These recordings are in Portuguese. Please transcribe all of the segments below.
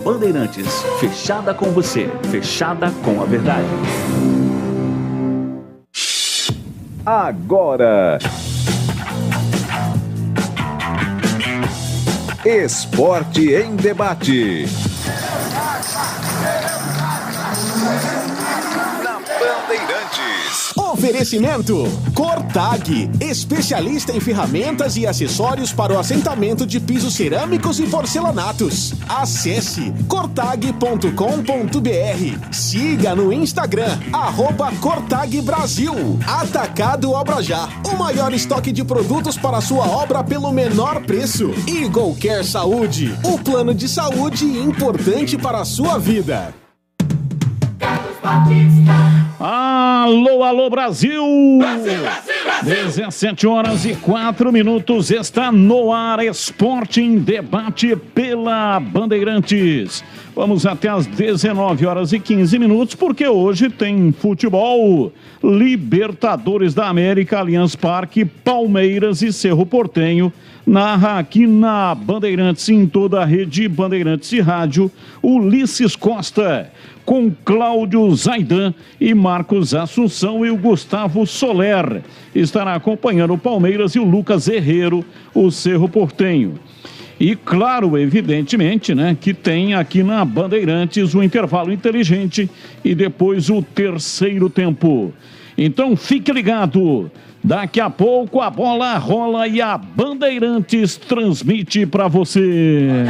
Bandeirantes, fechada com você, fechada com a verdade. Agora, Esporte em Debate. Na Bandeirantes. Oferecimento Cortag, especialista em ferramentas e acessórios para o assentamento de pisos cerâmicos e porcelanatos. Acesse cortag.com.br. Siga no Instagram, @Cortag Brasil. Atacado Obra Já, o maior estoque de produtos para a sua obra pelo menor preço. Eagle Care Saúde, o plano de saúde importante para a sua vida. Alô, alô, Brasil! 17h04, está no ar Esporte em Debate pela Bandeirantes. Vamos até às 19h15, porque hoje tem futebol, Libertadores da América, Allianz Parque, Palmeiras e Cerro Porteño. Narra aqui na Bandeirantes, em toda a rede Bandeirantes e Rádio, Ulisses Costa, com Cláudio Zaidan e Marcos Assunção, e o Gustavo Soler estará acompanhando o Palmeiras, e o Lucas Herrero, o Cerro Porteño. E claro, evidentemente, né, que tem aqui na Bandeirantes o intervalo inteligente e depois o terceiro tempo. Então fique ligado, daqui a pouco a bola rola e a Bandeirantes transmite para você.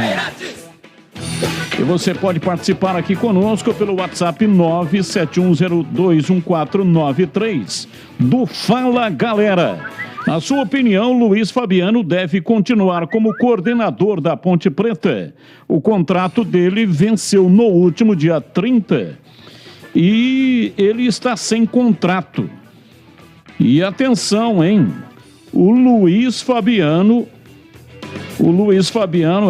E você pode participar aqui conosco pelo WhatsApp 971021493 do Fala Galera. Na sua opinião, Luiz Fabiano deve continuar como coordenador da Ponte Preta. O contrato dele venceu no último dia 30 e ele está sem contrato. E atenção, hein? O Luiz Fabiano,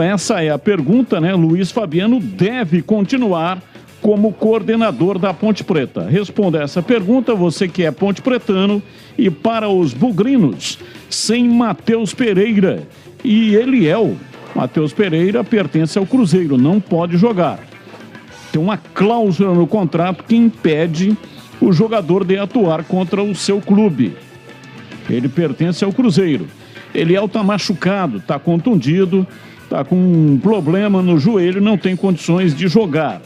essa é a pergunta, né? Luiz Fabiano deve continuar como coordenador da Ponte Preta. Responda essa pergunta, você que é ponte pretano, e para os bugrinos, sem Matheus Pereira e Eliel. Matheus Pereira pertence ao Cruzeiro, não pode jogar. Tem uma cláusula no contrato que impede o jogador de atuar contra o seu clube. Ele pertence ao Cruzeiro. Eliel está machucado, está contundido, está com um problema no joelho, não tem condições de jogar.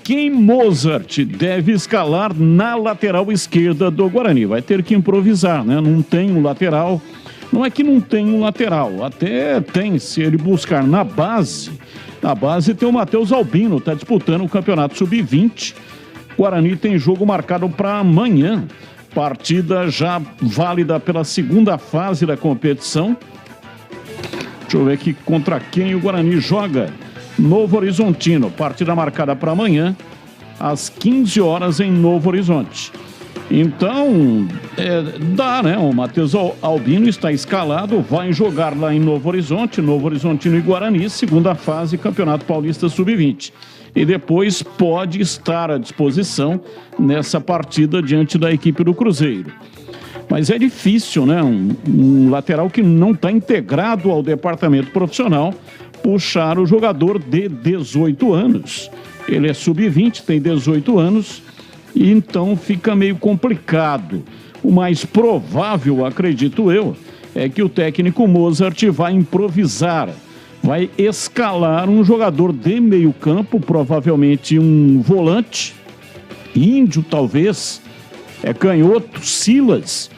Quem Mozart deve escalar na lateral esquerda do Guarani? Vai ter que improvisar, né? Não tem um lateral. Não é que não tem um lateral, até tem, se ele buscar na base. Na base tem o Matheus Albino, está disputando o Campeonato Sub-20. Guarani tem jogo marcado para amanhã. Partida já válida pela segunda fase da competição. Deixa eu ver aqui contra quem o Guarani joga. Novo Horizontino, partida marcada para amanhã, às 15 horas em Novo Horizonte. Então, dá, né? O Matheus Albino está escalado, vai jogar lá em Novo Horizonte, Novo Horizontino e Guarani, segunda fase, Campeonato Paulista Sub-20. E depois pode estar à disposição nessa partida diante da equipe do Cruzeiro. Mas é difícil, né? Um lateral que não está integrado ao departamento profissional puxar o jogador de 18 anos. Ele é sub-20, tem 18 anos, e então fica meio complicado. O mais provável, acredito eu, é que o técnico Mozart vai improvisar, vai escalar um jogador de meio campo, provavelmente um volante, Índio talvez, canhoto, Silas,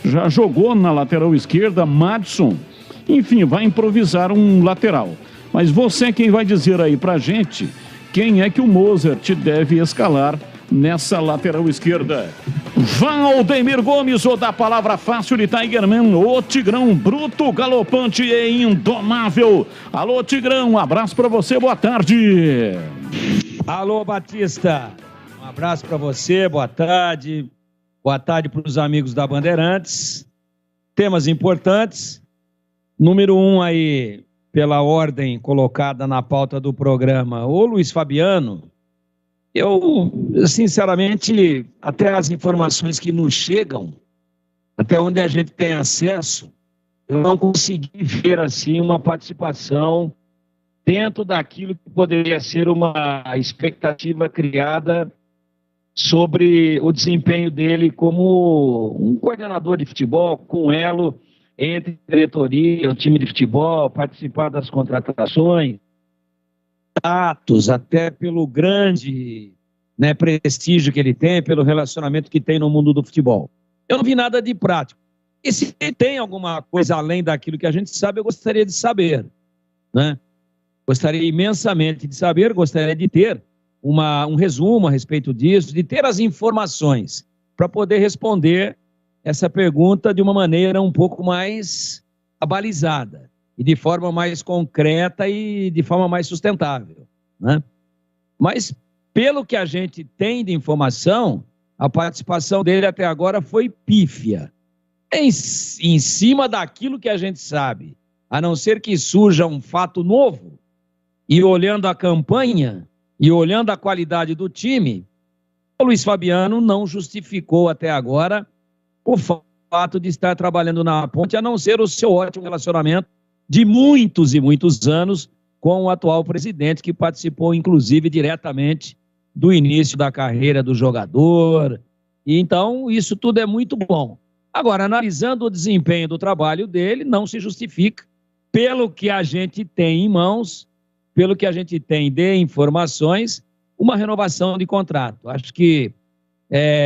já jogou na lateral esquerda, Madison, enfim, vai improvisar um lateral. Mas você é quem vai dizer aí pra gente quem é que o Mozart deve escalar nessa lateral esquerda. Valdemir Gomes, o da palavra fácil de Tigerman, o Tigrão bruto, galopante e indomável. Alô, Tigrão, um abraço pra você, boa tarde. Alô, Batista, um abraço pra você, boa tarde. Boa tarde pros amigos da Bandeirantes. Temas importantes. Número 1 aí, pela ordem colocada na pauta do programa, o Luiz Fabiano. Eu, sinceramente, até as informações que nos chegam, até onde a gente tem acesso, eu não consegui ver, assim, uma participação dentro daquilo que poderia ser uma expectativa criada sobre o desempenho dele como um coordenador de futebol, com elo entre diretoria, o time de futebol, participar das contratações, atos, até pelo grande, né, prestígio que ele tem, pelo relacionamento que tem no mundo do futebol. Eu não vi nada de prático. E se tem alguma coisa além daquilo que a gente sabe, eu gostaria de saber, né? Gostaria imensamente de saber, gostaria de ter um resumo a respeito disso, de ter as informações para poder responder essa pergunta de uma maneira um pouco mais abalizada e de forma mais concreta e de forma mais sustentável, né? Mas, pelo que a gente tem de informação, a participação dele até agora foi pífia. Em cima daquilo que a gente sabe, a não ser que surja um fato novo, e olhando a campanha e olhando a qualidade do time, o Luiz Fabiano não justificou até agora o fato de estar trabalhando na Ponte, a não ser o seu ótimo relacionamento de muitos e muitos anos com o atual presidente, que participou, inclusive, diretamente do início da carreira do jogador. E, então, isso tudo é muito bom. Agora, analisando o desempenho do trabalho dele, não se justifica, pelo que a gente tem em mãos, pelo que a gente tem de informações, uma renovação de contrato. Acho que,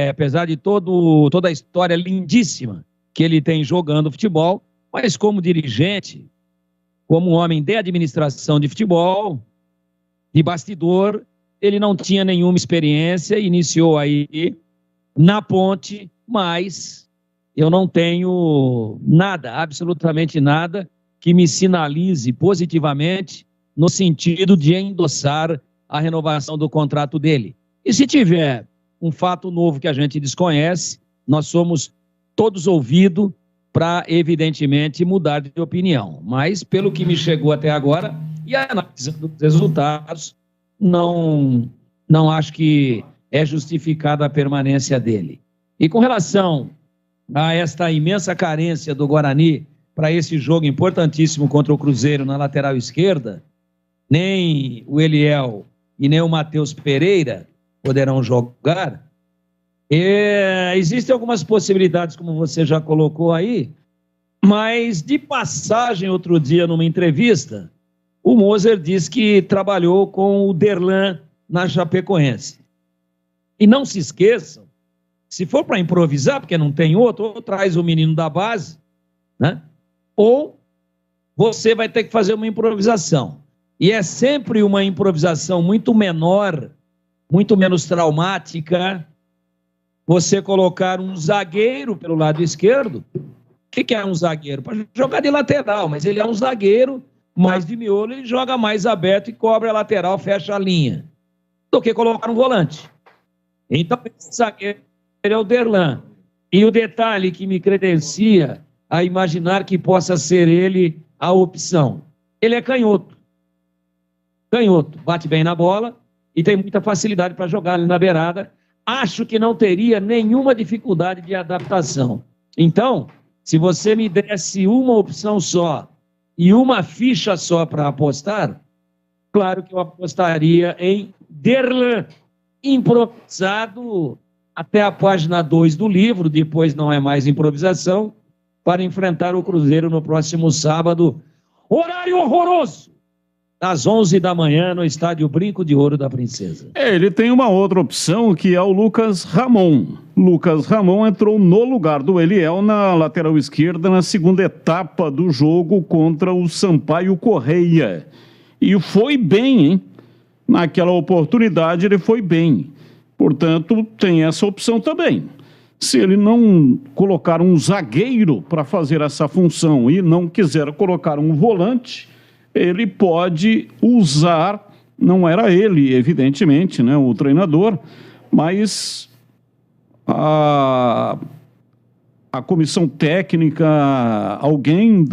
apesar de toda a história lindíssima que ele tem jogando futebol, mas como dirigente, como homem de administração de futebol, de bastidor, ele não tinha nenhuma experiência, iniciou aí na Ponte, mas eu não tenho nada, absolutamente nada, que me sinalize positivamente no sentido de endossar a renovação do contrato dele. E se tiver um fato novo que a gente desconhece, nós somos todos ouvidos para, evidentemente, mudar de opinião. Mas, pelo que me chegou até agora, e analisando os resultados, não acho que é justificada a permanência dele. E com relação a esta imensa carência do Guarani para esse jogo importantíssimo contra o Cruzeiro na lateral esquerda, nem o Eliel e nem o Matheus Pereira poderão jogar. Existem algumas possibilidades, como você já colocou aí, mas de passagem outro dia numa entrevista, o Moser disse que trabalhou com o Derlan na Chapecoense. E não se esqueçam, se for para improvisar, porque não tem outro, ou traz o menino da base, né? Ou você vai ter que fazer uma improvisação. E é sempre uma improvisação muito menor, muito menos traumática, você colocar um zagueiro pelo lado esquerdo. O que é um zagueiro? Para jogar de lateral, mas ele é um zagueiro, mais de miolo, ele joga mais aberto e cobre a lateral, fecha a linha, do que colocar um volante. Então, esse zagueiro é o Derlan. E o detalhe que me credencia a imaginar que possa ser ele a opção. Ele é canhoto. Canhoto, bate bem na bola e tem muita facilidade para jogar ali na beirada. Acho que não teria nenhuma dificuldade de adaptação. Então, se você me desse uma opção só e uma ficha só para apostar, claro que eu apostaria em Derlan, improvisado até a página 2 do livro, depois não é mais improvisação, para enfrentar o Cruzeiro no próximo sábado. Horário horroroso! Às 11 da manhã, no estádio Brinco de Ouro da Princesa. Ele tem uma outra opção, que é o Lucas Ramon. Lucas Ramon entrou no lugar do Eliel na lateral esquerda na segunda etapa do jogo contra o Sampaio Correia. E foi bem, hein? Naquela oportunidade ele foi bem. Portanto, tem essa opção também. Se ele não colocar um zagueiro para fazer essa função e não quiser colocar um volante, ele pode usar, não era ele, evidentemente, né, o treinador, mas a comissão técnica, alguém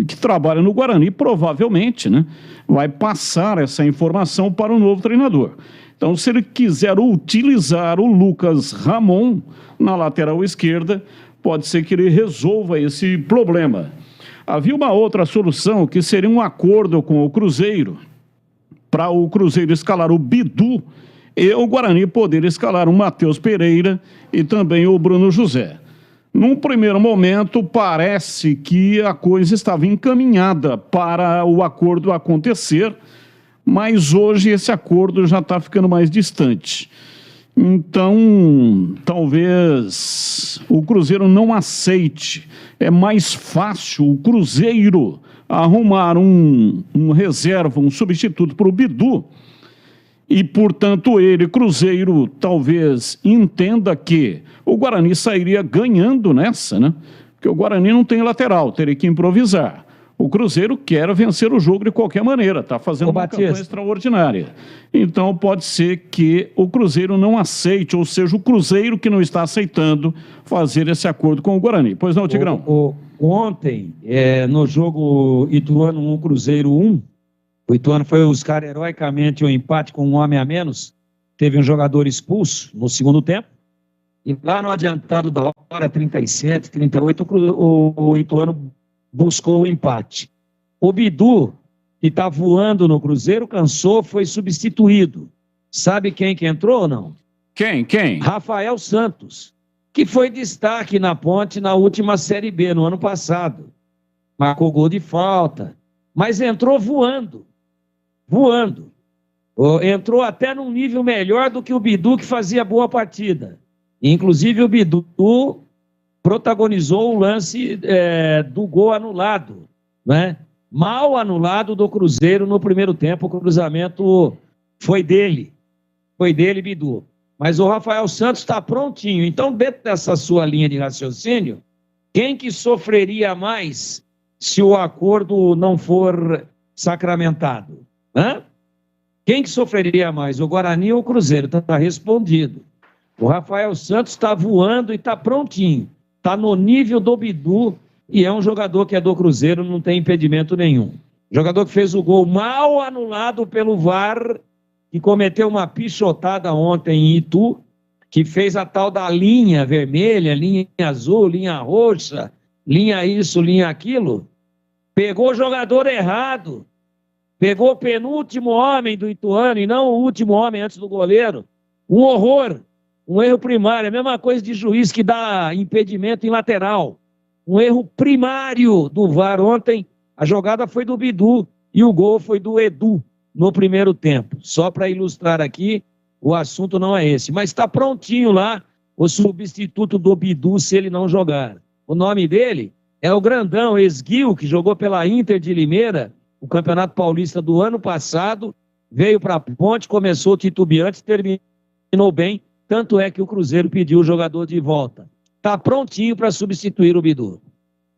que trabalha no Guarani, provavelmente, né, vai passar essa informação para o novo treinador. Então, se ele quiser utilizar o Lucas Ramon na lateral esquerda, pode ser que ele resolva esse problema. Havia uma outra solução, que seria um acordo com o Cruzeiro para o Cruzeiro escalar o Bidu e o Guarani poder escalar o Matheus Pereira e também o Bruno José. Num primeiro momento, parece que a coisa estava encaminhada para o acordo acontecer, mas hoje esse acordo já está ficando mais distante. Então, talvez o Cruzeiro não aceite. É mais fácil o Cruzeiro arrumar um reserva, um substituto para o Bidu, e, portanto, ele, Cruzeiro, talvez entenda que o Guarani sairia ganhando nessa, né? Porque o Guarani não tem lateral, teria que improvisar. O Cruzeiro quer vencer o jogo de qualquer maneira, está fazendo uma campanha extraordinária. Então, pode ser que o Cruzeiro não aceite, ou seja, o Cruzeiro que não está aceitando fazer esse acordo com o Guarani. Pois não, Tigrão? Ontem, no jogo Ituano 1, Cruzeiro 1, o Ituano foi buscar heroicamente o empate com um homem a menos. Teve um jogador expulso no segundo tempo. E lá no adiantado da hora, 37, 38, o Ituano buscou o empate. O Bidu, que está voando no Cruzeiro, cansou, foi substituído. Sabe quem que entrou ou não? Quem? Rafael Santos, que foi destaque na Ponte na última Série B, no ano passado. Marcou gol de falta, mas entrou voando. Entrou até num nível melhor do que o Bidu, que fazia boa partida. Inclusive o Bidu protagonizou o lance do gol anulado, né? Mal anulado do Cruzeiro no primeiro tempo. O cruzamento foi dele, Bidu. Mas o Rafael Santos está prontinho. Então, dentro dessa sua linha de raciocínio, quem que sofreria mais se o acordo não for sacramentado? Quem que sofreria mais, o Guarani ou o Cruzeiro? Está respondido. O Rafael Santos está voando e está prontinho. Está no nível do Bidu e é um jogador que é do Cruzeiro, não tem impedimento nenhum. Jogador que fez o gol mal anulado pelo VAR, que cometeu uma pichotada ontem em Itu, que fez a tal da linha vermelha, linha azul, linha roxa, linha isso, linha aquilo. Pegou o jogador errado. Pegou o penúltimo homem do Ituano e não o último homem antes do goleiro. Um horror, um erro primário. A mesma coisa de juiz que dá impedimento em lateral. Um erro primário do VAR ontem. A jogada foi do Bidu e o gol foi do Edu no primeiro tempo. Só para ilustrar aqui, o assunto não é esse. Mas está prontinho lá o substituto do Bidu se ele não jogar. O nome dele é o grandão Esguio, que jogou pela Inter de Limeira, o Campeonato Paulista do ano passado, veio para a Ponte, começou titubeante, terminou bem, tanto é que o Cruzeiro pediu o jogador de volta. Está prontinho para substituir o Bidu.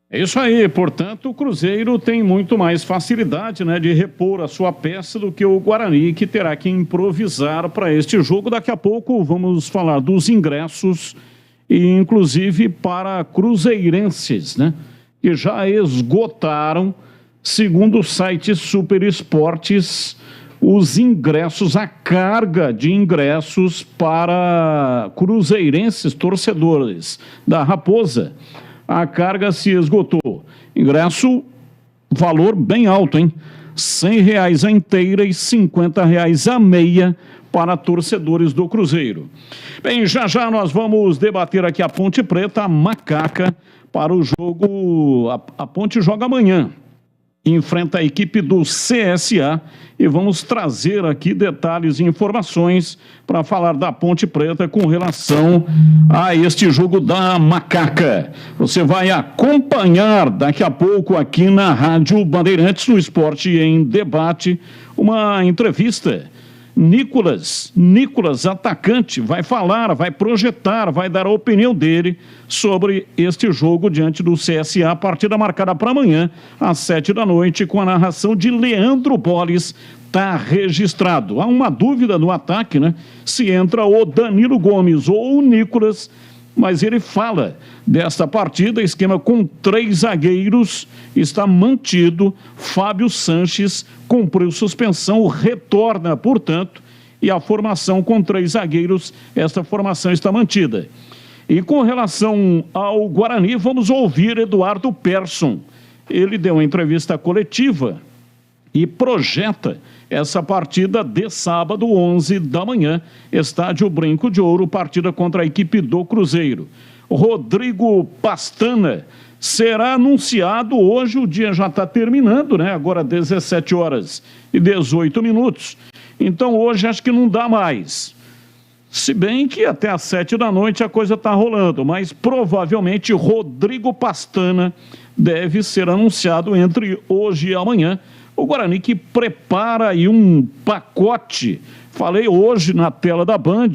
É isso aí, portanto, o Cruzeiro tem muito mais facilidade, né, de repor a sua peça do que o Guarani, que terá que improvisar para este jogo. Daqui a pouco vamos falar dos ingressos, e inclusive para cruzeirenses, né, que já esgotaram, segundo o site Super Esportes, os ingressos, a carga de ingressos para cruzeirenses torcedores da Raposa. A carga se esgotou. Ingresso, valor bem alto, hein? R$100 a inteira e R$50 a meia para torcedores do Cruzeiro. Bem, já nós vamos debater aqui a Ponte Preta, a Macaca, para o jogo. A Ponte joga amanhã. Enfrenta a equipe do CSA e vamos trazer aqui detalhes e informações para falar da Ponte Preta com relação a este jogo da Macaca. Você vai acompanhar daqui a pouco aqui na Rádio Bandeirantes, no Esporte em Debate, uma entrevista. Nicolas, atacante, vai falar, vai projetar, vai dar a opinião dele sobre este jogo diante do CSA, partida marcada para amanhã, às 19h, com a narração de Leandro Boles. Está registrado. Há uma dúvida no ataque, né? Se entra o Danilo Gomes ou o Nicolas, mas ele fala desta partida, esquema com 3 zagueiros, está mantido. Fábio Sanches cumpriu suspensão, retorna, portanto, e a formação com 3 zagueiros, esta formação está mantida. E com relação ao Guarani, vamos ouvir Eduardo Persson. Ele deu uma entrevista coletiva e projeta essa partida de sábado, 11 da manhã, Estádio Brinco de Ouro, partida contra a equipe do Cruzeiro. Rodrigo Pastana será anunciado hoje, o dia já está terminando, né? Agora 17 horas e 18 minutos. Então hoje acho que não dá mais. Se bem que até às 7 da noite a coisa está rolando, mas provavelmente Rodrigo Pastana deve ser anunciado entre hoje e amanhã. O Guarani que prepara aí um pacote, falei hoje na tela da Band,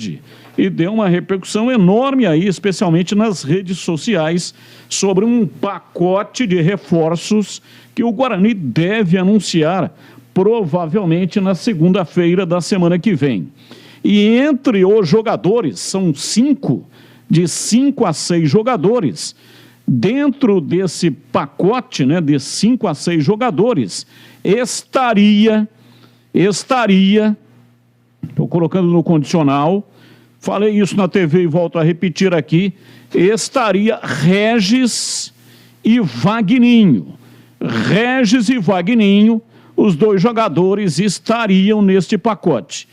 e deu uma repercussão enorme aí, especialmente nas redes sociais, sobre um pacote de reforços que o Guarani deve anunciar, provavelmente na segunda-feira da semana que vem. E entre os jogadores, são 5, de 5 a 6 jogadores, dentro desse pacote, né, de 5 a 6 jogadores, estaria, estou colocando no condicional, falei isso na TV e volto a repetir aqui, estaria Regis e Vagninho. Regis e Vagninho, os dois jogadores estariam neste pacote.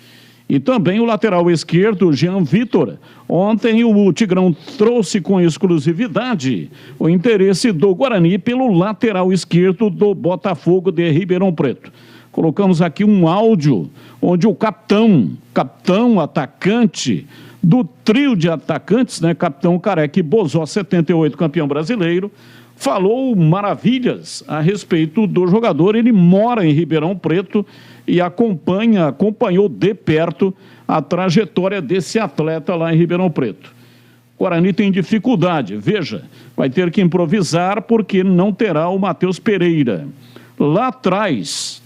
E também o lateral esquerdo, Jean Vitor. Ontem o Tigrão trouxe com exclusividade o interesse do Guarani pelo lateral esquerdo do Botafogo de Ribeirão Preto. Colocamos aqui um áudio onde o capitão atacante do trio de atacantes, né, capitão Careca e Bozó, 78, campeão brasileiro, falou maravilhas a respeito do jogador. Ele mora em Ribeirão Preto e acompanhou de perto a trajetória desse atleta lá em Ribeirão Preto. O Guarani tem dificuldade, veja, vai ter que improvisar porque não terá o Matheus Pereira. Lá atrás,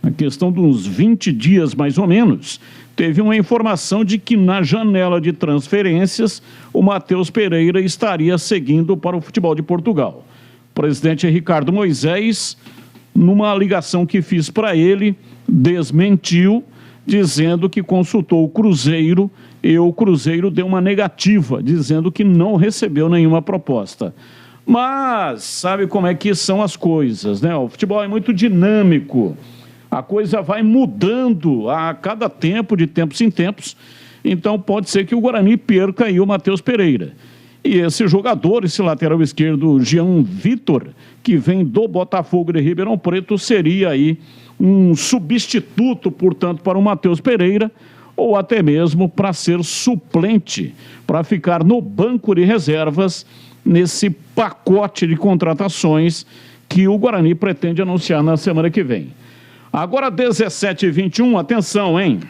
a questão de uns 20 dias mais ou menos, teve uma informação de que na janela de transferências o Matheus Pereira estaria seguindo para o futebol de Portugal. O presidente Ricardo Moisés, numa ligação que fiz para ele, desmentiu, dizendo que consultou o Cruzeiro e o Cruzeiro deu uma negativa, dizendo que não recebeu nenhuma proposta. Mas sabe como é que são as coisas, né? O futebol é muito dinâmico, a coisa vai mudando a cada tempo, de tempos em tempos, então pode ser que o Guarani perca aí o Matheus Pereira. E esse jogador, esse lateral esquerdo, Jean Vitor, que vem do Botafogo de Ribeirão Preto, seria aí um substituto, portanto, para o Matheus Pereira, ou até mesmo para ser suplente, para ficar no banco de reservas nesse pacote de contratações que o Guarani pretende anunciar na semana que vem. Agora 17h21, atenção, hein?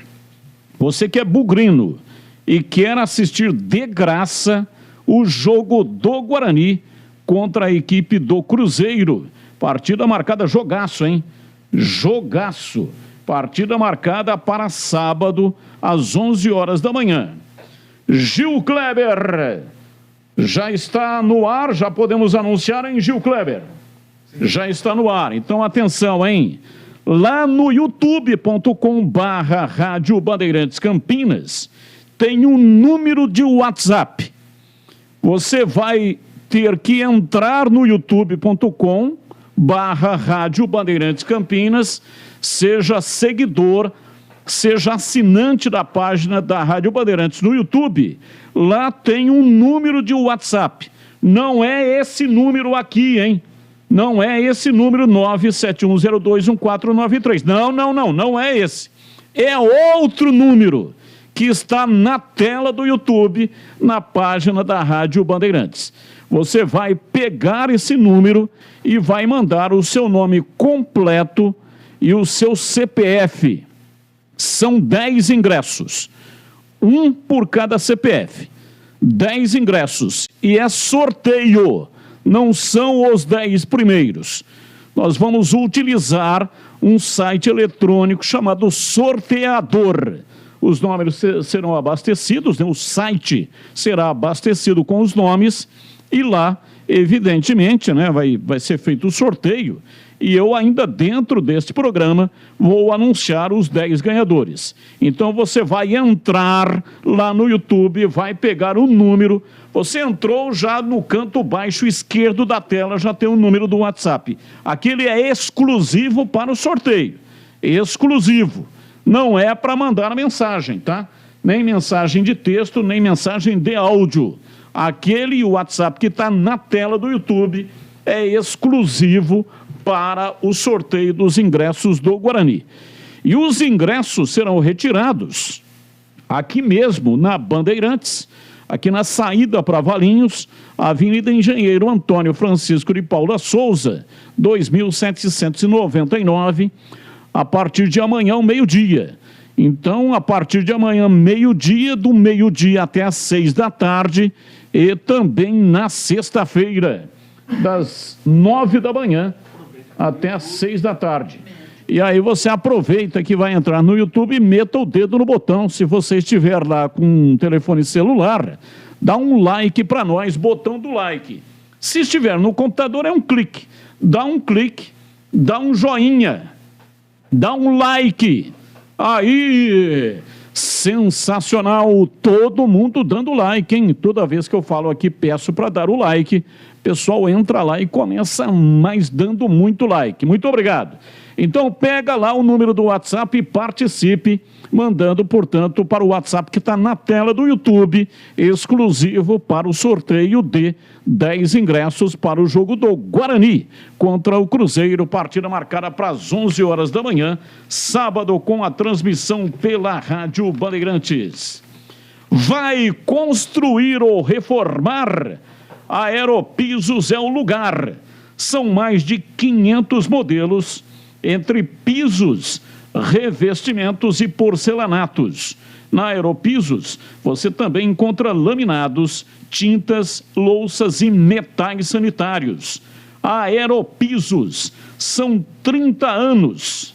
Você que é bugrino e quer assistir de graça o jogo do Guarani contra a equipe do Cruzeiro. Partida marcada, jogaço, hein? Jogaço. Partida marcada para sábado, às 11 horas da manhã. Gil Kleber já está no ar, já podemos anunciar, hein, Gil Kleber? Já está no ar, então atenção, hein? Lá no youtube.com/Rádio Bandeirantes Campinas tem um número de WhatsApp. Você vai ter que entrar no youtube.com/Rádio Bandeirantes Campinas, seja seguidor, seja assinante da página da Rádio Bandeirantes no YouTube. Lá tem um número de WhatsApp. Não é esse número aqui, hein? Não é esse número 971021493. Não é esse. É outro número que está na tela do YouTube, na página da Rádio Bandeirantes. Você vai pegar esse número e vai mandar o seu nome completo e o seu CPF. São 10 ingressos, um por cada CPF. 10 ingressos e é sorteio. Não são os 10 primeiros. Nós vamos utilizar um site eletrônico chamado Sorteador. Os nomes serão abastecidos, né? O site será abastecido com os nomes e lá, evidentemente, né, vai ser feito o sorteio e eu ainda dentro deste programa vou anunciar os 10 ganhadores. Então você vai entrar lá no YouTube, vai pegar o número, você entrou já no canto baixo esquerdo da tela, já tem o número do WhatsApp. Aquele é exclusivo para o sorteio, exclusivo, não é para mandar mensagem, tá? Nem mensagem de texto, nem mensagem de áudio. Aquele WhatsApp que está na tela do YouTube é exclusivo para o sorteio dos ingressos do Guarani. E os ingressos serão retirados aqui mesmo na Bandeirantes, aqui na saída para Valinhos, Avenida Engenheiro Antônio Francisco de Paula Souza, 2799, a partir de amanhã ao meio-dia. Então, a partir de amanhã, meio-dia, do meio-dia até às 6 da tarde, e também na sexta-feira, das 9 da manhã até às 6 da tarde. E aí você aproveita que vai entrar no YouTube e meta o dedo no botão. Se você estiver lá com um telefone celular, dá um like para nós, botão do like. Se estiver no computador, é um clique. Dá um clique, dá um joinha, dá um like. Aí, sensacional, todo mundo dando like, hein? Toda vez que eu falo aqui, peço para dar o like, o pessoal entra lá e começa mais dando muito like. Muito obrigado. Então, pega lá o número do WhatsApp e participe, mandando, portanto, para o WhatsApp que está na tela do YouTube, exclusivo para o sorteio de 10 ingressos para o jogo do Guarani contra o Cruzeiro, partida marcada para as 11 horas da manhã, sábado, com a transmissão pela Rádio Bandeirantes. Vai construir ou reformar? A Aeropisos é o lugar. São mais de 500 modelos entre pisos, revestimentos e porcelanatos. Na Aeropisos, você também encontra laminados, tintas, louças e metais sanitários. A Aeropisos, são 30 anos.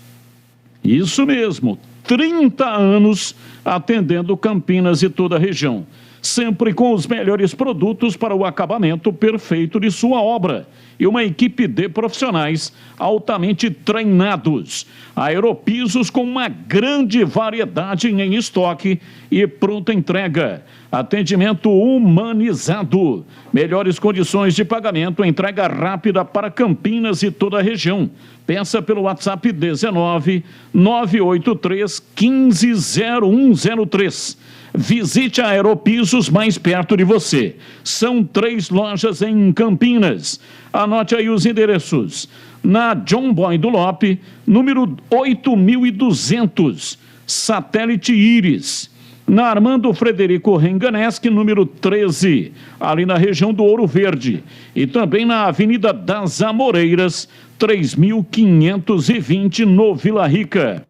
Isso mesmo, 30 anos atendendo Campinas e toda a região. Sempre com os melhores produtos para o acabamento perfeito de sua obra. E uma equipe de profissionais altamente treinados. Aeropisos com uma grande variedade em estoque e pronta entrega. Atendimento humanizado. Melhores condições de pagamento, entrega rápida para Campinas e toda a região. Peça pelo WhatsApp 19 983 150103. Visite a Aeropisos mais perto de você. São 3 lojas em Campinas. Anote aí os endereços. Na John Boy do Lope, número 8200, Satélite Íris. Na Armando Frederico Renganeschi, número 13, ali na região do Ouro Verde. E também na Avenida das Amoreiras, 3520, no Vila Rica.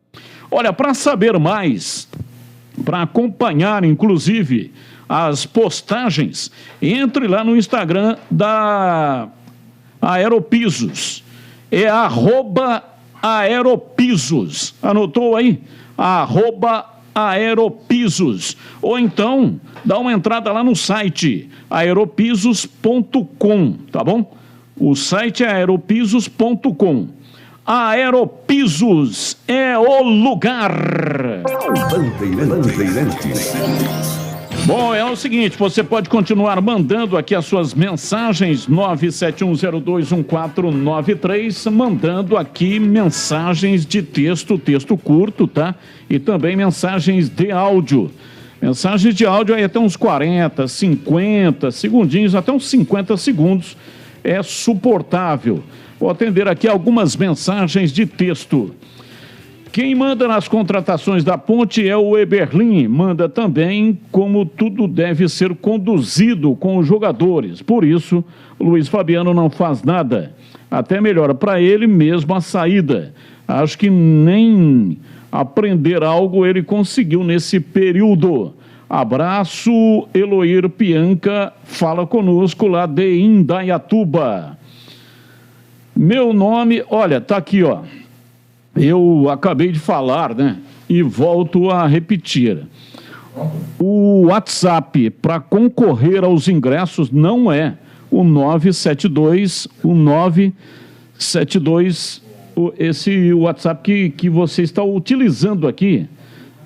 Olha, para saber mais, para acompanhar, inclusive, as postagens, entre lá no Instagram da Aeropisos. É @Aeropisos. Anotou aí? @Aeropisos. Ou então, dá uma entrada lá no site aeropisos.com, tá bom? O site é aeropisos.com. Aeropisos é o lugar. Bandeirantes. Bom, é o seguinte, você pode continuar mandando aqui as suas mensagens, 971021493, mandando aqui mensagens de texto curto, tá? E também mensagens de áudio. Mensagens de áudio aí até uns 40, 50 segundinhos, até uns 50 segundos é suportável. Vou atender aqui algumas mensagens de texto. Quem manda nas contratações da Ponte é o Eberlin, manda também como tudo deve ser conduzido com os jogadores. Por isso, o Luiz Fabiano não faz nada. Até melhora para ele mesmo a saída. Acho que nem aprender algo ele conseguiu nesse período. Abraço, Eloir Pianca, fala conosco lá de Indaiatuba. Meu nome, olha, tá aqui, ó. Eu acabei de falar, né? E volto a repetir. O WhatsApp para concorrer aos ingressos não é o 972, esse WhatsApp que você está utilizando aqui,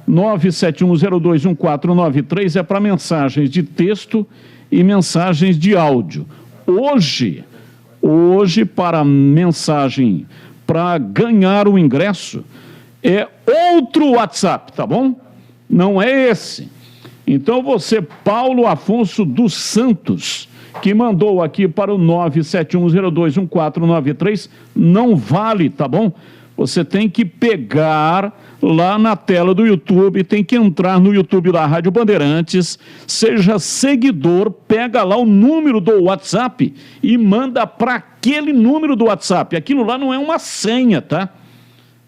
971021493, é para mensagens de texto e mensagens de áudio. Hoje, para mensagem, para ganhar o ingresso, é outro WhatsApp, tá bom? Não é esse. Então você, Paulo Afonso dos Santos, que mandou aqui para o 971021493, não vale, tá bom? Você tem que pegar lá na tela do YouTube, tem que entrar no YouTube da Rádio Bandeirantes, seja seguidor, pega lá o número do WhatsApp e manda para aquele número do WhatsApp. Aquilo lá não é uma senha, tá?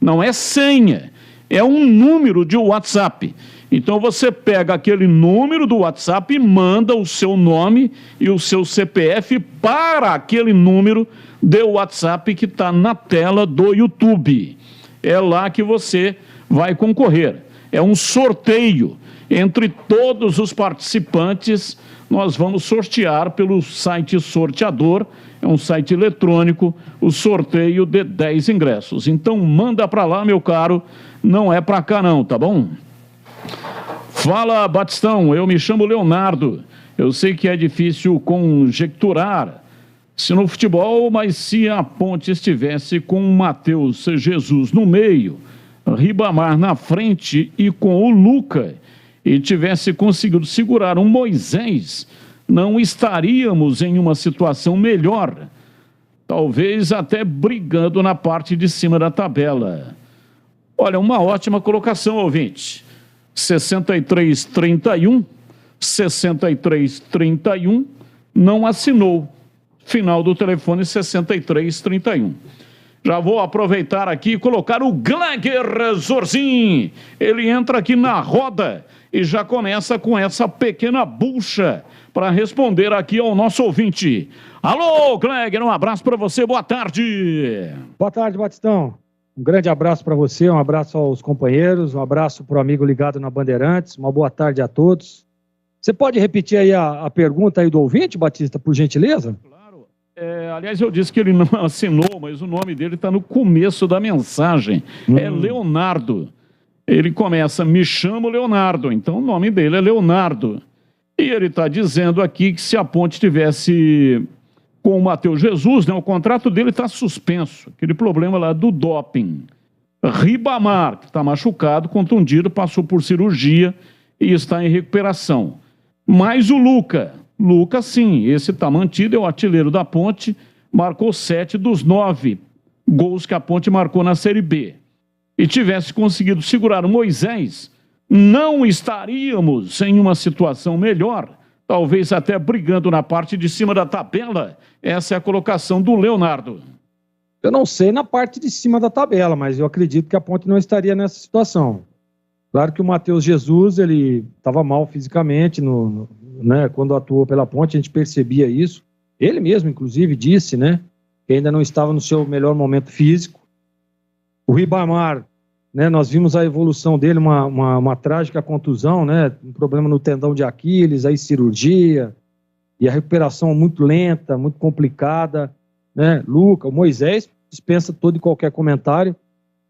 Não é senha, é um número de WhatsApp. Então você pega aquele número do WhatsApp e manda o seu nome e o seu CPF para aquele número de WhatsApp que está na tela do YouTube. É lá que você vai concorrer. É um sorteio entre todos os participantes. Nós vamos sortear pelo site Sorteador, é um site eletrônico, o sorteio de 10 ingressos. Então manda para lá, meu caro, não é para cá não, tá bom? Fala, Batistão, eu me chamo Leonardo. Eu sei que é difícil conjecturar se no futebol, mas se a Ponte estivesse com o Matheus Jesus no meio, Ribamar na frente e com o Luca, e tivesse conseguido segurar um Moisés, não estaríamos em uma situação melhor, talvez até brigando na parte de cima da tabela. Olha, uma ótima colocação, ouvinte. 6331, não assinou. Final do telefone 6331. Já vou aproveitar aqui e colocar o Gleger Zorzin. Ele entra aqui na roda e já começa com essa pequena bucha para responder aqui ao nosso ouvinte. Alô, Gleger, um abraço para você, boa tarde. Boa tarde, Batistão. Um grande abraço para você, um abraço aos companheiros, um abraço para o amigo ligado na Bandeirantes, uma boa tarde a todos. Você pode repetir aí a pergunta aí do ouvinte, Batista, por gentileza? Claro. Aliás, eu disse que ele não assinou, mas o nome dele está no começo da mensagem. É Leonardo. Ele começa, me chamo Leonardo, então o nome dele é Leonardo. E ele está dizendo aqui que se a Ponte tivesse com o Matheus Jesus, né, o contrato dele está suspenso, aquele problema lá do doping. Ribamar, que está machucado, contundido, passou por cirurgia e está em recuperação. Mas o Luca, sim, esse está mantido, é o artilheiro da Ponte, marcou 7 dos 9 gols que a Ponte marcou na Série B. E tivesse conseguido segurar o Moisés, não estaríamos em uma situação melhor, talvez até brigando na parte de cima da tabela. Essa é a colocação do Leonardo. Eu não sei na parte de cima da tabela, mas eu acredito que a Ponte não estaria nessa situação. Claro que o Matheus Jesus, ele estava mal fisicamente, né, quando atuou pela Ponte, a gente percebia isso. Ele mesmo, inclusive, disse, né, que ainda não estava no seu melhor momento físico. O Ribamar, né, nós vimos a evolução dele, uma trágica contusão, né, um problema no tendão de Aquiles, aí cirurgia, e a recuperação muito lenta, muito complicada, né, Luca, o Moisés dispensa todo e qualquer comentário,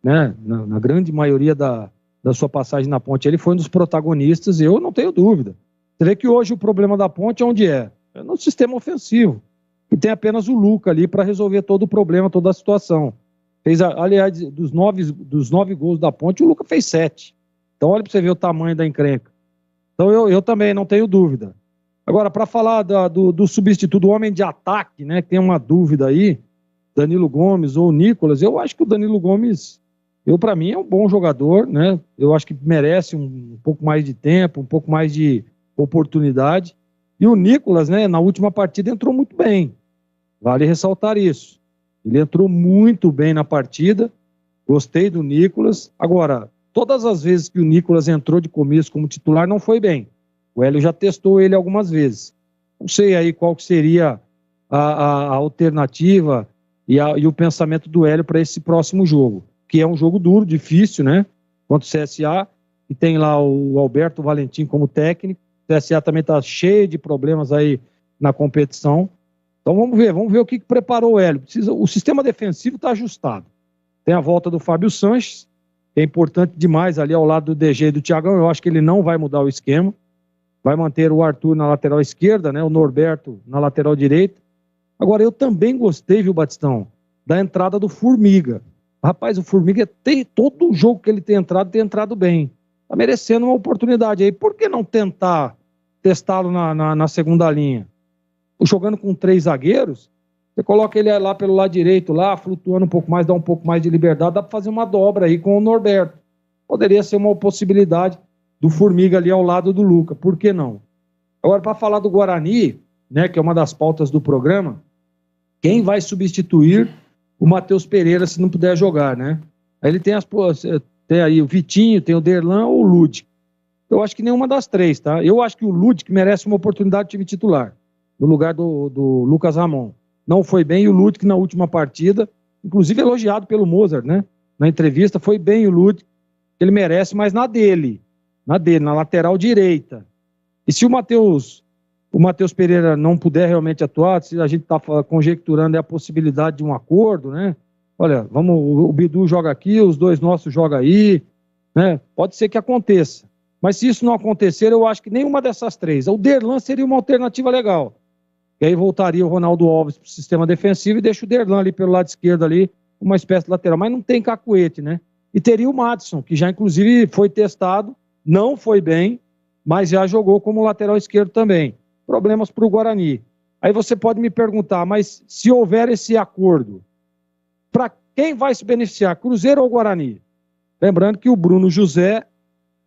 né, na grande maioria da sua passagem na Ponte, ele foi um dos protagonistas, eu não tenho dúvida. Você vê que hoje o problema da Ponte onde é? É no sistema ofensivo, e tem apenas o Luca ali para resolver todo o problema, toda a situação. Fez, aliás, dos nove gols da Ponte, o Luca fez 7. Então olha para você ver o tamanho da encrenca. Então eu também não tenho dúvida. Agora, para falar do substituto, do homem de ataque, né, que tem uma dúvida aí, Danilo Gomes ou Nicolas, eu acho que o Danilo Gomes, para mim, é um bom jogador, né? Eu acho que merece um pouco mais de tempo, um pouco mais de oportunidade. E o Nicolas, né, na última partida entrou muito bem. Vale ressaltar isso. Ele entrou muito bem na partida, gostei do Nicolas. Agora, todas as vezes que o Nicolas entrou de começo como titular, não foi bem. O Hélio já testou ele algumas vezes. Não sei aí qual que seria a alternativa e o pensamento do Hélio para esse próximo jogo, que é um jogo duro, difícil, né? Contra o CSA, e tem lá o Alberto Valentim como técnico. O CSA também está cheio de problemas aí na competição. Então vamos ver o que preparou o Hélio. O sistema defensivo está ajustado. Tem a volta do Fábio Sanches, que é importante demais ali ao lado do DG e do Thiagão. Eu acho que ele não vai mudar o esquema. Vai manter o Arthur na lateral esquerda, né? O Norberto na lateral direita. Agora, eu também gostei, viu, Batistão, da entrada do Formiga. Rapaz, o Formiga tem todo o jogo que ele tem entrado bem. Tá merecendo uma oportunidade aí. Por que não tentar testá-lo na segunda linha? Jogando com 3 zagueiros, você coloca ele lá pelo lado direito, lá, flutuando um pouco mais, dá um pouco mais de liberdade, dá para fazer uma dobra aí com o Norberto. Poderia ser uma possibilidade do Formiga ali ao lado do Luca. Por que não? Agora, para falar do Guarani, né, que é uma das pautas do programa, quem vai substituir o Matheus Pereira se não puder jogar, né? Aí ele tem aí o Vitinho, tem o Derlan ou o Ludic. Eu acho que nenhuma das 3, tá? Eu acho que o Ludic merece uma oportunidade de time titular, no lugar do Lucas Ramon. Não foi bem, e o Ludic na última partida, inclusive elogiado pelo Mozart, né? Na entrevista, foi bem o Ludic, ele merece, mas na lateral direita. E se o Matheus Pereira não puder realmente atuar, se a gente está conjecturando a possibilidade de um acordo, né? Olha, o Bidu joga aqui, os 2 nossos jogam aí, né? Pode ser que aconteça. Mas se isso não acontecer, eu acho que nenhuma dessas 3. O Derlan seria uma alternativa legal. E aí voltaria o Ronaldo Alves para o sistema defensivo e deixa o Derlan ali pelo lado esquerdo ali, uma espécie de lateral. Mas não tem cacuete, né? E teria o Madison, que já inclusive foi testado, não foi bem, mas já jogou como lateral esquerdo também. Problemas para o Guarani. Aí você pode me perguntar, mas se houver esse acordo, para quem vai se beneficiar, Cruzeiro ou Guarani? Lembrando que o Bruno José,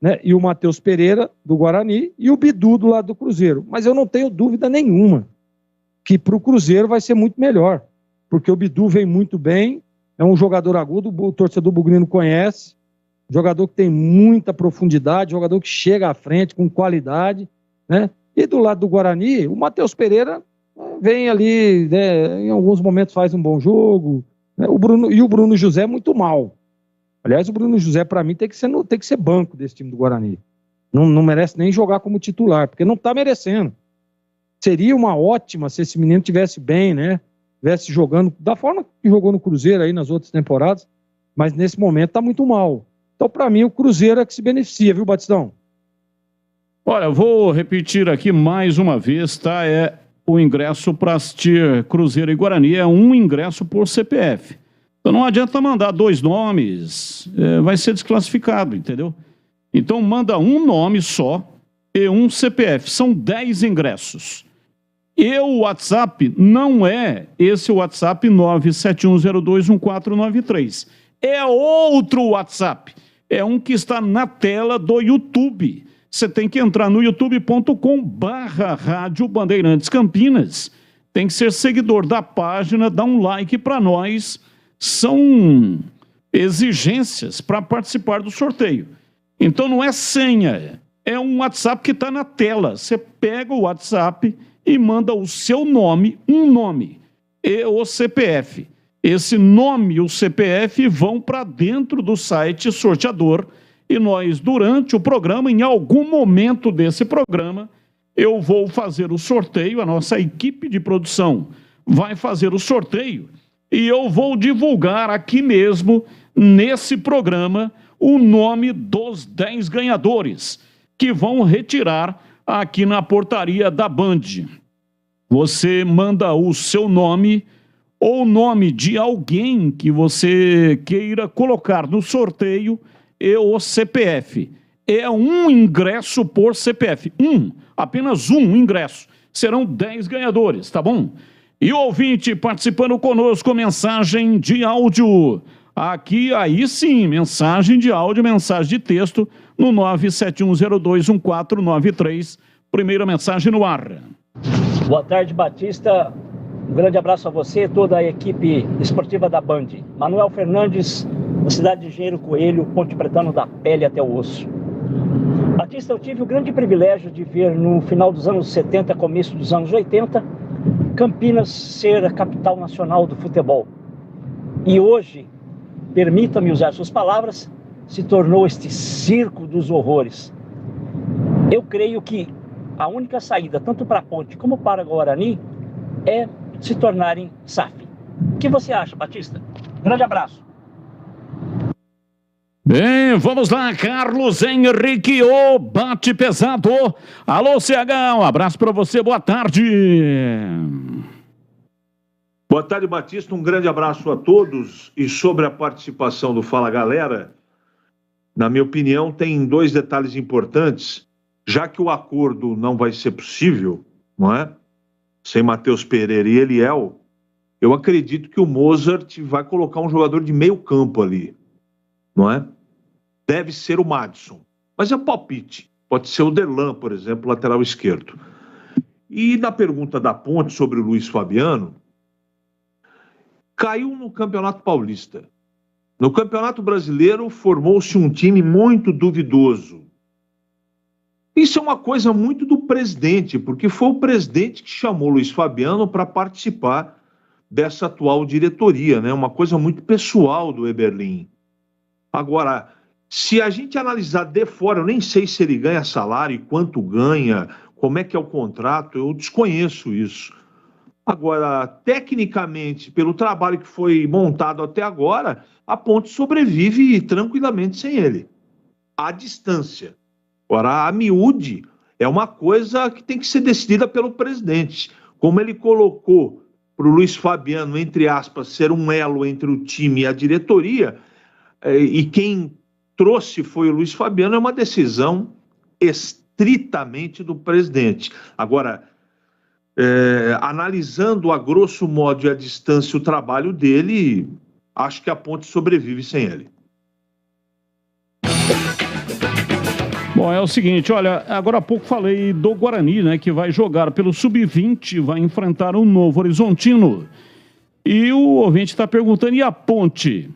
né, e o Matheus Pereira do Guarani e o Bidu do lado do Cruzeiro. Mas eu não tenho dúvida nenhuma que para o Cruzeiro vai ser muito melhor, porque o Bidu vem muito bem, é um jogador agudo, o torcedor bugrino conhece, jogador que tem muita profundidade, jogador que chega à frente com qualidade, né? E do lado do Guarani, o Matheus Pereira vem ali, né, em alguns momentos faz um bom jogo, né? O Bruno José muito mal. Aliás, o Bruno José, para mim, tem que ser banco desse time do Guarani. Não merece nem jogar como titular, porque não está merecendo. Seria uma ótima se esse menino estivesse bem, né? Estivesse jogando da forma que jogou no Cruzeiro aí nas outras temporadas, mas nesse momento está muito mal. Então, para mim, o Cruzeiro é que se beneficia, viu, Batistão? Olha, vou repetir aqui mais uma vez, tá? É o ingresso para assistir Cruzeiro e Guarani, é um ingresso por CPF. Então não adianta mandar 2 nomes, vai ser desclassificado, entendeu? Então manda um nome só e um CPF, são 10 ingressos. E o WhatsApp não é esse WhatsApp 971021493, é outro WhatsApp, é um que está na tela do YouTube. Você tem que entrar no youtube.com/Rádio Bandeirantes Campinas, tem que ser seguidor da página, dá um like para nós. São exigências para participar do sorteio. Então não é senha, é um WhatsApp que está na tela. Você pega o WhatsApp e manda o seu nome, um nome, e o CPF. Esse nome e o CPF vão para dentro do site sorteador e nós, durante o programa, em algum momento desse programa, eu vou fazer o sorteio, a nossa equipe de produção vai fazer o sorteio e eu vou divulgar aqui mesmo, nesse programa, o nome dos 10 ganhadores que vão retirar aqui na portaria da Band. Você manda o seu nome ou o nome de alguém que você queira colocar no sorteio e o CPF. É um ingresso por CPF. Apenas um ingresso. Serão 10 ganhadores, tá bom? E o ouvinte participando conosco, mensagem de áudio. Aqui, aí sim, mensagem de áudio, mensagem de texto no 971021493. Primeira mensagem no ar. Boa tarde, Batista. Um grande abraço a você e toda a equipe esportiva da Band. Manuel Fernandes, da cidade de Engenheiro Coelho, Ponte Pretano da pele até o osso. Batista, eu tive o grande privilégio de ver no final dos anos 70, começo dos anos 80, Campinas ser a capital nacional do futebol. E hoje, permita-me usar suas palavras, se tornou este circo dos horrores. Eu creio que a única saída, tanto para a Ponte como para a Guarani, é se tornarem SAF. O que você acha, Batista? Grande abraço. Bem, vamos lá, Carlos Henrique, o bate pesado. Alô, CH, um abraço para você, boa tarde. Boa tarde, Batista, um grande abraço a todos. E sobre a participação do Fala Galera, na minha opinião, tem 2 detalhes importantes. Já que o acordo não vai ser possível, não é? Sem Matheus Pereira e Eliel, eu acredito que o Mozart vai colocar um jogador de meio campo ali, não é? Deve ser o Madison, mas é palpite. Pode ser o Derlan, por exemplo, lateral esquerdo. E na pergunta da Ponte sobre o Luiz Fabiano, caiu no Campeonato Paulista. No Campeonato Brasileiro formou-se um time muito duvidoso. Isso é uma coisa muito do presidente, porque foi o presidente que chamou o Luiz Fabiano para participar dessa atual diretoria, né? Uma coisa muito pessoal do Eberlin. Agora, se a gente analisar de fora, eu nem sei se ele ganha salário, quanto ganha, como é que é o contrato, eu desconheço isso. Agora, tecnicamente, pelo trabalho que foi montado até agora, a Ponte sobrevive tranquilamente sem ele, à distância. Agora, a miúde é uma coisa que tem que ser decidida pelo presidente. Como ele colocou para o Luiz Fabiano, entre aspas, ser um elo entre o time e a diretoria, e quem trouxe foi o Luiz Fabiano, é uma decisão estritamente do presidente. Agora, analisando a grosso modo e a distância o trabalho dele, acho que a Ponte sobrevive sem ele. Bom, é o seguinte, olha, agora há pouco falei do Guarani, né, que vai jogar pelo Sub-20, vai enfrentar o Novo Horizontino. E o ouvinte está perguntando, e a Ponte?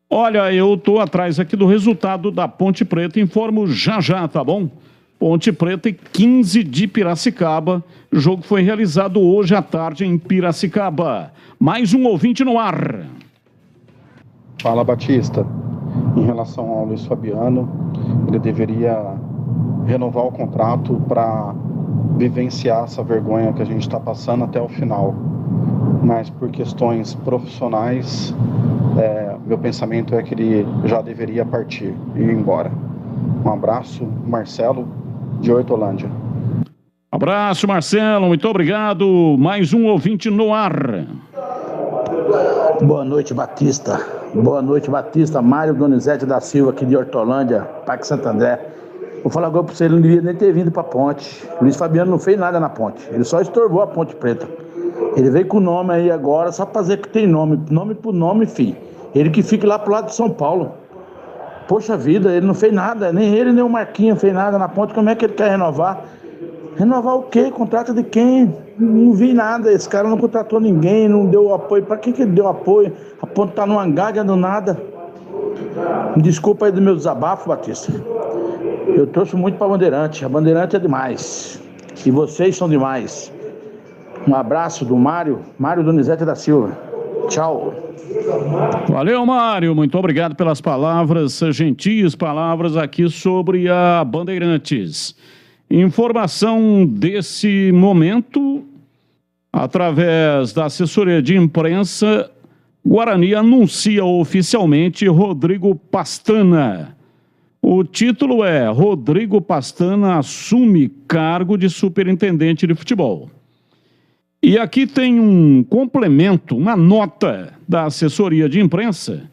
Olha, eu estou atrás aqui do resultado da Ponte Preta, informo já, tá bom? Ponte Preta e 15 de Piracicaba. O jogo foi realizado hoje à tarde em Piracicaba. Mais um ouvinte no ar. Fala, Batista. Em relação ao Luiz Fabiano, ele deveria renovar o contrato para vivenciar essa vergonha que a gente está passando até o final. Mas por questões profissionais, meu pensamento é que ele já deveria partir e ir embora. Um abraço, Marcelo, de Hortolândia. Abraço, Marcelo, muito obrigado. Mais um ouvinte no ar. Boa noite, Batista. Boa noite, Batista. Mário Donizete da Silva, aqui de Hortolândia, Parque Santo André. Vou falar agora para você, ele não devia nem ter vindo para a Ponte. Luiz Fabiano não fez nada na Ponte, ele só estourou a Ponte Preta. Ele veio com o nome aí agora, só para dizer que tem nome por nome, filho. Ele que fica lá pro lado de São Paulo. Poxa vida, ele não fez nada, nem ele nem o Marquinhos fez nada na Ponte. Como é que ele quer renovar? Renovar o quê? Contrato de quem? Não vi nada, esse cara não contratou ninguém, não deu apoio. Para que ele deu apoio? A Ponte tá numa hangar do nada. Desculpa aí do meu desabafo, Batista. Eu torço muito pra Bandeirante, a Bandeirante é demais. E vocês são demais. Um abraço do Mário Donizete da Silva. Tchau. Valeu, Mário. Muito obrigado pelas palavras, gentis palavras aqui sobre a Bandeirantes. Informação desse momento, através da assessoria de imprensa, Guarani anuncia oficialmente Rodrigo Pastana. O título é Rodrigo Pastana assume cargo de superintendente de futebol. E aqui tem um complemento, uma nota da assessoria de imprensa,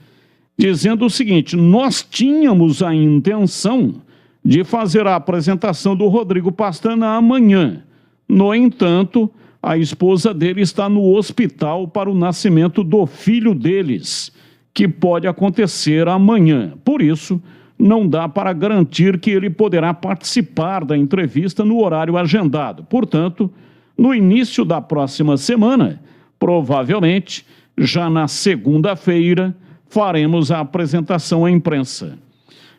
dizendo o seguinte: nós tínhamos a intenção de fazer a apresentação do Rodrigo Pastana amanhã. No entanto, a esposa dele está no hospital para o nascimento do filho deles, que pode acontecer amanhã. Por isso, não dá para garantir que ele poderá participar da entrevista no horário agendado. Portanto, no início da próxima semana, provavelmente, já na segunda-feira, faremos a apresentação à imprensa.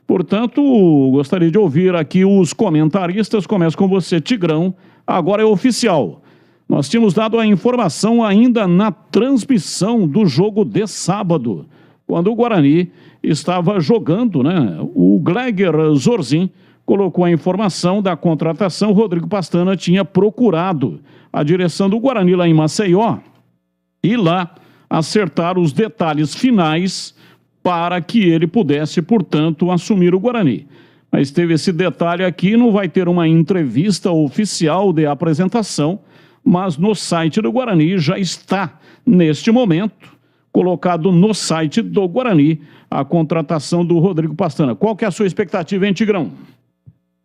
Portanto, gostaria de ouvir aqui os comentaristas. Começo com você, Tigrão. Agora é oficial. Nós tínhamos dado a informação ainda na transmissão do jogo de sábado, quando o Guarani estava jogando, né? O Gleger Zorzin colocou a informação da contratação. Rodrigo Pastana tinha procurado a direção do Guarani lá em Maceió e lá acertar os detalhes finais para que ele pudesse, portanto, assumir o Guarani. Mas teve esse detalhe aqui, não vai ter uma entrevista oficial de apresentação, mas no site do Guarani já está, neste momento, colocado no site do Guarani, a contratação do Rodrigo Pastana. Qual que é a sua expectativa, hein, Tigrão?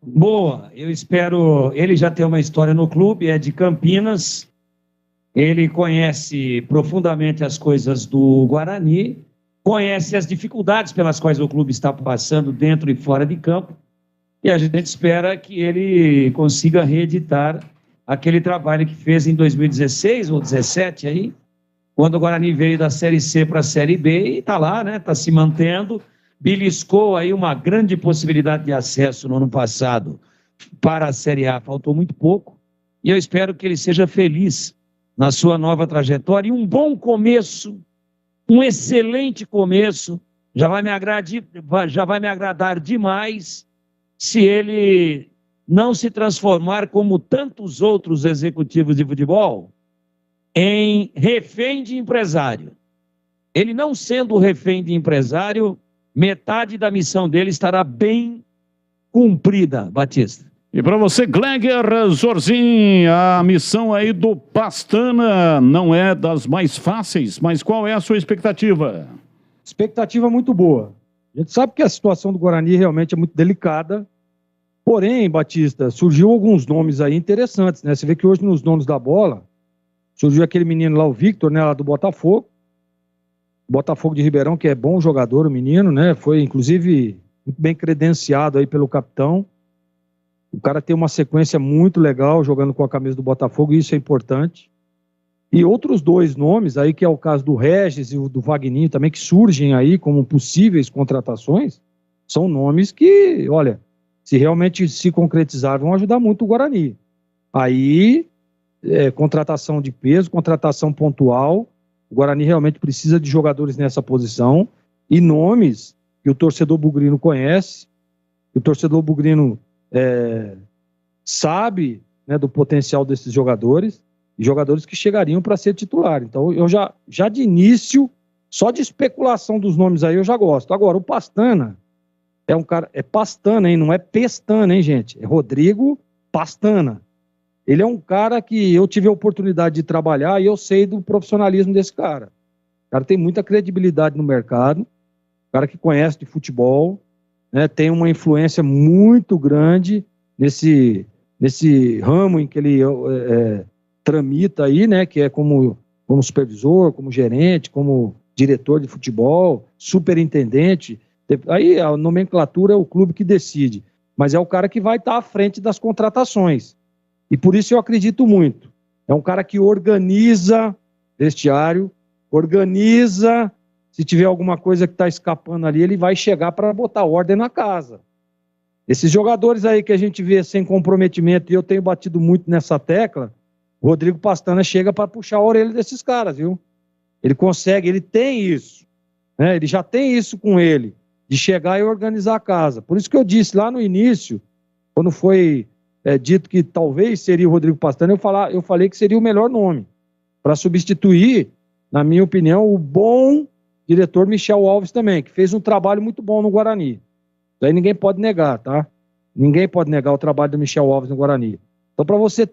Boa, eu espero... Ele já tem uma história no clube, é de Campinas, ele conhece profundamente as coisas do Guarani, conhece as dificuldades pelas quais o clube está passando dentro e fora de campo, e a gente espera que ele consiga reeditar aquele trabalho que fez em 2016 ou 2017 aí, quando o Guarani veio da Série C para a Série B e está lá, né? Está se mantendo, beliscou aí uma grande possibilidade de acesso no ano passado para a Série A, faltou muito pouco, e eu espero que ele seja feliz na sua nova trajetória e um bom começo, um excelente começo, já vai me agradar demais se ele não se transformar como tantos outros executivos de futebol em refém de empresário. Ele não sendo refém de empresário, metade da missão dele estará bem cumprida, Batista. E para você, Gleger Zorzin, a missão aí do Pastana não é das mais fáceis, mas qual é a sua expectativa? Expectativa muito boa. A gente sabe que a situação do Guarani realmente é muito delicada, porém, Batista, surgiu alguns nomes aí interessantes, né? Você vê que hoje nos donos da bola, surgiu aquele menino lá, o Victor, né, lá do Botafogo de Ribeirão, que é bom jogador, o menino, né? Foi, inclusive, muito bem credenciado aí pelo capitão. O cara tem uma sequência muito legal jogando com a camisa do Botafogo, e isso é importante. E outros dois nomes aí, que é o caso do Regis e o do Vagninho também, que surgem aí como possíveis contratações, são nomes que, olha, se realmente se concretizar, vão ajudar muito o Guarani. Aí, contratação de peso, contratação pontual, o Guarani realmente precisa de jogadores nessa posição, e nomes que o torcedor bugrino conhece, que o torcedor bugrino sabe, né, do potencial desses jogadores, e jogadores que chegariam para ser titular. Então eu já de início, só de especulação dos nomes aí eu já gosto. Agora, o Pastana é um cara, é Pastana, hein, não é Pestana, hein, gente, é Rodrigo Pastana. Ele é um cara que eu tive a oportunidade de trabalhar e eu sei do profissionalismo desse cara. O cara tem muita credibilidade no mercado, cara que conhece de futebol, né, tem uma influência muito grande nesse ramo em que ele tramita aí, né, que é como supervisor, como gerente, como diretor de futebol, superintendente. Aí a nomenclatura é o clube que decide, mas é o cara que vai estar à frente das contratações. E por isso eu acredito muito. É um cara que organiza vestiário, organiza. Se tiver alguma coisa que está escapando ali, ele vai chegar para botar ordem na casa. Esses jogadores aí que a gente vê sem comprometimento, e eu tenho batido muito nessa tecla, o Rodrigo Pastana chega para puxar a orelha desses caras, viu? Ele consegue, ele tem isso, né? Ele já tem isso com ele, de chegar e organizar a casa. Por isso que eu disse lá no início, quando foi dito que talvez seria o Rodrigo Pastana, eu falei que seria o melhor nome para substituir, na minha opinião, o bom diretor Michel Alves também, que fez um trabalho muito bom no Guarani. Isso aí ninguém pode negar, tá? Ninguém pode negar o trabalho do Michel Alves no Guarani. Então, para você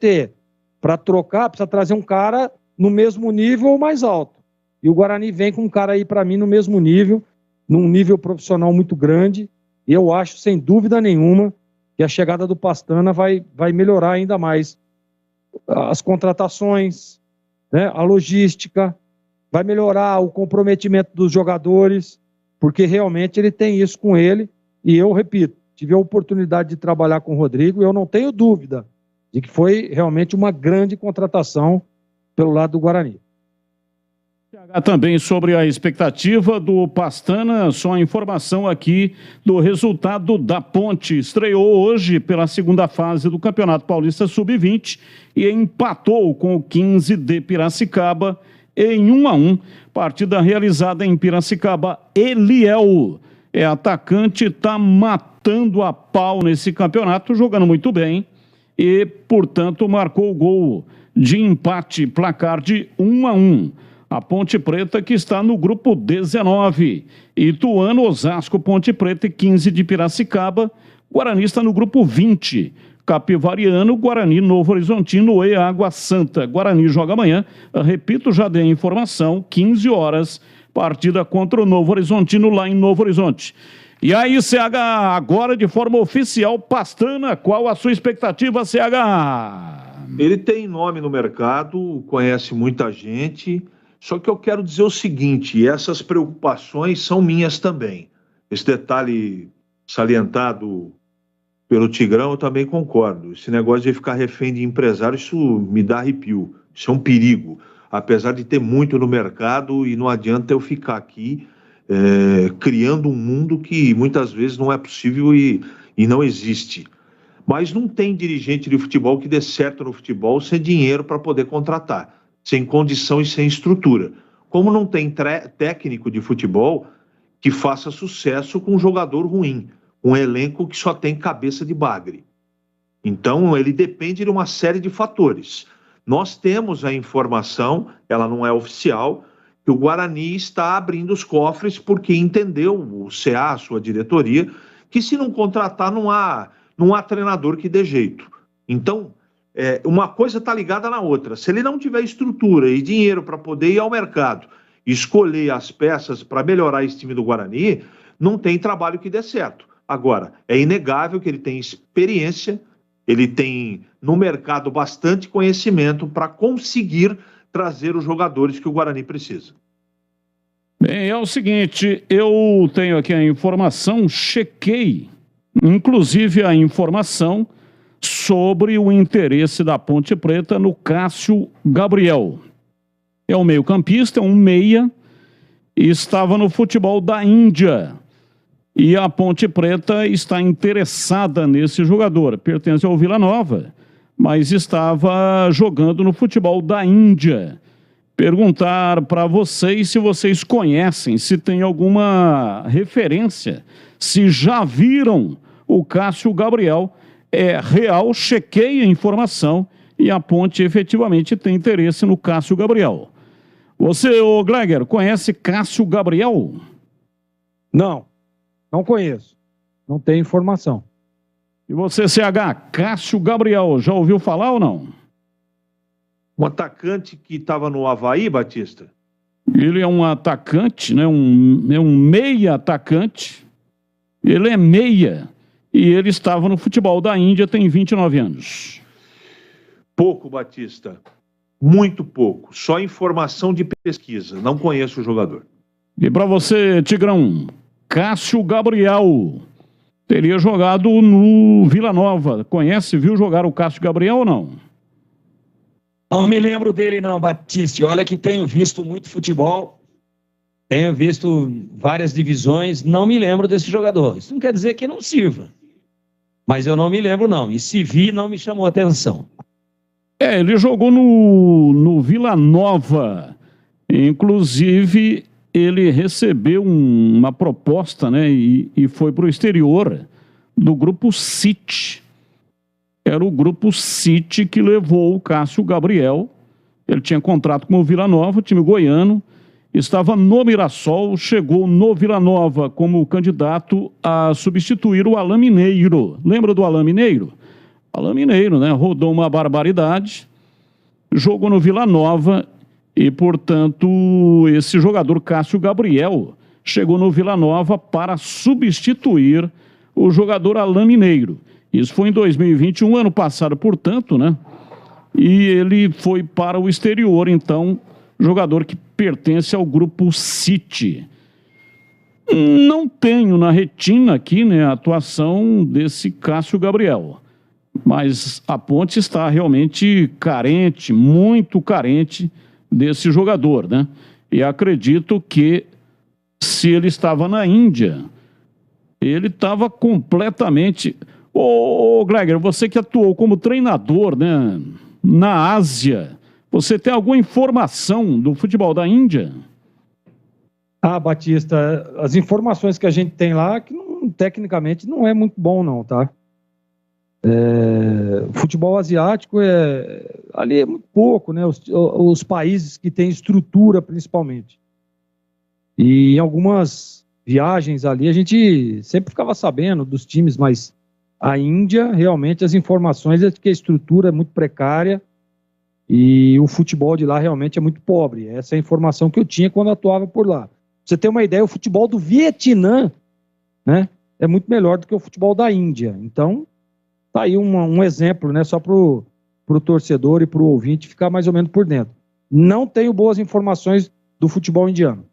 para trocar, precisa trazer um cara no mesmo nível ou mais alto. E o Guarani vem com um cara aí, para mim, no mesmo nível, num nível profissional muito grande, e eu acho, sem dúvida nenhuma, que a chegada do Pastana vai melhorar ainda mais as contratações, né, a logística, vai melhorar o comprometimento dos jogadores, porque realmente ele tem isso com ele, e eu repito, tive a oportunidade de trabalhar com o Rodrigo, e eu não tenho dúvida de que foi realmente uma grande contratação pelo lado do Guarani. Também sobre a expectativa do Pastana, só a informação aqui do resultado da Ponte. Estreou hoje pela segunda fase do Campeonato Paulista Sub-20 e empatou com o 15 de Piracicaba em 1-1. Partida realizada em Piracicaba. Eliel é atacante, está matando a pau nesse campeonato, jogando muito bem e, portanto, marcou o gol de empate, placar de 1-1. A Ponte Preta que está no grupo 19. Ituano, Osasco, Ponte Preta e 15 de Piracicaba. Guarani está no grupo 20. Capivariano, Guarani, Novo Horizontino e Água Santa. Guarani joga amanhã. Repito, já dei a informação, 15 horas, partida contra o Novo Horizontino lá em Novo Horizonte. E aí, CH, agora de forma oficial, Pastana, qual a sua expectativa, CH? Ele tem nome no mercado, conhece muita gente, só que eu quero dizer o seguinte, essas preocupações são minhas também. Esse detalhe salientado pelo Tigrão, eu também concordo. Esse negócio de ficar refém de empresário, isso me dá arrepio, isso é um perigo. Apesar de ter muito no mercado e não adianta eu ficar aqui criando um mundo que muitas vezes não é possível e não existe. Mas não tem dirigente de futebol que dê certo no futebol sem dinheiro para poder contratar, sem condição e sem estrutura. Como não tem técnico de futebol que faça sucesso com um jogador ruim, um elenco que só tem cabeça de bagre. Então, ele depende de uma série de fatores. Nós temos a informação, ela não é oficial, que o Guarani está abrindo os cofres porque entendeu, o CA, a sua diretoria, que se não contratar não há treinador que dê jeito. Então, uma coisa está ligada na outra. Se ele não tiver estrutura e dinheiro para poder ir ao mercado e escolher as peças para melhorar esse time do Guarani, não tem trabalho que dê certo. Agora, é inegável que ele tem experiência, ele tem no mercado bastante conhecimento para conseguir trazer os jogadores que o Guarani precisa. Bem, é o seguinte, eu tenho aqui a informação, chequei, inclusive a informação sobre o interesse da Ponte Preta no Cássio Gabriel. É um meio-campista, é um meia, e estava no futebol da Índia. E a Ponte Preta está interessada nesse jogador. Pertence ao Vila Nova, mas estava jogando no futebol da Índia. Perguntar para vocês se vocês conhecem, se tem alguma referência, se já viram o Cássio Gabriel. É real, chequei a informação e a Ponte efetivamente tem interesse no Cássio Gabriel. Você, ô Gleger, conhece Cássio Gabriel? Não conheço. Não tenho informação. E você, CH, Cássio Gabriel, já ouviu falar ou não? Um atacante que estava no Avaí, Batista? Ele é um atacante, né? É um meia atacante. Ele é meia. E ele estava no futebol da Índia, tem 29 anos. Pouco, Batista. Muito pouco. Só informação de pesquisa. Não conheço o jogador. E para você, Tigrão, Cássio Gabriel teria jogado no Vila Nova. Conhece, viu jogar o Cássio Gabriel ou não? Não me lembro dele não, Batista. Olha que tenho visto muito futebol, tenho visto várias divisões, não me lembro desse jogador. Isso não quer dizer que não sirva, mas eu não me lembro não. E se vi, não me chamou a atenção. Ele jogou no Vila Nova. Inclusive, ele recebeu uma proposta, né, e foi para o exterior do Grupo City. Era o Grupo City que levou o Cássio Gabriel. Ele tinha contrato com o Vila Nova, time goiano, estava no Mirassol, chegou no Vila Nova como candidato a substituir o Alain Mineiro. Lembra do Alain Mineiro? Alain Mineiro, né? Rodou uma barbaridade, jogou no Vila Nova e, portanto, esse jogador Cássio Gabriel chegou no Vila Nova para substituir o jogador Alain Mineiro. Isso foi em 2021, ano passado, portanto, né? E ele foi para o exterior, então, jogador que pertence ao Grupo City. Não tenho na retina aqui, né, a atuação desse Cássio Gabriel. Mas a Ponte está realmente carente, muito carente desse jogador, né? E acredito que se ele estava na Índia, ele estava completamente... Ô, Gleger, você que atuou como treinador, né, na Ásia, você tem alguma informação do futebol da Índia? Batista, as informações que a gente tem lá, que tecnicamente não é muito bom não, tá? Futebol asiático ali é muito pouco, né? Os países que têm estrutura, principalmente. E em algumas viagens ali, a gente sempre ficava sabendo dos times, mas a Índia, realmente, as informações é de que a estrutura é muito precária e o futebol de lá realmente é muito pobre. Essa é a informação que eu tinha quando atuava por lá. Pra você ter uma ideia, o futebol do Vietnã, né, é muito melhor do que o futebol da Índia. Então, tá aí um exemplo, né, só pro torcedor e pro ouvinte ficar mais ou menos por dentro. Não tenho boas informações do futebol indiano.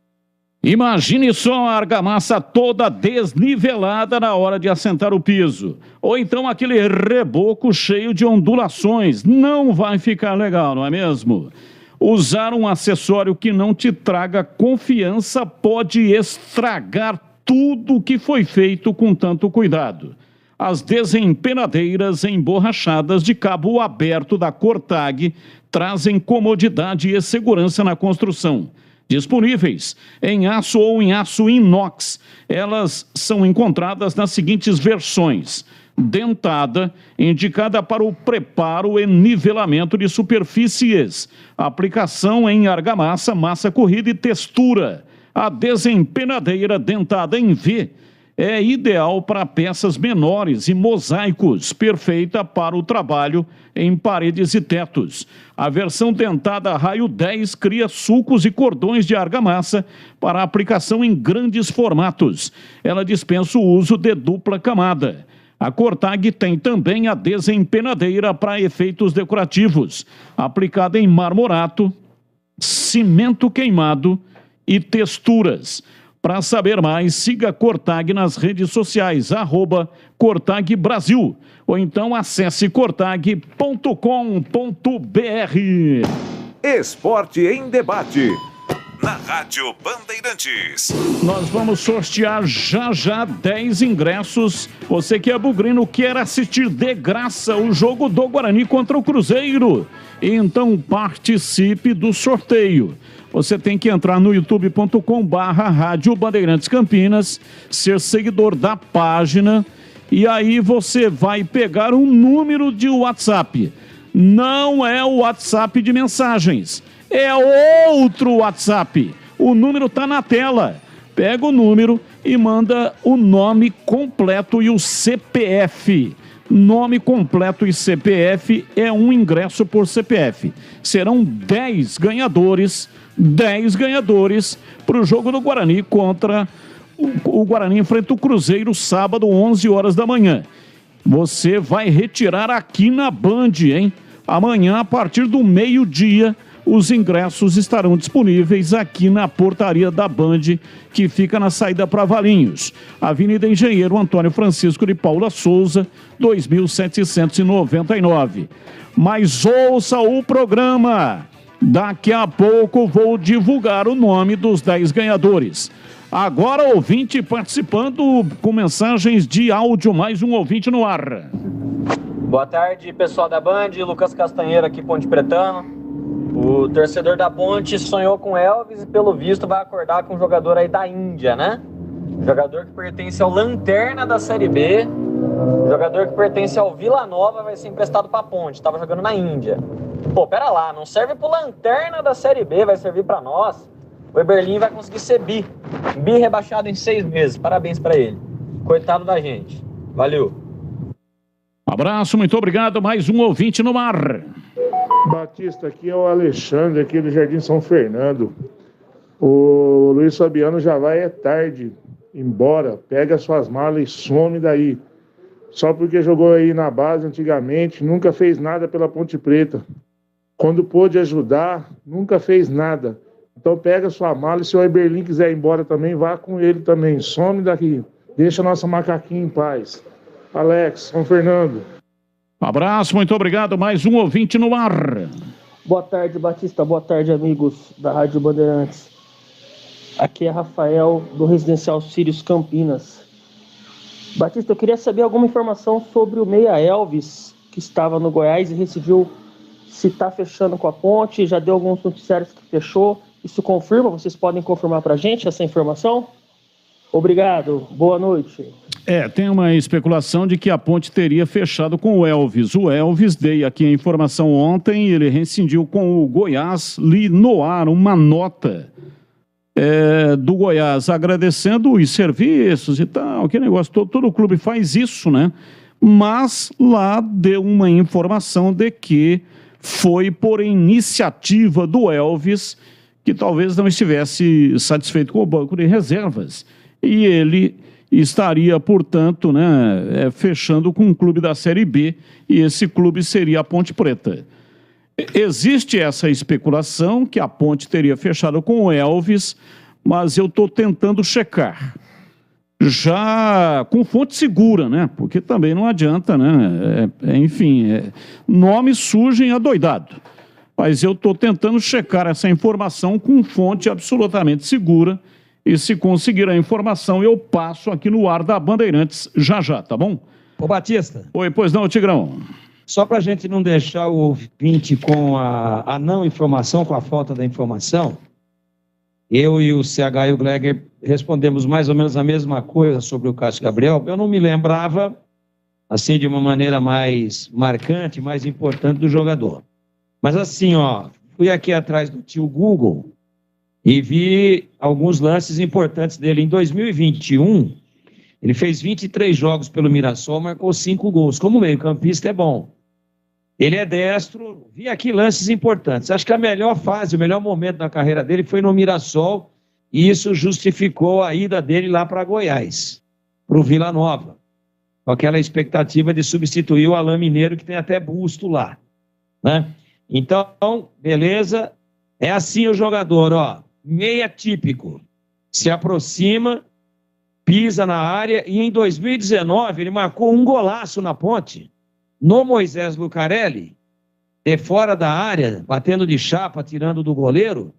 Imagine só a argamassa toda desnivelada na hora de assentar o piso. Ou então aquele reboco cheio de ondulações. Não vai ficar legal, não é mesmo? Usar um acessório que não te traga confiança pode estragar tudo que foi feito com tanto cuidado. As desempenadeiras emborrachadas de cabo aberto da Cortag trazem comodidade e segurança na construção. Disponíveis em aço ou em aço inox. Elas são encontradas nas seguintes versões: dentada, indicada para o preparo e nivelamento de superfícies. Aplicação em argamassa, massa corrida e textura. A desempenadeira dentada em V é ideal para peças menores e mosaicos, perfeita para o trabalho em paredes e tetos. A versão dentada raio 10 cria sulcos e cordões de argamassa para aplicação em grandes formatos. Ela dispensa o uso de dupla camada. A Cortag tem também a desempenadeira para efeitos decorativos, aplicada em marmorato, cimento queimado e texturas. Para saber mais, siga a Cortag nas redes sociais, @Cortag Brasil, ou então acesse cortag.com.br. Esporte em Debate, na Rádio Bandeirantes. Nós vamos sortear já 10 ingressos. Você que é bugrino, quer assistir de graça o jogo do Guarani contra o Cruzeiro? Então participe do sorteio. Você tem que entrar no youtube.com/Rádio Bandeirantes Campinas, ser seguidor da página, e aí você vai pegar um número de WhatsApp. Não é o WhatsApp de mensagens, é outro WhatsApp. O número está na tela. Pega o número e manda o nome completo e o CPF. Nome completo e CPF é um ingresso por CPF. Serão 10 ganhadores para o jogo do Guarani contra o Guarani enfrenta o Cruzeiro sábado, 11 horas da manhã. Você vai retirar aqui na Band, hein? Amanhã, a partir do meio-dia, os ingressos estarão disponíveis aqui na portaria da Band, que fica na saída para Valinhos. Avenida Engenheiro Antônio Francisco de Paula Souza, 2799. Mas ouça o programa. Daqui a pouco vou divulgar o nome dos 10 ganhadores. Agora, ouvinte participando com mensagens de áudio, mais um ouvinte no ar. Boa tarde, pessoal da Band, Lucas Castanheira aqui, Ponte Pretano. O torcedor da Ponte sonhou com Elvis e, pelo visto, vai acordar com um jogador aí da Índia, né? Jogador que pertence ao Lanterna da Série B. Jogador que pertence ao Vila Nova vai ser emprestado pra Ponte. Tava jogando na Índia. Pô, pera lá, não serve pro Lanterna da Série B, vai servir pra nós. O Eberlin vai conseguir ser bi rebaixado em 6 meses. Parabéns pra ele. Coitado da gente. Valeu. Abraço, muito obrigado. Mais um ouvinte no mar. Batista, aqui é o Alexandre, aqui do Jardim São Fernando. O Luiz Fabiano já vai tarde embora. Pega suas malas e some daí. Só porque jogou aí na base antigamente, nunca fez nada pela Ponte Preta. Quando pôde ajudar, nunca fez nada. Então pega sua mala e se o Eberlin quiser ir embora também, vá com ele também. Some daqui. Deixa a nossa macaquinha em paz. Alex, São Fernando. Abraço, muito obrigado. Mais um ouvinte no ar. Boa tarde, Batista. Boa tarde, amigos da Rádio Bandeirantes. Aqui é Rafael, do Residencial Sírios Campinas. Batista, eu queria saber alguma informação sobre o meia Elvis, que estava no Goiás e decidiu se está fechando com a Ponte. Já deu alguns noticiários que fechou. Isso confirma? Vocês podem confirmar para a gente essa informação? Obrigado, boa noite. Tem uma especulação de que a Ponte teria fechado com o Elvis. O Elvis, dei aqui a informação ontem, ele rescindiu com o Goiás, li no ar uma nota do Goiás agradecendo os serviços e tal, que negócio, todo o clube faz isso, né? Mas lá deu uma informação de que foi por iniciativa do Elvis, que talvez não estivesse satisfeito com o banco de reservas. E ele estaria, portanto, né, fechando com um clube da Série B, e esse clube seria a Ponte Preta. Existe essa especulação que a Ponte teria fechado com o Elvis, mas eu estou tentando checar. Já com fonte segura, né? Porque também não adianta, né? Nomes surgem adoidado. Mas eu estou tentando checar essa informação com fonte absolutamente segura. E se conseguir a informação, eu passo aqui no ar da Bandeirantes já, tá bom? Ô, Batista. Oi, pois não, Tigrão. Só para a gente não deixar o ouvinte com a não informação, com a falta da informação, eu e o CH e o Gleger respondemos mais ou menos a mesma coisa sobre o Cássio Gabriel. Eu não me lembrava, assim, de uma maneira mais marcante, mais importante do jogador. Mas assim, fui aqui atrás do tio Google e vi alguns lances importantes dele. Em 2021, ele fez 23 jogos pelo Mirassol, marcou 5 gols. Como meio-campista é bom. Ele é destro, vi aqui lances importantes. Acho que a melhor fase, o melhor momento da carreira dele foi no Mirassol, e isso justificou a ida dele lá para Goiás, para o Vila Nova, com aquela expectativa de substituir o Alain Mineiro, que tem até busto lá, né? Então, beleza, é assim o jogador, meia típico, se aproxima, pisa na área, e em 2019 ele marcou um golaço na Ponte, no Moisés Lucarelli, de fora da área, batendo de chapa, tirando do goleiro,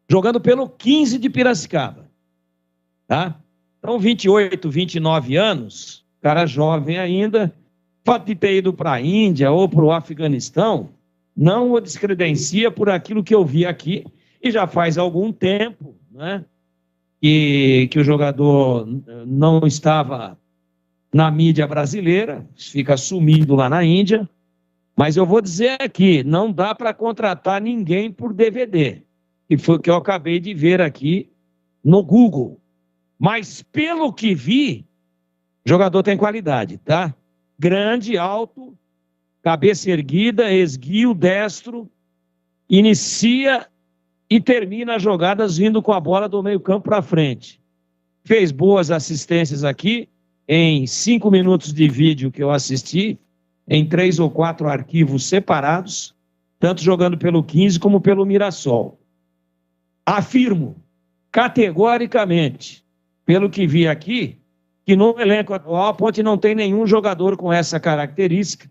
jogando pelo 15 de Piracicaba, tá? Então, 28, 29 anos, cara jovem ainda, fato de ter ido para a Índia ou para o Afeganistão, não o descredencia por aquilo que eu vi aqui, e já faz algum tempo, né, que o jogador não estava na mídia brasileira, fica sumindo lá na Índia, mas eu vou dizer aqui, não dá para contratar ninguém por DVD, que foi o que eu acabei de ver aqui no Google, mas pelo que vi, o jogador tem qualidade, tá? Grande, alto, cabeça erguida, esguio, destro, inicia e termina as jogadas vindo com a bola do meio campo para frente. Fez boas assistências aqui, em 5 minutos de vídeo que eu assisti, em 3 ou 4 arquivos separados, tanto jogando pelo 15 como pelo Mirassol. Afirmo, categoricamente, pelo que vi aqui, que no elenco atual a Ponte não tem nenhum jogador com essa característica,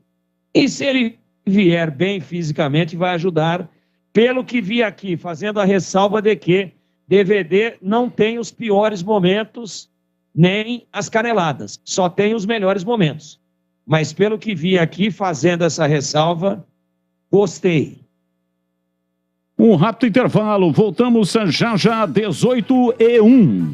e se ele vier bem fisicamente, vai ajudar, pelo que vi aqui, fazendo a ressalva de que DVD não tem os piores momentos, nem as caneladas, só tem os melhores momentos. Mas pelo que vi aqui, fazendo essa ressalva, gostei. Um rápido intervalo, voltamos já 18h01.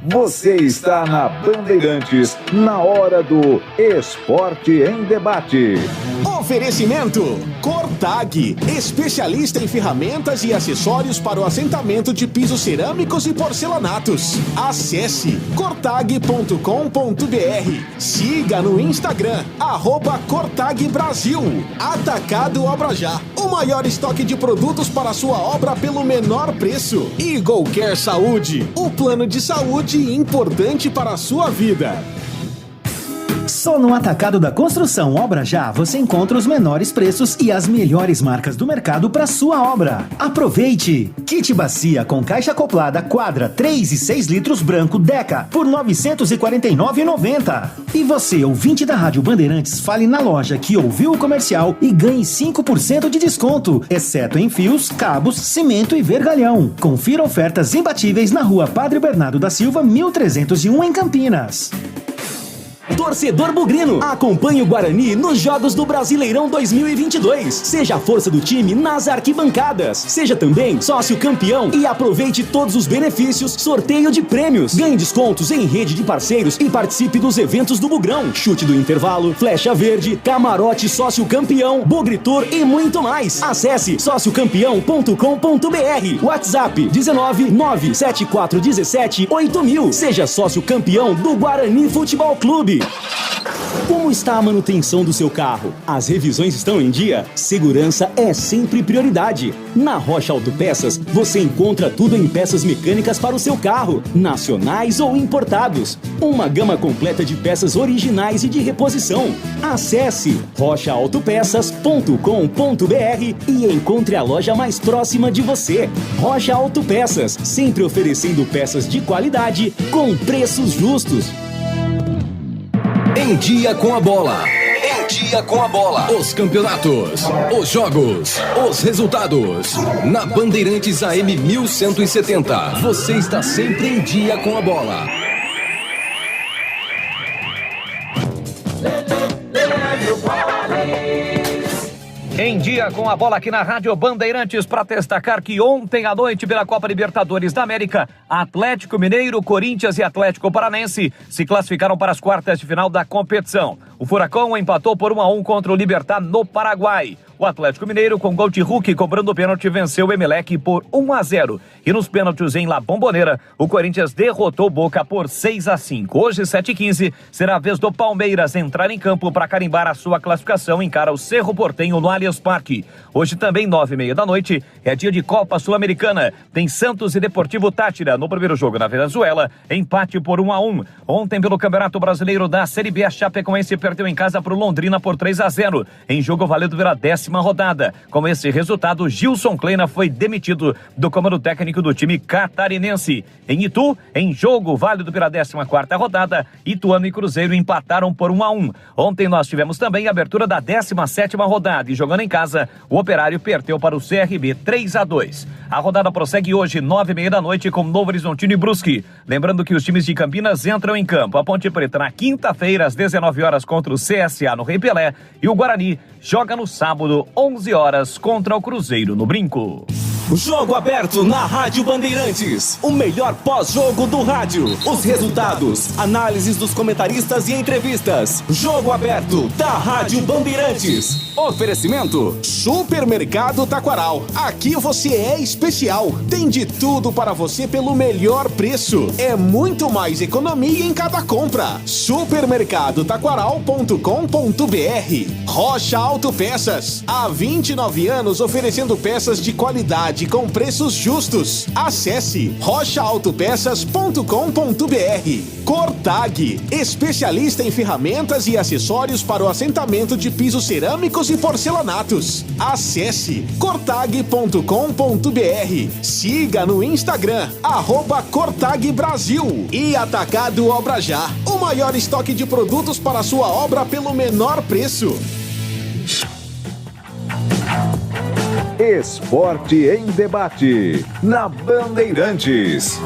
Você está na Bandeirantes, na hora do Esporte em Debate. Oferecimento Cortag, especialista em ferramentas e acessórios para o assentamento de pisos cerâmicos e porcelanatos. Acesse cortag.com.br. Siga no Instagram, @CortagBrasil. Atacado Obra Já, o maior estoque de produtos para a sua obra pelo menor preço. Eagle Care Saúde, o plano de saúde importante para a sua vida. Só no Atacado da Construção Obra Já você encontra os menores preços e as melhores marcas do mercado para sua obra. Aproveite! Kit bacia com caixa acoplada quadra 3 e 6 litros branco Deca por R$ 949,90. E você, ouvinte da Rádio Bandeirantes, fale na loja que ouviu o comercial e ganhe 5% de desconto, exceto em fios, cabos, cimento e vergalhão. Confira ofertas imbatíveis na Rua Padre Bernardo da Silva, 1301 em Campinas. Torcedor bugrino, acompanhe o Guarani nos Jogos do Brasileirão 2022. Seja a força do time nas arquibancadas. Seja também sócio campeão e aproveite todos os benefícios, sorteio de prêmios. Ganhe descontos em rede de parceiros e participe dos eventos do Bugrão. Chute do intervalo, flecha verde, camarote sócio campeão, Bugritor e muito mais. Acesse sociocampeão.com.br. WhatsApp 19974178000. Seja sócio campeão do Guarani Futebol Clube. Como está a manutenção do seu carro? As revisões estão em dia? Segurança é sempre prioridade. Na Rocha Autopeças, você encontra tudo em peças mecânicas para o seu carro, nacionais ou importados. Uma gama completa de peças originais e de reposição. Acesse rochaautopeças.com.br e encontre a loja mais próxima de você. Rocha Autopeças, sempre oferecendo peças de qualidade com preços justos. Em Dia com a Bola. Em Dia com a Bola. Os campeonatos, os jogos, os resultados. Na Bandeirantes AM 1170. Você está sempre em dia com a bola. Em Dia com a Bola aqui na Rádio Bandeirantes, para destacar que ontem à noite pela Copa Libertadores da América, Atlético Mineiro, Corinthians e Atlético Paranense se classificaram para as quartas de final da competição. O Furacão empatou por 1-1 contra o Libertad no Paraguai. O Atlético Mineiro, com gol de Hulk cobrando o pênalti, venceu o Emelec por 1-0. E nos pênaltis em La Bombonera, o Corinthians derrotou o Boca por 6-5. Hoje, 7h15, será a vez do Palmeiras entrar em campo para carimbar a sua classificação, encara o Cerro Porteño no Allianz Parque. Hoje também, 9h30 da noite, é dia de Copa Sul-Americana. Tem Santos e Deportivo Táchira no primeiro jogo na Venezuela, empate por 1-1. Ontem, pelo Campeonato Brasileiro da Série B, a Chapecoense perdeu em casa para o Londrina por 3-0, em jogo válido pela 10ª rodada. Com esse resultado, Gilson Kleina foi demitido do comando técnico do time catarinense. Em Itu, em jogo válido pela 14ª rodada, Ituano e Cruzeiro empataram por 1-1. Ontem nós tivemos também a abertura da 17ª rodada e jogando em casa, o Operário perdeu para o CRB 3-2. A rodada prossegue hoje, 9h30 da noite, com Novo Horizontino e Brusque. Lembrando que os times de Campinas entram em campo. A Ponte Preta na quinta-feira, às 19 horas, contra o CSA no Rei Pelé. E o Guarani joga no sábado, 11 horas, contra o Cruzeiro no Brinco. Jogo aberto na Rádio Bandeirantes. O melhor pós-jogo do rádio. Os resultados, análises dos comentaristas e entrevistas. Jogo aberto da Rádio Bandeirantes. Oferecimento Supermercado Taquaral. Aqui você é especial. Tem de tudo para você pelo melhor preço. É muito mais economia em cada compra. Supermercadotaquaral.com.br. Rocha Autopeças. Há 29 anos oferecendo peças de qualidade com preços justos. Acesse rochaautopeças.com.br. Cortag, especialista em ferramentas e acessórios para o assentamento de pisos cerâmicos e porcelanatos. Acesse cortag.com.br. Siga no Instagram @cortagbrasil. E Atacado Obra Já, o maior estoque de produtos para a sua obra pelo menor preço. Esporte em Debate, na Bandeirantes.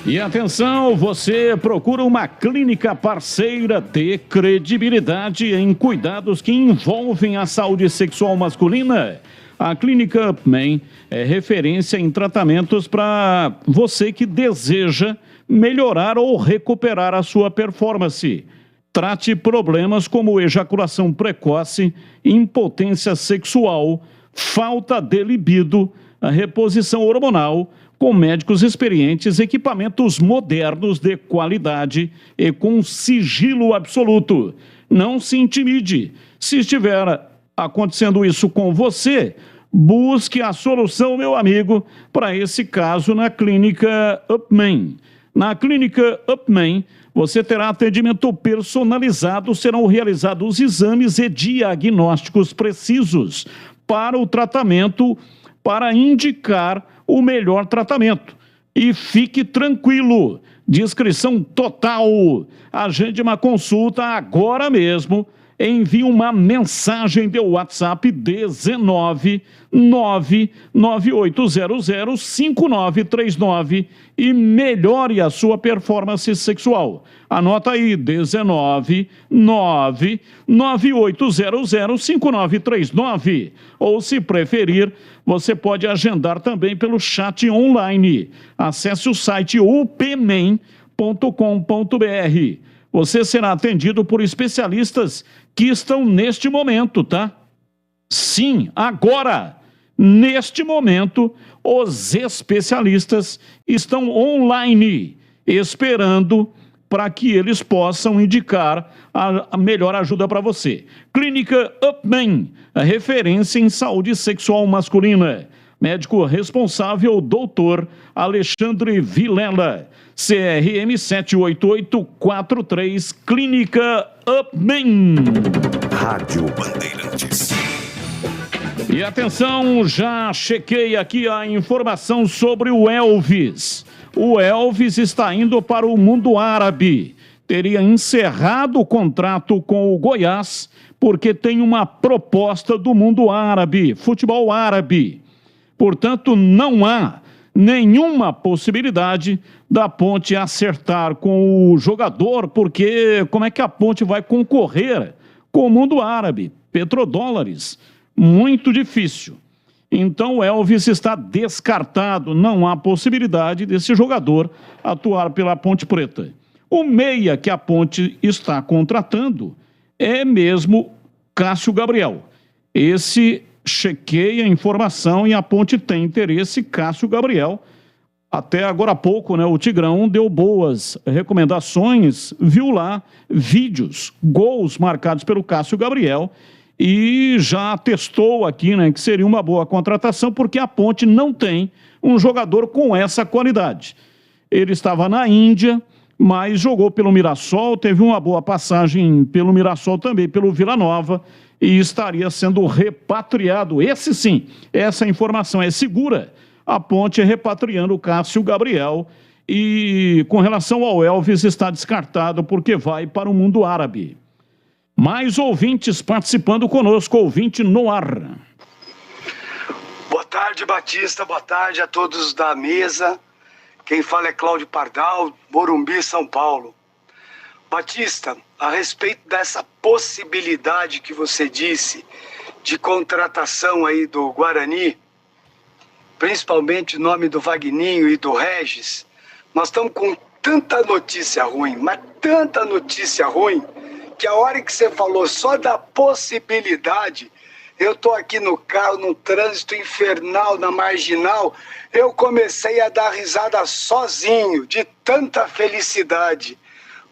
E atenção, você procura uma clínica parceira de credibilidade em cuidados que envolvem a saúde sexual masculina? A Clínica Upman é referência em tratamentos para você que deseja melhorar ou recuperar a sua performance. Trate problemas como ejaculação precoce, impotência sexual, falta de libido, a reposição hormonal, com médicos experientes, equipamentos modernos de qualidade e com sigilo absoluto. Não se intimide. Se estiver acontecendo isso com você, busque a solução, meu amigo, para esse caso na Clínica Upman. Na Clínica Upman, você terá atendimento personalizado, serão realizados exames e diagnósticos precisos para o tratamento, para indicar o melhor tratamento. E fique tranquilo, discrição total. Agende uma consulta agora mesmo envie uma mensagem de WhatsApp 19 99800 5939 e melhore a sua performance sexual. Anota aí, 19 99800 5939. Ou, se preferir, você pode agendar também pelo chat online. Acesse o site upmen.com.br. Você será atendido por especialistas que estão neste momento, tá? Sim, agora, neste momento, os especialistas estão online, esperando para que eles possam indicar a melhor ajuda para você. Clínica Upman, a referência em saúde sexual masculina. Médico responsável, doutor Alexandre Vilela. CRM 78843, Clínica Upman. Rádio Bandeirantes. E atenção, já chequei aqui a informação sobre o Elvis. O Elvis está indo para o mundo árabe. Teria encerrado o contrato com o Goiás porque tem uma proposta do mundo árabe, futebol árabe. Portanto, não há nenhuma possibilidade da Ponte acertar com o jogador, porque como é que a Ponte vai concorrer com o mundo árabe? Petrodólares, muito difícil. Então o Elvis está descartado, não há possibilidade desse jogador atuar pela Ponte Preta. O meia que a Ponte está contratando é mesmo Cássio Gabriel. Esse chequeia a informação e a Ponte tem interesse, Cássio Gabriel. Até agora há pouco, né, o Tigrão deu boas recomendações, viu lá vídeos, gols marcados pelo Cássio Gabriel e já testou aqui, né, que seria uma boa contratação porque a Ponte não tem um jogador com essa qualidade. Ele estava na Índia, mas jogou pelo Mirassol, teve uma boa passagem pelo Mirassol também, pelo Vila Nova, e estaria sendo repatriado. Esse sim, essa informação é segura. A Ponte repatriando o Cássio Gabriel e com relação ao Elvis está descartado porque vai para o mundo árabe. Mais ouvintes participando conosco, ouvinte no ar. Boa tarde, Batista, boa tarde a todos da mesa. Quem fala é Cláudio Pardal, Morumbi, São Paulo. Batista, a respeito dessa possibilidade que você disse de contratação aí do Guarani, principalmente o nome do Vagninho e do Regis, nós estamos com tanta notícia ruim, mas tanta notícia ruim, que a hora que você falou só da possibilidade, eu tô aqui no carro, num trânsito infernal, na Marginal, eu comecei a dar risada sozinho, de tanta felicidade.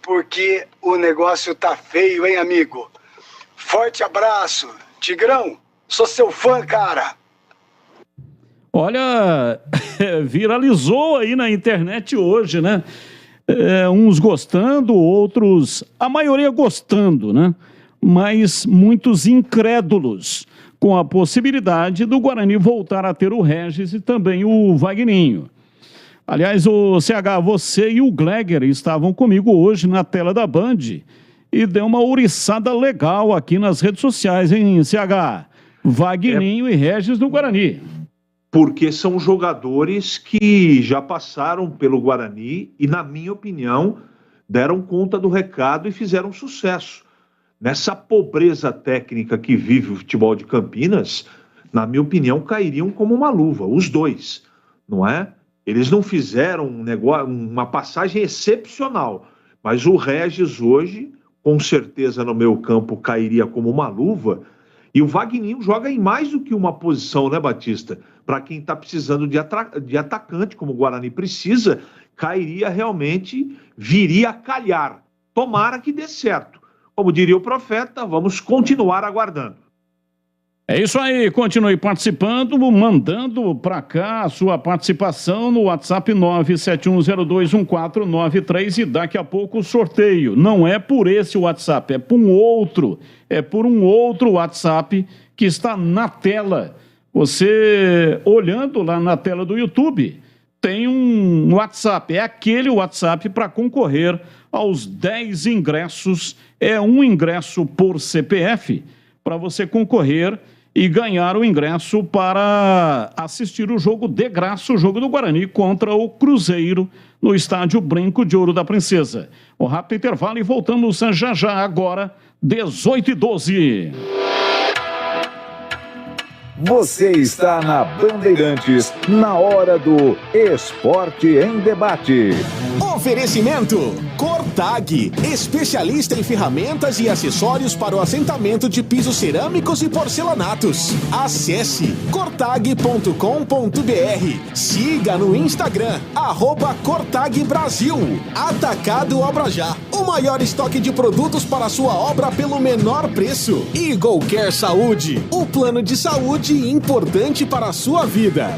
Porque o negócio tá feio, hein, amigo? Forte abraço. Tigrão, sou seu fã, cara. Olha, viralizou aí na internet hoje, né? Uns gostando, outros, a maioria gostando, né? Mas muitos incrédulos com a possibilidade do Guarani voltar a ter o Regis e também o Vagninho. Aliás, o CH, você e o Gleger estavam comigo hoje na tela da Band e deu uma ouriçada legal aqui nas redes sociais, hein, CH? Vagninho e Regis do Guarani. Porque são jogadores que já passaram pelo Guarani e, na minha opinião, deram conta do recado e fizeram sucesso. Nessa pobreza técnica que vive o futebol de Campinas, na minha opinião, cairiam como uma luva, os dois, não é? Eles não fizeram uma passagem excepcional, mas o Regis hoje, com certeza no meu campo, cairia como uma luva. E o Vagninho joga em mais do que uma posição, né, Batista? Para quem está precisando de atacante, como o Guarani precisa, cairia realmente, viria a calhar. Tomara que dê certo. Como diria o profeta, vamos continuar aguardando. É isso aí, continue participando, mandando para cá a sua participação no WhatsApp 971021493 e daqui a pouco o sorteio. Não é por esse WhatsApp, é por um outro WhatsApp que está na tela. Você, olhando lá na tela do YouTube, tem um WhatsApp, é aquele WhatsApp para concorrer aos 10 ingressos. É um ingresso por CPF para você concorrer e ganhar o ingresso para assistir o jogo de graça, o jogo do Guarani contra o Cruzeiro, no estádio Brinco de Ouro da Princesa. O rápido intervalo e voltamos já já, agora, 18h12. Você está na Bandeirantes, na hora do Esporte em Debate. Oferecimento Cortag, especialista em ferramentas e acessórios para o assentamento de pisos cerâmicos e porcelanatos. Acesse cortag.com.br. Siga no Instagram, @CortagBrasil. Atacado Obra Já, o maior estoque de produtos para a sua obra pelo menor preço. Eagle Care Saúde, o plano de saúde importante para a sua vida.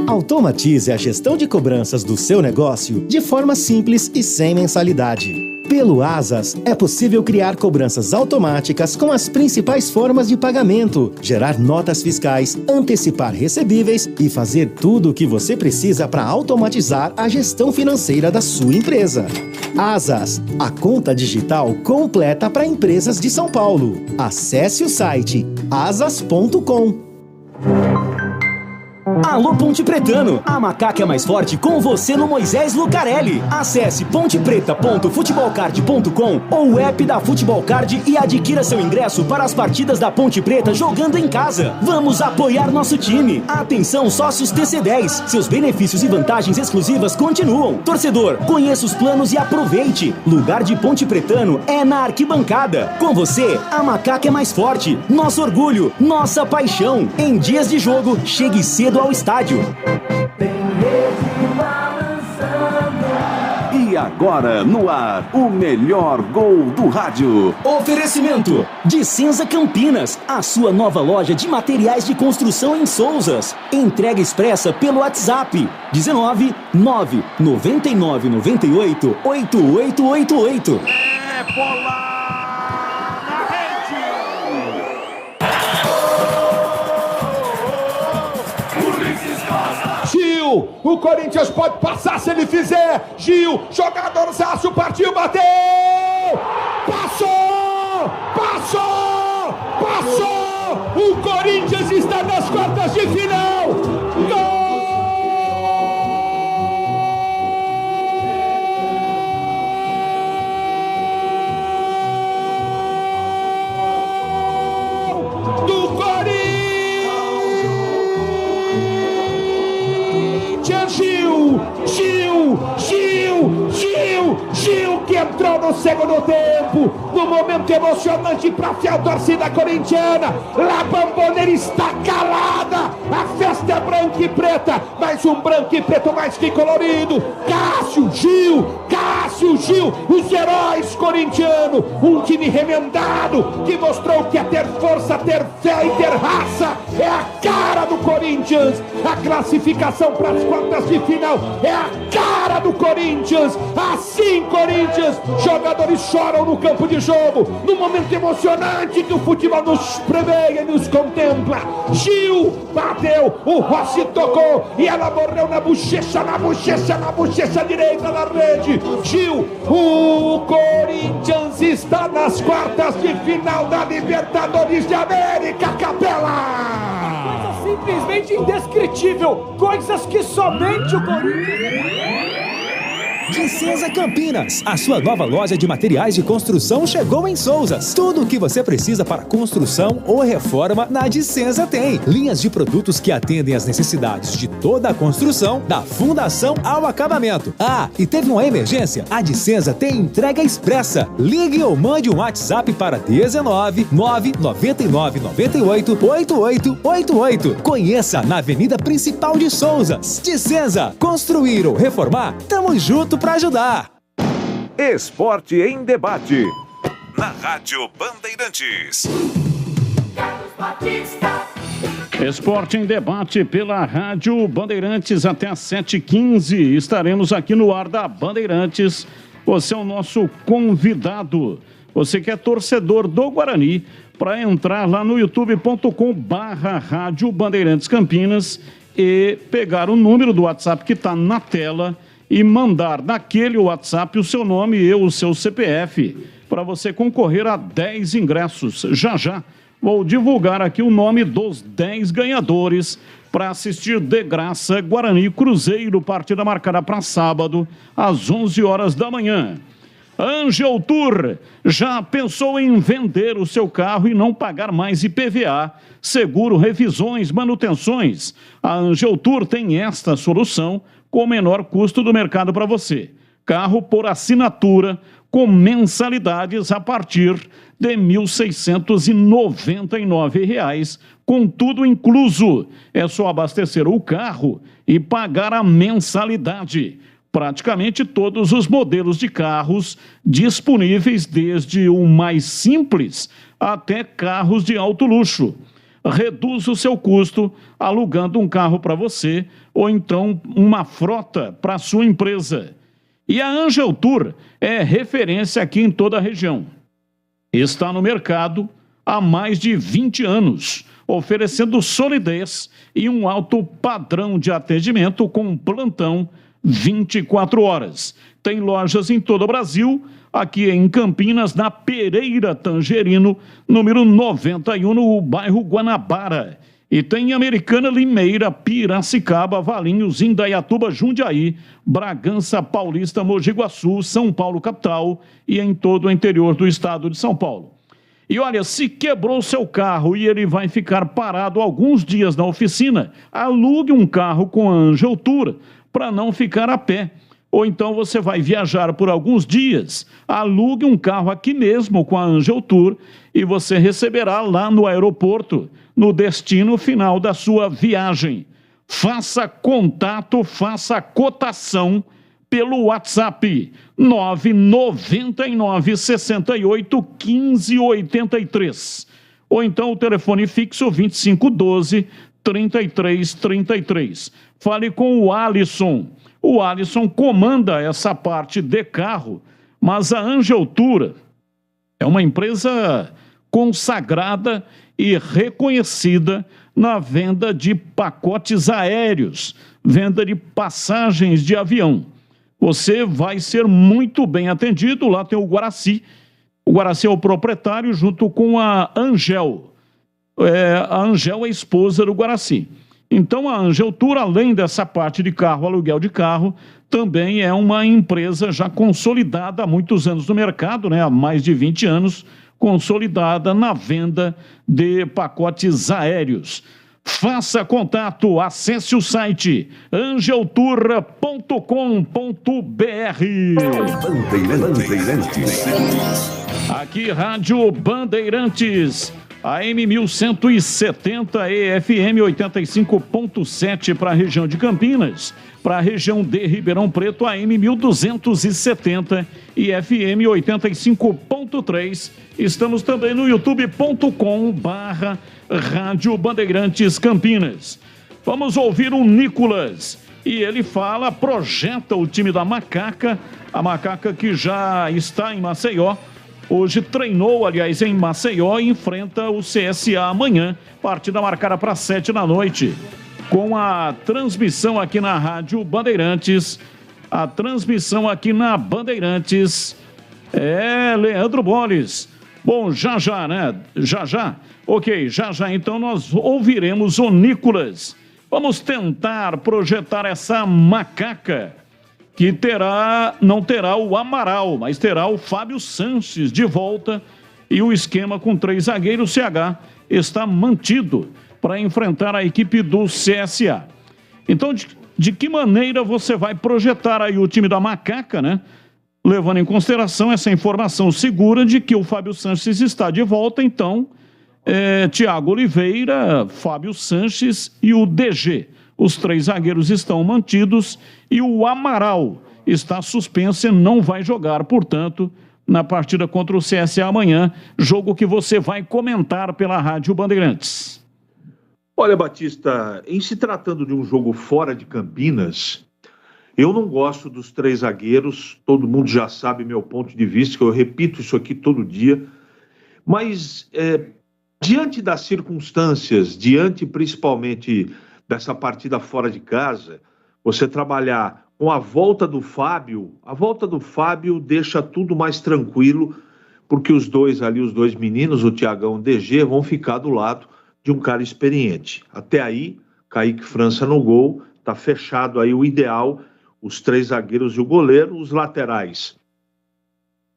Automatize a gestão de cobranças do seu negócio de forma simples e sem mensalidade. Pelo Asas, é possível criar cobranças automáticas com as principais formas de pagamento, gerar notas fiscais, antecipar recebíveis e fazer tudo o que você precisa para automatizar a gestão financeira da sua empresa. Asas, a conta digital completa para empresas de São Paulo. Acesse o site asas.com. Alô Ponte Pretano, a macaca é mais forte com você no Moisés Lucarelli. Acesse pontepreta.futebolcard.com ou o app da Futebolcard e adquira seu ingresso para as partidas da Ponte Preta jogando em casa. Vamos apoiar nosso time. Atenção sócios TC10, seus benefícios e vantagens exclusivas continuam. Torcedor, conheça os planos e aproveite. Lugar de Ponte Pretano é na arquibancada. Com você, a macaca é mais forte. Nosso orgulho, nossa paixão. Em dias de jogo, chegue cedo ao estádio. E agora, no ar, o melhor gol do rádio. Oferecimento de Cinza Campinas, a sua nova loja de materiais de construção em Souzas. Entrega expressa pelo WhatsApp 19 999 98 8888. É bola! Gil, o Corinthians pode passar se ele fizer. Gil, jogador Zácio, partiu, bateu! Passou! Passou! Passou! O Corinthians está nas quartas de final! Gol! Do Corinthians! Gil que entrou no segundo tempo, no momento emocionante para a fiel torcida corintiana. La Bombonera está calada, a festa é branca e preta, mas um branco e preto mais que colorido. Cássio Gil, os heróis corintianos, um time remendado que mostrou que é ter força, ter fé e ter raça. É a cara do Corinthians. A classificação para as quartas de final é a cara do Corinthians. Assim, Corinthians, jogadores choram no campo de jogo, no momento emocionante que o futebol nos premeia e nos contempla. Gil bateu, o Rossi tocou e ela morreu na bochecha direita da rede. Gil, o Corinthians está nas quartas de final da Libertadores de América, Capela! Coisa simplesmente indescritível, coisas que somente o Corinthians... Dicenza Campinas, a sua nova loja de materiais de construção chegou em Souzas. Tudo o que você precisa para construção ou reforma na Dicenza tem. Linhas de produtos que atendem às necessidades de toda a construção, da fundação ao acabamento. Ah, e teve uma emergência? A Dicenza tem entrega expressa. Ligue ou mande um WhatsApp para 19 999 98 8888. Conheça na Avenida Principal de Souzas. Dicenza, construir ou reformar? Tamo junto para ajudar. Esporte em Debate, na Rádio Bandeirantes. Esporte em Debate pela Rádio Bandeirantes até às 7h15. Estaremos aqui no ar da Bandeirantes. Você é o nosso convidado. Você que é torcedor do Guarani, para entrar lá no youtube.com/Rádio Bandeirantes Campinas e pegar o número do WhatsApp que está na tela e mandar naquele WhatsApp o seu nome e o seu CPF para você concorrer a 10 ingressos. Já já vou divulgar aqui o nome dos 10 ganhadores para assistir de graça Guarani e Cruzeiro, partida marcada para sábado às 11 horas da manhã. Angel Tour, já pensou em vender o seu carro e não pagar mais IPVA, seguro, revisões, manutenções? A Angel Tour tem esta solução com o menor custo do mercado para você. Carro por assinatura com mensalidades a partir de R$ 1.699, com tudo incluso. É só abastecer o carro e pagar a mensalidade. Praticamente todos os modelos de carros disponíveis, desde o mais simples até carros de alto luxo. Reduz o seu custo alugando um carro para você ou então uma frota para a sua empresa. E a Angel Tour é referência aqui em toda a região. Está no mercado há mais de 20 anos, oferecendo solidez e um alto padrão de atendimento com plantão 24 horas. Tem lojas em todo o Brasil, aqui em Campinas, na Pereira Tangerino, número 91, no bairro Guanabara. E tem em Americana, Limeira, Piracicaba, Valinhos, Indaiatuba, Jundiaí, Bragança Paulista, Mogi Guaçu, São Paulo capital e em todo o interior do estado de São Paulo. E olha, se quebrou seu carro e ele vai ficar parado alguns dias na oficina, alugue um carro com a Angel Tour para não ficar a pé. Ou então você vai viajar por alguns dias, alugue um carro aqui mesmo com a Angel Tour e você receberá lá no aeroporto, no destino final da sua viagem. Faça contato, faça cotação pelo WhatsApp 999 68 15 83. Ou então o telefone fixo 2512 3333. Fale com o Alisson. O Alisson comanda essa parte de carro, mas a Angel Tour é uma empresa consagrada e reconhecida na venda de pacotes aéreos, venda de passagens de avião. Você vai ser muito bem atendido. Lá tem o Guaraci. O Guaraci é o proprietário junto com a Angel. A Angel é a esposa do Guaraci. Então a Angel Tour, além dessa parte de carro, aluguel de carro, também é uma empresa já consolidada há muitos anos no mercado, né? Há mais de 20 anos, consolidada na venda de pacotes aéreos. Faça contato, acesse o site angeltour.com.br. Aqui, Rádio Bandeirantes, AM 1170 e FM 85.7 para a região de Campinas, para a região de Ribeirão Preto, AM 1270 e FM 85.3. Estamos também no youtube.com/Rádio Bandeirantes Campinas. Vamos ouvir o Nicolas. E ele fala, projeta o time da Macaca, a Macaca que já está em Maceió. Hoje treinou, aliás, em Maceió e enfrenta o CSA amanhã, partida marcada para 7 da noite. Com a transmissão aqui na Rádio Bandeirantes, a transmissão aqui na Bandeirantes é Leandro Boles. Bom, já, né? Já? Ok, já, então nós ouviremos o Nicolas. Vamos tentar projetar essa Macaca, que não terá o Amaral, mas terá o Fábio Sanches de volta e o esquema com 3 zagueiros. CH está mantido para enfrentar a equipe do CSA. Então, de que maneira você vai projetar aí o time da Macaca, né? Levando em consideração essa informação segura de que o Fábio Sanches está de volta, então, Thiago Oliveira, Fábio Sanches e o DG. Os 3 zagueiros estão mantidos e o Amaral está suspenso e não vai jogar, portanto, na partida contra o CSA amanhã, jogo que você vai comentar pela Rádio Bandeirantes. Olha, Batista, em se tratando de um jogo fora de Campinas, eu não gosto dos 3 zagueiros, todo mundo já sabe meu ponto de vista, que eu repito isso aqui todo dia, mas diante das circunstâncias, diante principalmente dessa partida fora de casa, você trabalhar com a volta do Fábio deixa tudo mais tranquilo, porque os dois meninos, o Thiagão e o DG, vão ficar do lado de um cara experiente. Até aí, Kaique França no gol, tá fechado aí o ideal, os 3 zagueiros e o goleiro. Os laterais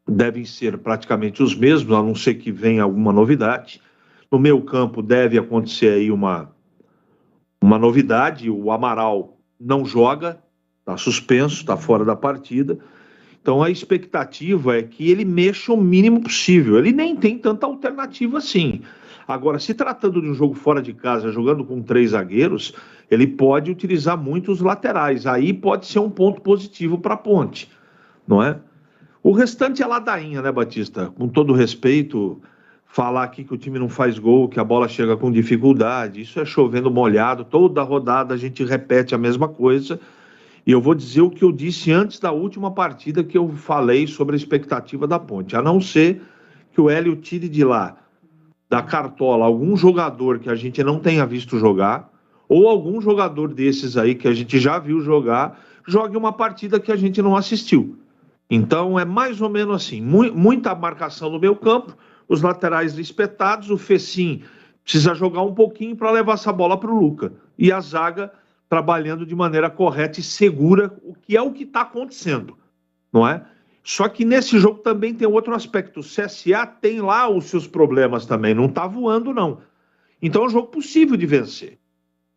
devem ser praticamente os mesmos, a não ser que venha alguma novidade. No meio campo deve acontecer aí uma novidade, o Amaral não joga, está suspenso, está fora da partida. Então a expectativa é que ele mexa o mínimo possível. Ele nem tem tanta alternativa assim. Agora, se tratando de um jogo fora de casa, jogando com 3 zagueiros, ele pode utilizar muito os laterais. Aí pode ser um ponto positivo para a Ponte, não é? O restante é ladainha, né, Batista? Com todo respeito, falar aqui que o time não faz gol, que a bola chega com dificuldade, isso é chovendo molhado. Toda rodada a gente repete a mesma coisa. E eu vou dizer o que eu disse antes da última partida que eu falei sobre a expectativa da Ponte. A não ser que o Hélio tire de lá, da cartola, algum jogador que a gente não tenha visto jogar, ou algum jogador desses aí que a gente já viu jogar, jogue uma partida que a gente não assistiu. Então é mais ou menos assim, muita marcação no meio campo, os laterais espetados, o Fecim precisa jogar um pouquinho para levar essa bola para o Luca. E a zaga trabalhando de maneira correta e segura, o que está acontecendo, não é? Só que nesse jogo também tem outro aspecto. O CSA tem lá os seus problemas também, não está voando, não. Então é um jogo possível de vencer.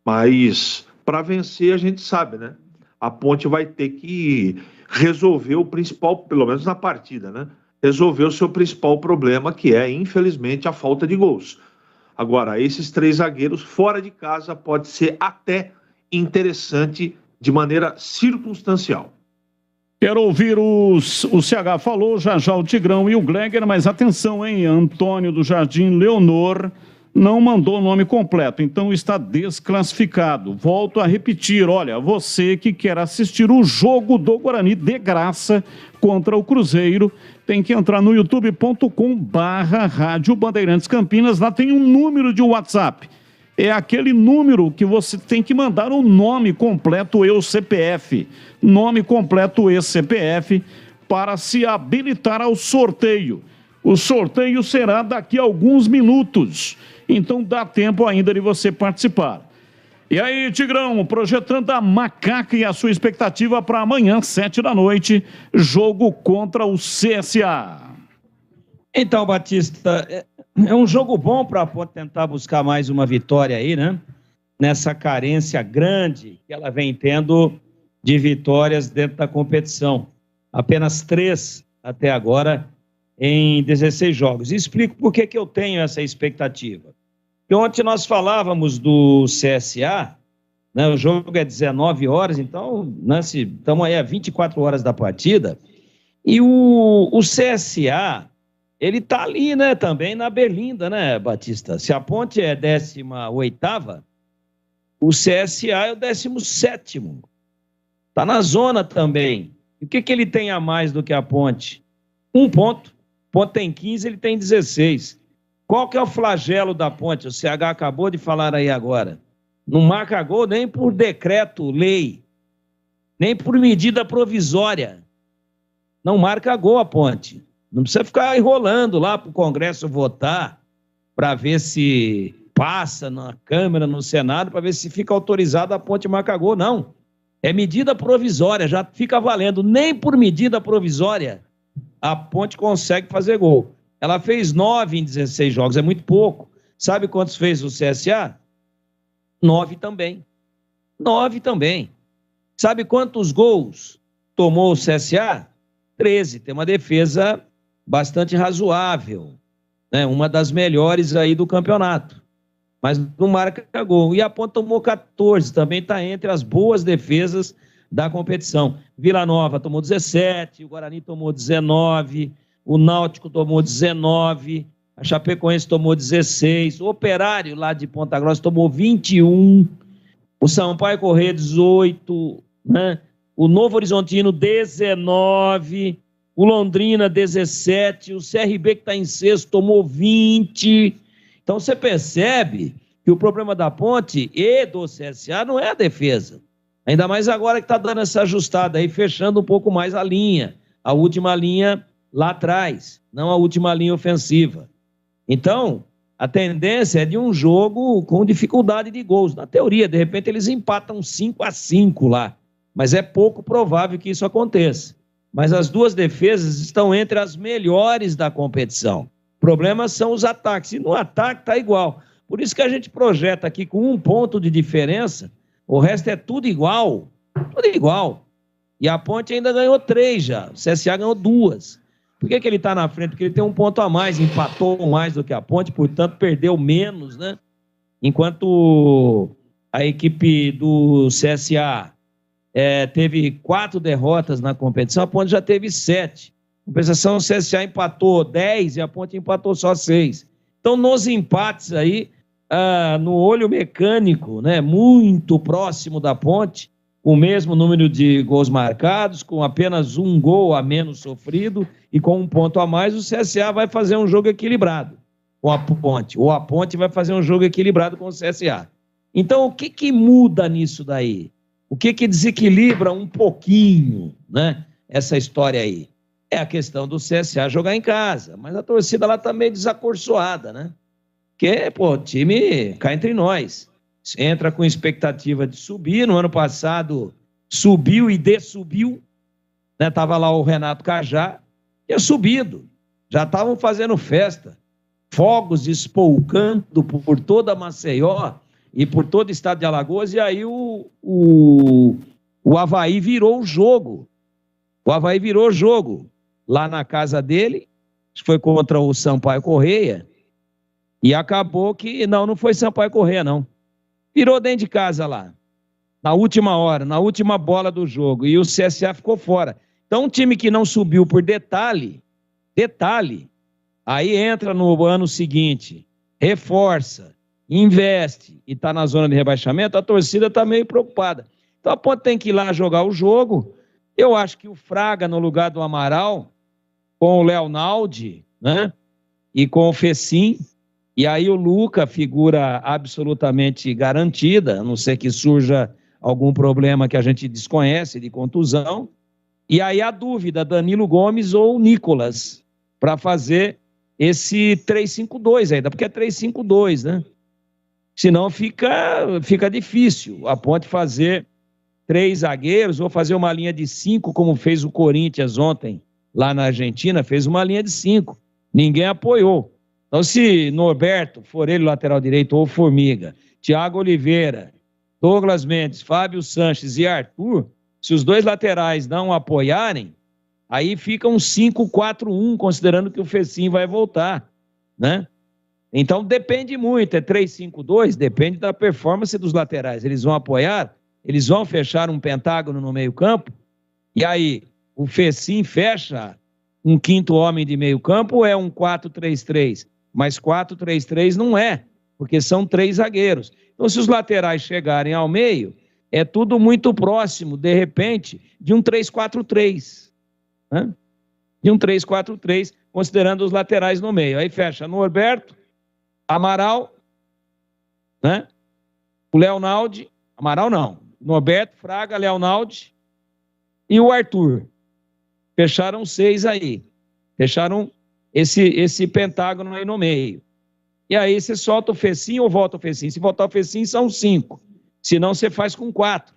Mas para vencer a gente sabe, né? A Ponte vai ter que resolver o principal, pelo menos na partida, né? Resolver o seu principal problema, que é, infelizmente, a falta de gols. Agora, esses 3 zagueiros fora de casa pode ser até interessante de maneira circunstancial. Quero ouvir o CH falou, já o Tigrão e o Gleger, mas atenção, hein? Antônio do Jardim Leonor não mandou o nome completo, então está desclassificado. Volto a repetir, olha, você que quer assistir o jogo do Guarani de graça contra o Cruzeiro, tem que entrar no youtube.com/Rádio Bandeirantes Campinas, lá tem um número de WhatsApp. É aquele número que você tem que mandar o nome completo e o CPF. Nome completo e CPF para se habilitar ao sorteio. O sorteio será daqui a alguns minutos. Então dá tempo ainda de você participar. E aí, Tigrão, projetando a Macaca e a sua expectativa para amanhã, 7h, jogo contra o CSA. Então, Batista, é um jogo bom para tentar buscar mais uma vitória aí, né? Nessa carência grande que ela vem tendo de vitórias dentro da competição. Apenas 3 até agora em 16 jogos. E explico por que eu tenho essa expectativa. Porque ontem nós falávamos do CSA, né? O jogo é 19 horas, então estamos aí a 24 horas da partida. E o CSA... ele está ali, né, também na Berlinda, né, Batista? Se a Ponte é 18ª, o CSA é o 17º. Está na zona também. E o que ele tem a mais do que a Ponte? 1 ponto. A Ponte tem 15, ele tem 16. Qual que é o flagelo da Ponte? O CH acabou de falar aí agora. Não marca gol nem por decreto-lei, nem por medida provisória. Não marca gol a Ponte. Não precisa ficar enrolando lá para o Congresso votar para ver se passa na Câmara, no Senado, para ver se fica autorizada a Ponte marcar gol. Não. É medida provisória, já fica valendo. Nem por medida provisória a Ponte consegue fazer gol. Ela fez 9 em 16 jogos, é muito pouco. Sabe quantos fez o CSA? 9 também. 9 também. Sabe quantos gols tomou o CSA? 13. Tem uma defesa bastante razoável, né? Uma das melhores aí do campeonato, mas não marca gol. E a Ponte tomou 14, também está entre as boas defesas da competição. Vila Nova tomou 17, o Guarani tomou 19, o Náutico tomou 19, a Chapecoense tomou 16, o Operário lá de Ponta Grossa tomou 21, o Sampaio Corrêa 18, né? O Novo Horizontino 19, o Londrina 17, o CRB que está em 6º tomou 20. Então você percebe que o problema da Ponte e do CSA não é a defesa. Ainda mais agora que está dando essa ajustada aí, fechando um pouco mais a linha, a última linha lá atrás, não a última linha ofensiva. Então, a tendência é de um jogo com dificuldade de gols. Na teoria, de repente, eles empatam 5-5 lá, mas é pouco provável que isso aconteça. Mas as duas defesas estão entre as melhores da competição. O problema são os ataques, e no ataque está igual. Por isso que a gente projeta aqui com 1 ponto de diferença, o resto é tudo igual, E a Ponte ainda ganhou 3 já, o CSA ganhou 2. Por que ele está na frente? Porque ele tem 1 ponto a mais, empatou mais do que a Ponte, portanto perdeu menos, né? Enquanto a equipe do CSA teve 4 derrotas na competição, a Ponte já teve 7. Em compensação, o CSA empatou 10 e a Ponte empatou só 6. Então, nos empates aí, no olho mecânico, né, muito próximo da Ponte, com o mesmo número de gols marcados, com apenas 1 gol a menos sofrido e com 1 ponto a mais, o CSA vai fazer um jogo equilibrado com a Ponte, ou a Ponte vai fazer um jogo equilibrado com o CSA. Então, o que muda nisso daí? O que desequilibra um pouquinho, né, essa história aí? É a questão do CSA jogar em casa, mas a torcida lá tá meio desacorçoada, né? Porque, o time cá entre nós. Entra com expectativa de subir. No ano passado, subiu e dessubiu. Né? Tava lá o Renato Cajá. Tinha subido. Já estavam fazendo festa. Fogos espolcando por toda Maceió e por todo o estado de Alagoas. E aí o Avaí virou o jogo. O Avaí virou o jogo lá na casa dele. Acho que foi contra o Sampaio Correia. E acabou que... Não foi Sampaio Correia, não. Virou dentro de casa lá. Na última hora, na última bola do jogo. E o CSA ficou fora. Então, um time que não subiu por detalhe, aí entra no ano seguinte, reforça, investe e está na zona de rebaixamento, a torcida está meio preocupada. Então, a Ponte tem que ir lá jogar o jogo. Eu acho que o Fraga, no lugar do Amaral, com o Leonaldi, né? E com o Fecim. E aí o Luca, figura absolutamente garantida, a não ser que surja algum problema que a gente desconhece de contusão. E aí a dúvida, Danilo Gomes ou Nicolas, para fazer esse 3-5-2 ainda, porque é 3-5-2, né? Senão fica difícil a Ponte fazer 3 zagueiros ou fazer uma linha de 5, como fez o Corinthians ontem lá na Argentina, fez uma linha de 5. Ninguém apoiou. Então, se Norberto for ele lateral direito ou Formiga, Thiago Oliveira, Douglas Mendes, Fábio Sanches e Arthur, se os 2 laterais não apoiarem, aí fica um 5-4-1, considerando que o Fecim vai voltar, né? Então, depende muito, é 3-5-2, depende da performance dos laterais. Eles vão apoiar, eles vão fechar um pentágono no meio-campo, e aí o Fecim fecha um 5º homem de meio-campo ou é um 4-3-3? Mas 4-3-3 não é, porque são 3 zagueiros. Então, se os laterais chegarem ao meio, é tudo muito próximo, de repente, de um 3-4-3. Né? De um 3-4-3, considerando os laterais no meio. Aí fecha Norberto, Amaral, né? O Leonaldi, Amaral não, Norberto, Fraga, Leonaldi e o Arthur. Fecharam 6 aí. Fecharam esse pentágono aí no meio. E aí você solta o Fecim ou volta o Fecim? Se voltar o Fecim, são 5. Se não, você faz com 4.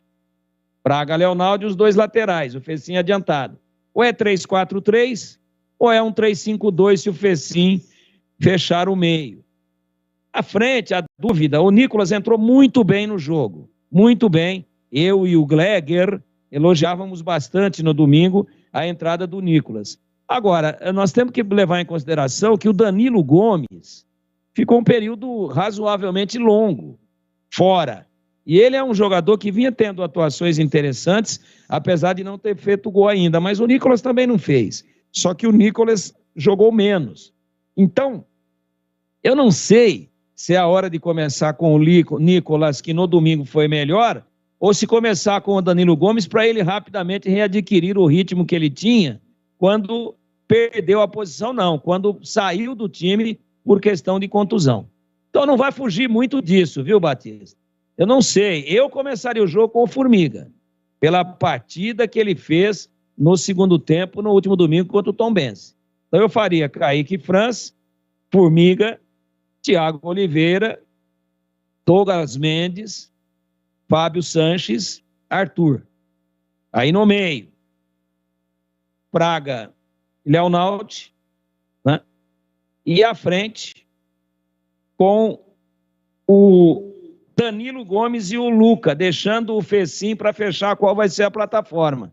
Fraga, Leonaldi e os 2 laterais. O Fecim adiantado. Ou é 3-4-3 ou é um 3-5-2 se o Fecim fechar o meio. À frente, a dúvida, o Nicolas entrou muito bem no jogo. Muito bem. Eu e o Gleger elogiávamos bastante no domingo a entrada do Nicolas. Agora, nós temos que levar em consideração que o Danilo Gomes ficou um período razoavelmente longo fora. E ele é um jogador que vinha tendo atuações interessantes, apesar de não ter feito gol ainda. Mas o Nicolas também não fez. Só que o Nicolas jogou menos. Então, eu não sei se é a hora de começar com o Nicolas, que no domingo foi melhor, ou se começar com o Danilo Gomes para ele rapidamente readquirir o ritmo que ele tinha quando perdeu a posição, não, quando saiu do time por questão de contusão. Então não vai fugir muito disso, viu, Batista? Eu não sei, eu começaria o jogo com o Formiga. pela partida que ele fez no segundo tempo, no último domingo, contra o Tombense. Então eu faria Kaique França, Formiga, Thiago Oliveira, Douglas Mendes, Fábio Sanches, Arthur. Aí no meio, Fraga e Leonaldi, né? E à frente, com o Danilo Gomes e o Luca, deixando o Fecim para fechar qual vai ser a plataforma.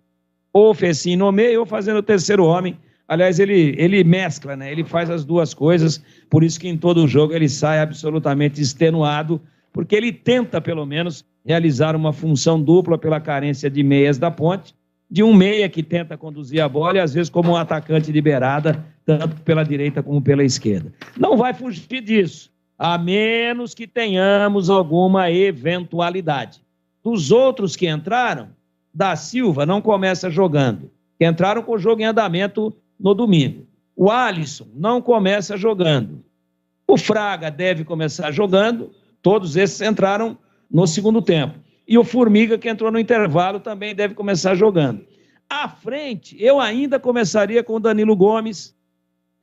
Ou o Fecim no meio, ou fazendo o terceiro homem. Aliás, ele mescla, né? Ele faz as duas coisas, por isso que em todo jogo ele sai absolutamente extenuado, porque ele tenta, pelo menos, realizar uma função dupla pela carência de meias da Ponte, de um meia que tenta conduzir a bola e às vezes como um atacante de beirada, tanto pela direita como pela esquerda. Não vai fugir disso, a menos que tenhamos alguma eventualidade. Dos outros que entraram, Da Silva não começa jogando, que entraram com o jogo em andamento no domingo. O Alisson não começa jogando. O Fraga deve começar jogando, todos esses entraram no segundo tempo. E o Formiga, que entrou no intervalo, também deve começar jogando. À frente, eu ainda começaria com o Danilo Gomes,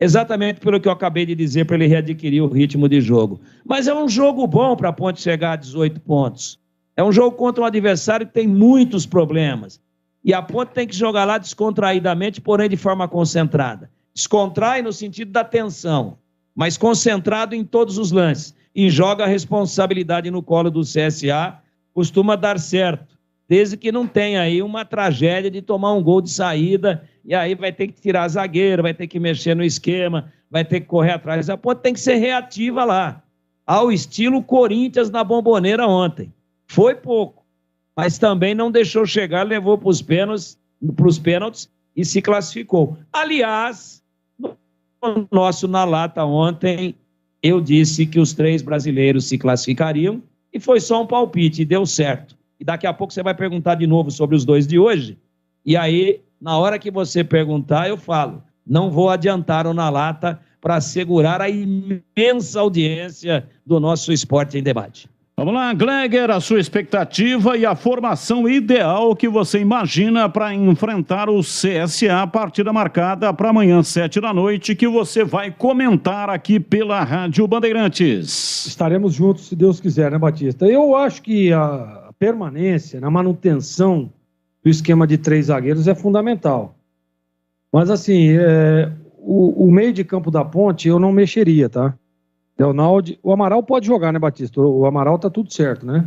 exatamente pelo que eu acabei de dizer, para ele readquirir o ritmo de jogo. Mas é um jogo bom para a Ponte chegar a 18 pontos. É um jogo contra um adversário que tem muitos problemas. E a Ponte tem que jogar lá descontraídamente, porém de forma concentrada. Descontrai no sentido da tensão, mas concentrado em todos os lances. E joga a responsabilidade no colo do CSA, costuma dar certo. Desde que não tenha aí uma tragédia de tomar um gol de saída, e aí vai ter que tirar zagueiro, vai ter que mexer no esquema, vai ter que correr atrás. A Ponte tem que ser reativa lá, ao estilo Corinthians na Bomboneira ontem. Foi pouco, mas também não deixou chegar, levou para os pênaltis e se classificou. Aliás, no nosso Na Lata ontem, eu disse que os 3 brasileiros se classificariam e foi só um palpite, e deu certo. E daqui a pouco você vai perguntar de novo sobre os 2 de hoje, e aí, na hora que você perguntar, eu falo, não vou adiantar o Na Lata para assegurar a imensa audiência do nosso Esporte em Debate. Vamos lá, Gleger, a sua expectativa e a formação ideal que você imagina para enfrentar o CSA, partida marcada para amanhã, 7 da noite, que você vai comentar aqui pela Rádio Bandeirantes. Estaremos juntos, se Deus quiser, né, Batista? Eu acho que a permanência, na manutenção do esquema de 3 zagueiros é fundamental. Mas, assim, o meio de campo da Ponte eu não mexeria, tá? Leonaldi, o Amaral pode jogar, né, Batista? O Amaral tá tudo certo, né?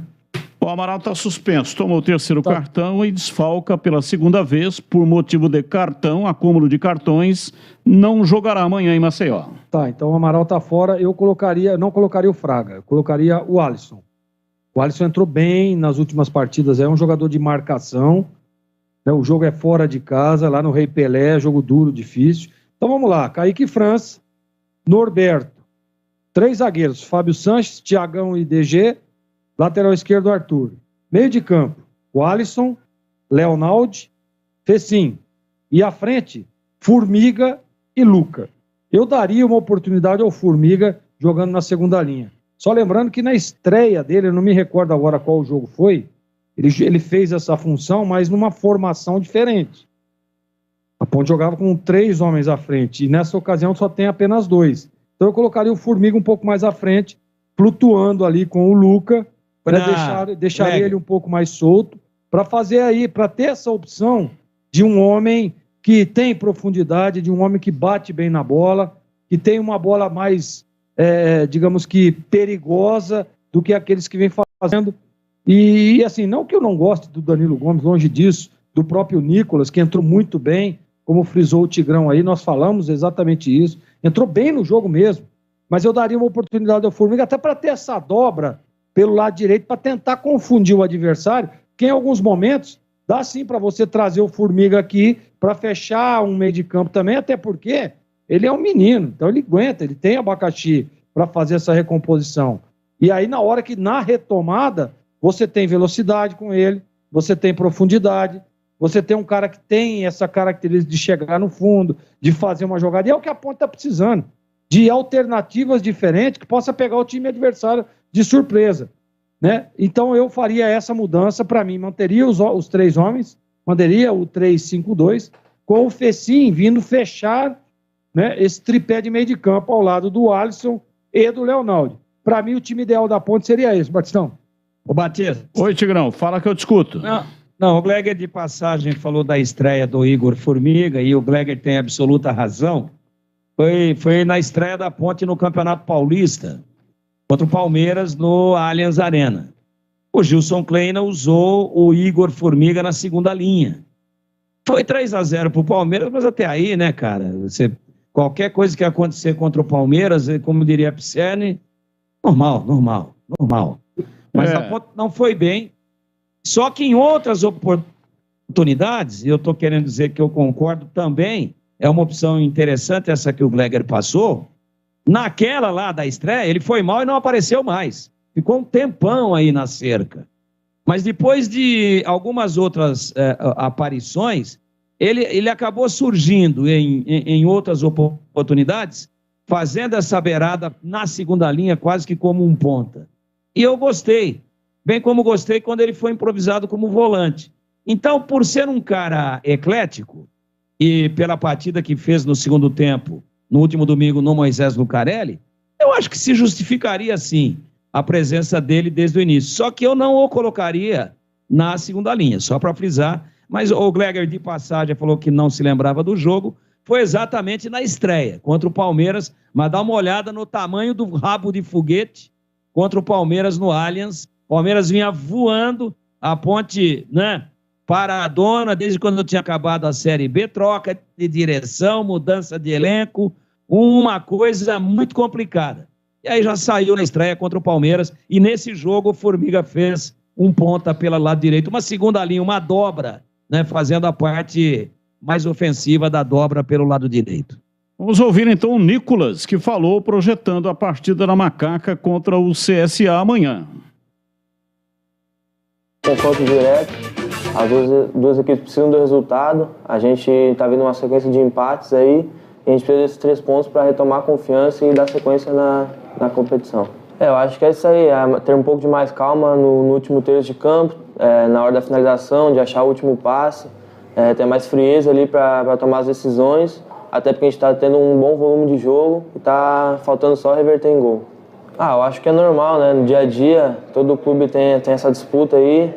O Amaral tá suspenso, tomou o 3º cartão e desfalca pela 2ª vez por motivo de cartão, acúmulo de cartões, não jogará amanhã em Maceió. Tá, então o Amaral tá fora, não colocaria o Fraga, eu colocaria o Alisson. O Alisson entrou bem nas últimas partidas, é um jogador de marcação, né? O jogo é fora de casa, lá no Rei Pelé, jogo duro, difícil. Então vamos lá, Kaique França, Norberto, 3 zagueiros, Fábio Sanches, Thiagão e DG, lateral esquerdo Arthur. Meio de campo, o Alisson, Leonaldi, Fecim. E à frente, Formiga e Luca. Eu daria uma oportunidade ao Formiga jogando na segunda linha. Só lembrando que na estreia dele, eu não me recordo agora qual jogo foi, ele fez essa função, mas numa formação diferente. A Ponte jogava com 3 homens à frente, e nessa ocasião só tem apenas 2. Então eu colocaria o Formiga um pouco mais à frente, flutuando ali com o Luca, para deixar ele um pouco mais solto, para fazer aí, para ter essa opção de um homem que tem profundidade, de um homem que bate bem na bola, que tem uma bola mais, digamos que, perigosa do que aqueles que vem fazendo. E assim, não que eu não goste do Danilo Gomes, longe disso, do próprio Nicolas, que entrou muito bem, como frisou o Tigrão aí, nós falamos exatamente isso. Entrou bem no jogo mesmo, mas eu daria uma oportunidade ao Formiga até para ter essa dobra pelo lado direito, para tentar confundir o adversário, que em alguns momentos dá sim para você trazer o Formiga aqui para fechar um meio de campo também, até porque ele é um menino, então ele aguenta, ele tem abacaxi para fazer essa recomposição. E aí na hora que na retomada você tem velocidade com ele, você tem profundidade, você tem um cara que tem essa característica de chegar no fundo, de fazer uma jogada, e é o que a Ponte está precisando, de alternativas diferentes que possa pegar o time adversário de surpresa. né? Então eu faria essa mudança para mim, manteria os 3 homens, manteria o 3-5-2, com o Fecim vindo fechar, né, esse tripé de meio de campo ao lado do Alisson e do Leonardo. Para mim, o time ideal da Ponte seria esse, Batistão. Ô, Batista. Oi, Tigrão, fala que eu te escuto. Não, o Gleger de passagem falou da estreia do Igor Formiga, e o Gleger tem absoluta razão. Foi na estreia da Ponte no Campeonato Paulista, contra o Palmeiras no Allianz Arena. O Gilson Kleina usou o Igor Formiga na segunda linha. Foi 3-0 pro Palmeiras, mas até aí, né, cara? Qualquer coisa que acontecer contra o Palmeiras, como diria a Pisserni, normal. Mas a Ponte não foi bem. Só que em outras oportunidades, e eu estou querendo dizer que eu concordo também, é uma opção interessante essa que o Gleger passou. Naquela lá da estreia, ele foi mal e não apareceu mais. Ficou um tempão aí na cerca. Mas depois de algumas outras aparições, ele acabou surgindo em outras oportunidades, fazendo essa beirada na segunda linha, quase que como um ponta. E eu gostei, bem como gostei quando ele foi improvisado como volante. Então, por ser um cara eclético, e pela partida que fez no segundo tempo, no último domingo, no Moisés Lucarelli, eu acho que se justificaria, sim, a presença dele desde o início. Só que eu não o colocaria na segunda linha, só para frisar. Mas o Gleger, de passagem, falou que não se lembrava do jogo. Foi exatamente na estreia, contra o Palmeiras. Mas dá uma olhada no tamanho do rabo de foguete contra o Palmeiras no Allianz. O Palmeiras vinha voando, a Ponte, né, paradona, desde quando tinha acabado a Série B, troca de direção, mudança de elenco, uma coisa muito complicada. E aí já saiu na estreia contra o Palmeiras, e nesse jogo o Formiga fez um ponta pelo lado direito, uma segunda linha, uma dobra, né, fazendo a parte mais ofensiva da dobra pelo lado direito. Vamos ouvir então o Nicolas, que falou projetando a partida da Macaca contra o CSA amanhã. Confronto direto, as duas equipes precisam do resultado, a gente está vendo uma sequência de empates aí, e a gente precisa desses 3 pontos para retomar a confiança e dar sequência na competição. Eu acho que é isso aí, ter um pouco de mais calma no último terço de campo, na hora da finalização, de achar o último passe, ter mais frieza ali para tomar as decisões, até porque a gente está tendo um bom volume de jogo e está faltando só reverter em gol. Eu acho que é normal, né? No dia a dia, todo clube tem essa disputa aí,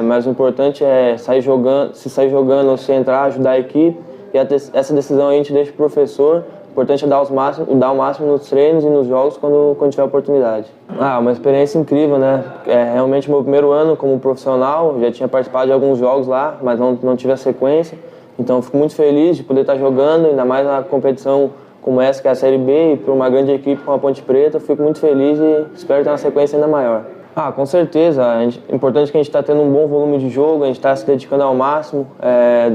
mas o importante é sair jogando, se sair jogando ou se entrar, ajudar a equipe, e essa decisão a gente deixa pro professor. O importante é dar o máximo nos treinos e nos jogos quando tiver oportunidade. Uma experiência incrível, né? É realmente meu primeiro ano como profissional, já tinha participado de alguns jogos lá, mas não tive a sequência. Então fico muito feliz de poder estar jogando, ainda mais na competição como essa, que é a Série B, e por uma grande equipe como a Ponte Preta. Fico muito feliz e espero ter uma sequência ainda maior. Com certeza. É importante que a gente está tendo um bom volume de jogo, a gente está se dedicando ao máximo,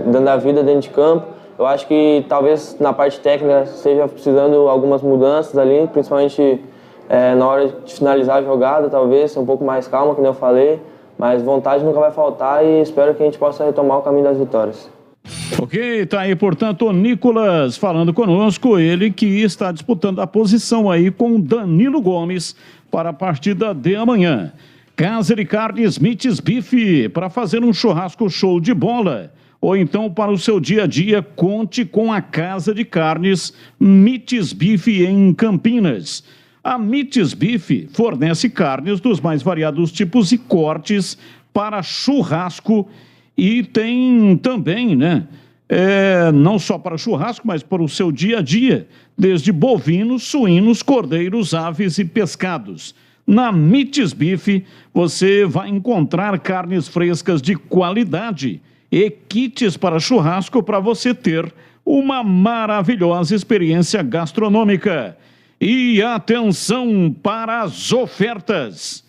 dando a vida dentro de campo. Eu acho que talvez na parte técnica esteja precisando algumas mudanças ali, principalmente na hora de finalizar a jogada, talvez, ser um pouco mais calma, como eu falei, mas vontade nunca vai faltar e espero que a gente possa retomar o caminho das vitórias. Ok, tá aí, portanto, o Nicolas falando conosco, ele que está disputando a posição aí com Danilo Gomes para a partida de amanhã. Casa de Carnes Mites Bife, para fazer um churrasco show de bola. Ou então, para o seu dia a dia, conte com a Casa de Carnes Mites Bife em Campinas. A Mites Bife fornece carnes dos mais variados tipos e cortes para churrasco e tem também, né, não só para churrasco, mas para o seu dia a dia, desde bovinos, suínos, cordeiros, aves e pescados. Na Mites Bife, você vai encontrar carnes frescas de qualidade e kits para churrasco para você ter uma maravilhosa experiência gastronômica. E atenção para as ofertas,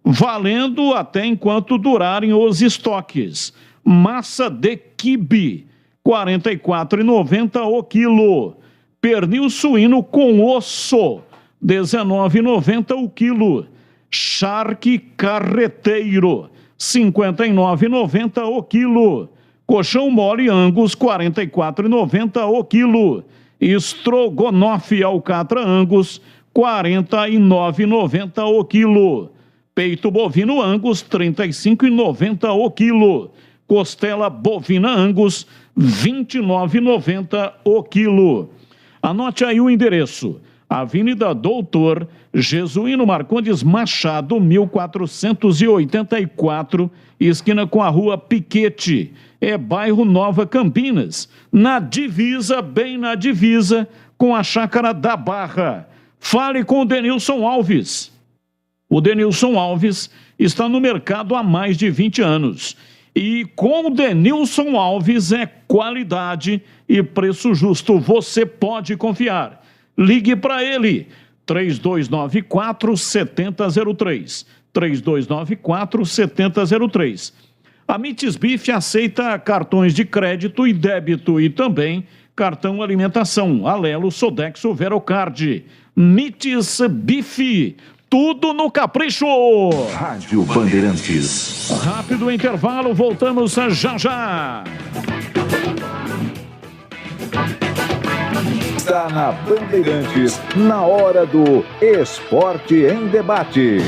valendo até enquanto durarem os estoques. Massa de quibe, R$ 44,90 o quilo. Pernil suíno com osso, R$ 19,90 o quilo. Charque carreteiro, R$ 59,90 o quilo. Colchão mole Angus, R$ 44,90 o quilo. Estrogonofe alcatra Angus, R$ 49,90 o quilo. Peito bovino Angus, R$ 35,90 o quilo. Costela bovina Angus, R$ 29,90 o quilo. Anote aí o endereço. Avenida Doutor Jesuíno Marcondes Machado, 1484, esquina com a Rua Piquete. É bairro Nova Campinas, na divisa, bem na divisa, com a Chácara da Barra. Fale com o Denilson Alves. O Denilson Alves está no mercado há mais de 20 anos. E com o Denilson Alves é qualidade e preço justo. Você pode confiar. Ligue para ele. 3294-7003. 3294-7003. A Mites Bife aceita cartões de crédito e débito e também cartão alimentação. Alelo, Sodexo, Verocard. Mites Bife. Tudo no capricho. Rádio Bandeirantes. Rápido intervalo, voltamos já já. Está na Bandeirantes, na hora do Esporte em Debate.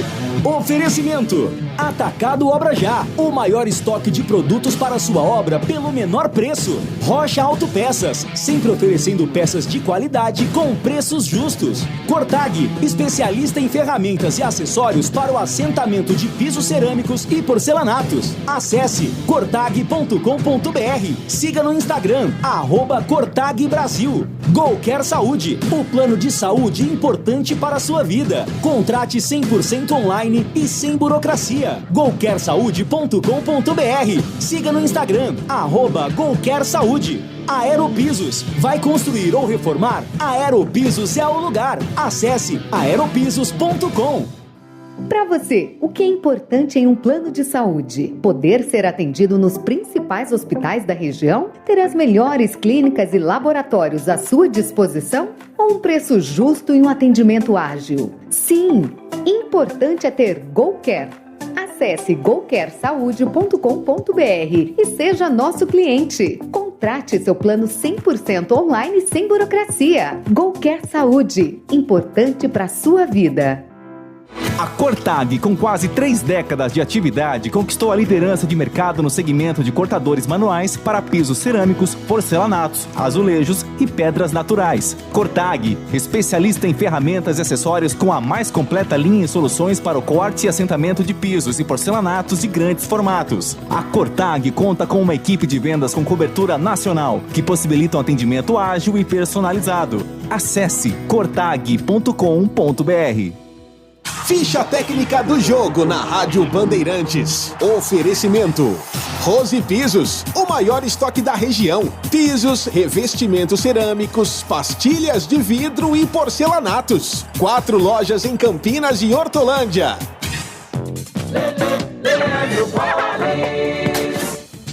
Oferecimento: Atacado Obra Já, o maior estoque de produtos para sua obra pelo menor preço. Rocha Autopeças, sempre oferecendo peças de qualidade com preços justos. Cortag, especialista em ferramentas e acessórios para o assentamento de pisos cerâmicos e porcelanatos. Acesse cortag.com.br. Siga no Instagram, @Cortag Brasil. Golcare Saúde, o plano de saúde importante para a sua vida. Contrate 100% online e sem burocracia. golcaresaude.com.br. Siga no Instagram, @Golcare Saúde. Aeropisos, vai construir ou reformar? Aeropisos é o lugar. Acesse aeropisos.com. Para você, o que é importante em um plano de saúde? Poder ser atendido nos principais hospitais da região? Ter as melhores clínicas e laboratórios à sua disposição? Ou um preço justo e um atendimento ágil? Sim, importante é ter Golcare. Acesse golcaresaude.com.br e seja nosso cliente. Contrate seu plano 100% online sem burocracia. Golcare Saúde, importante para a sua vida. A Cortag, com quase 3 décadas de atividade, conquistou a liderança de mercado no segmento de cortadores manuais para pisos cerâmicos, porcelanatos, azulejos e pedras naturais. Cortag, especialista em ferramentas e acessórios com a mais completa linha e soluções para o corte e assentamento de pisos e porcelanatos de grandes formatos. A Cortag conta com uma equipe de vendas com cobertura nacional, que possibilita um atendimento ágil e personalizado. Acesse cortag.com.br. Ficha técnica do jogo na Rádio Bandeirantes. Oferecimento: Rose Pisos, o maior estoque da região. Pisos, revestimentos cerâmicos, pastilhas de vidro e porcelanatos. 4 lojas em Campinas e Hortolândia.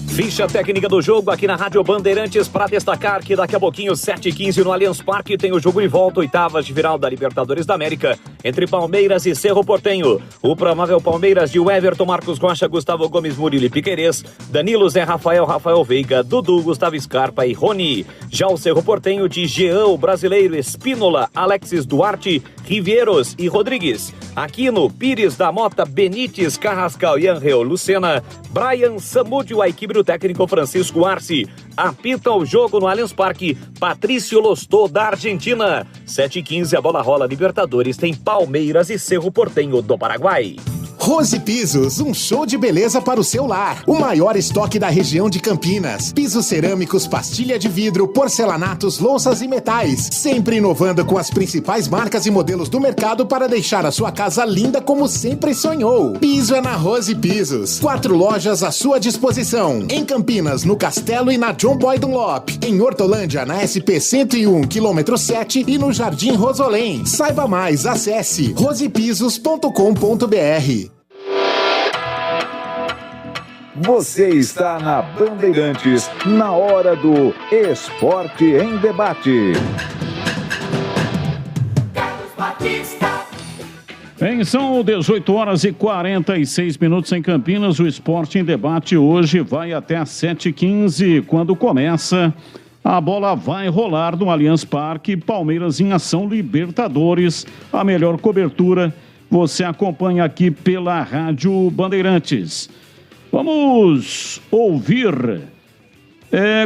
Ficha técnica do jogo aqui na Rádio Bandeirantes, para destacar que daqui a pouquinho, 7h15 no Allianz Parque, tem o jogo em volta, oitavas de final da Libertadores da América, entre Palmeiras e Cerro Porteño. O provável Palmeiras de Everton, Marcos Rocha, Gustavo Gomes, Murilo e Piquerez, Danilo, Zé Rafael, Rafael Veiga, Dudu, Gustavo Scarpa e Rony. Já o Cerro Porteño de Jean, o brasileiro, Espínola, Alexis Duarte, Riveiros e Rodrigues. Aquino, Pires da Mota, Benítez, Carrascal e Angel Lucena, Brian Samúdio, a equipe do técnico Francisco Arce. Apita o jogo no Allianz Parque, Patrício Lostó, da Argentina. 7h15, a bola rola. Libertadores tem Palmeiras e Cerro Porteño do Paraguai. Rose Pisos, um show de beleza para o seu lar. O maior estoque da região de Campinas. Pisos cerâmicos, pastilha de vidro, porcelanatos, louças e metais. Sempre inovando com as principais marcas e modelos do mercado para deixar a sua casa linda como sempre sonhou. Piso é na Rose Pisos. 4 lojas à sua disposição. Em Campinas, no Castelo e na John Boy Dunlop. Em Hortolândia, na SP 101, quilômetro 7 e no Jardim Rosolém. Saiba mais, acesse rosepisos.com.br. Você está na Bandeirantes, na hora do Esporte em Debate. São 18h46 em Campinas. O Esporte em Debate hoje vai até às 7h15, quando começa. A bola vai rolar no Allianz Parque. Palmeiras em ação, Libertadores, a melhor cobertura você acompanha aqui pela Rádio Bandeirantes. Vamos ouvir.